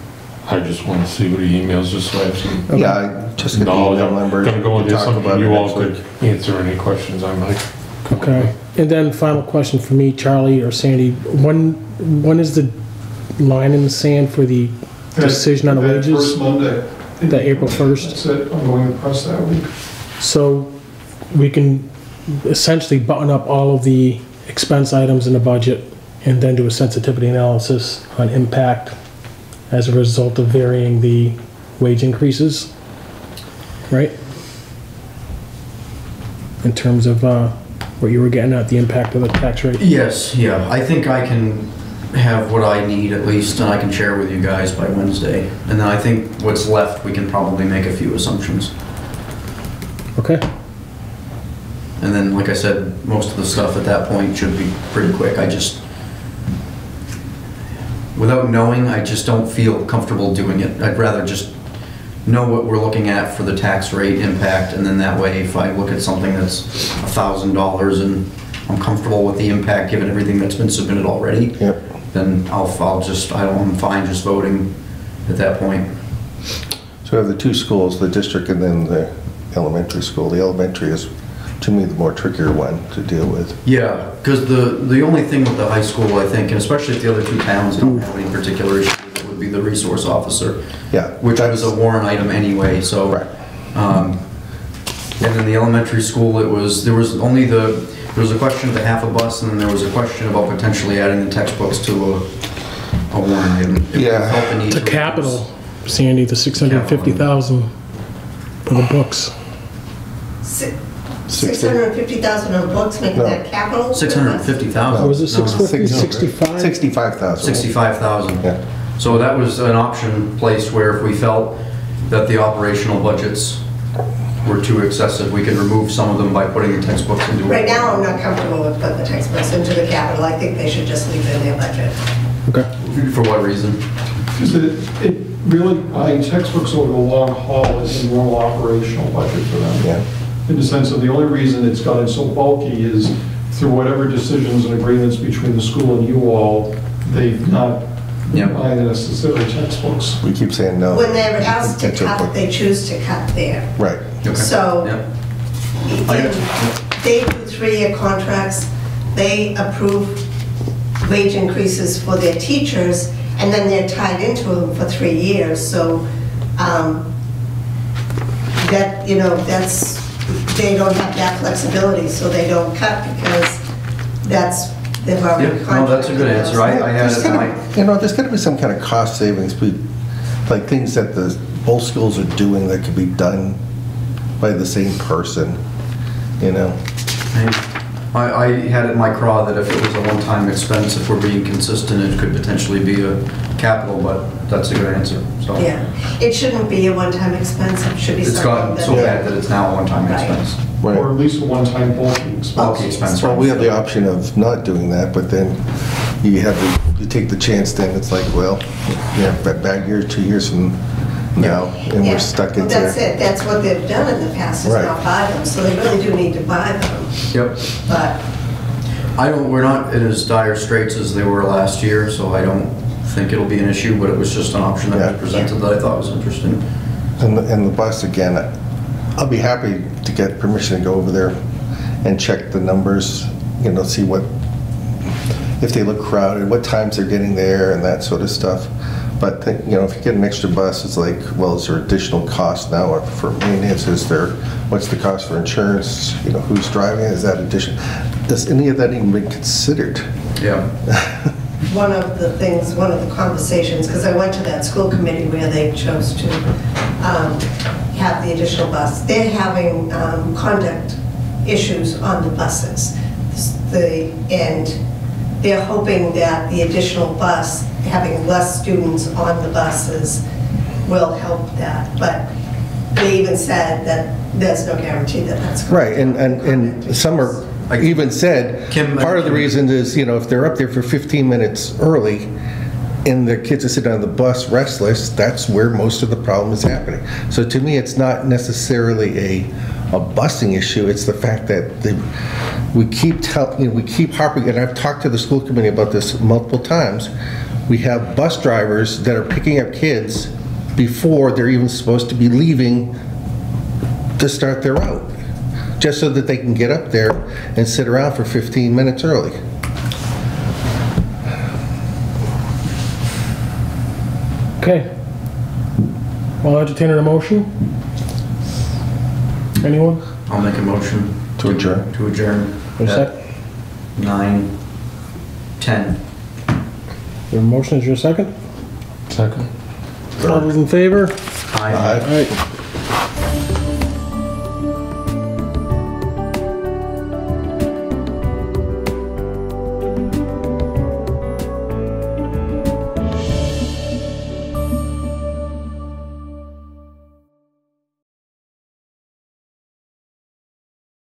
I just want to see what he emails, just so I have some Yeah, I just get the knowledge. email I'm numbers. gonna go into talk something about it you all next could week. answer any questions I might. Okay, and then final question for me, Charlie or Sandy, when is the line in the sand for the decision on the That wages? First Monday. The April 1st? That's it, I'm going to press that week. So we can essentially button up all of the expense items in the budget and then do a sensitivity analysis on impact as a result of varying the wage increases, right? In terms of what you were getting at, the impact of the tax rate? Yes, yeah, I think I can have what I need at least, and I can share with you guys by Wednesday. And then I think what's left, we can probably make a few assumptions. Okay. And then, like I said, most of the stuff at that point should be pretty quick. Without knowing, I just don't feel comfortable doing it. I'd rather just know what we're looking at for the tax rate impact, and then that way, if I look at something that's $1,000 and I'm comfortable with the impact given everything that's been submitted already, Yep. then I'm fine just voting at that point. So we have the two schools, the district and then the elementary school. The elementary is, to me, the more trickier one to deal with. Yeah, because the only thing with the high school, I think, and especially if the other two towns don't have any particular issue, it would be the resource officer. Yeah. Which was a warrant item anyway, so. Right. And then the elementary school, there was a question of the half a bus, and then there was a question about potentially adding the textbooks to a warrant item. If we Yeah. felt the need The to- capital, Sandy, the 650,000 for the books. 650,000 on books, making No. that capital? 650,000. Or was it No, 650, 65? 65,000. 65,000. Yeah. So that was an option placed where if we felt that the operational budgets were too excessive, we could remove some of them by putting the textbooks into. Right now, I'm not comfortable with putting the textbooks into the capital. I think they should just leave it in their budget. Okay. For what reason? Because it really, buying textbooks over the long haul is a normal operational budget for them. Yeah. In the sense of the only reason it's gotten so bulky is through whatever decisions and agreements between the school and you all, they've not Yep. buying the necessary textbooks. We keep saying no. When they're asked to Catch up cut, with- they choose to cut there. Right. Okay. So Yep. they do 3-year contracts, they approve wage increases for their teachers, and then they're tied into them for 3 years. So they don't have that flexibility, so they don't cut because they've already Yeah, no, that's a good answer. I had There's it, there's got to be some kind of cost savings, like things that both schools are doing that could be done by the same person, you know? I had it in my craw that if it was a one-time expense, if we're being consistent, it could potentially be a capital, but that's a good answer, so. Yeah, it shouldn't be a one-time expense, it should be It's something gotten that... so bad that it's now a one-time Right. expense. Or Right. at least a one-time bulky expense. Bulky expense. Well, we have the option of not doing that, but then you take the chance, then it's like, well, yeah, back year, 2 years from now, and Yeah. we're stuck Well, into... that's it, that's what they've done in the past, is Right. not buy them, so they really do need to buy them, Yep. but... We're not in as dire straits as they were last year, so I don't think it'll be an issue, but it was just an option that Yeah. was presented that I thought was interesting. And the bus, again, I'll be happy to get permission to go over there and check the numbers, see if they look crowded, what times they're getting there and that sort of stuff. But, if you get an extra bus, it's like, well, is there additional cost now for maintenance? What's the cost for insurance? Who's driving it? Is that addition? Does any of that even been considered? Yeah. One of the conversations, because I went to that school committee where they chose to have the additional bus. They're having conduct issues on the buses. And they're hoping that the additional bus, having less students on the buses, will help that. But they even said that there's no guarantee that that's going Right, and some are even said, part of the reason is, if they're up there for 15 minutes early and the kids are sitting on the bus restless, that's where most of the problem is happening. So to me, it's not necessarily a busing issue, it's the fact that we keep harping, and I've talked to the school committee about this multiple times. We have bus drivers that are picking up kids before they're even supposed to be leaving to start their route, just so that they can get up there and sit around for 15 minutes early. Okay. I'll entertain a motion. Anyone? I'll make a motion. To adjourn. To adjourn. Wait a sec. 9:10. Your motion is your second? Second. All those in favor? Aye. All right.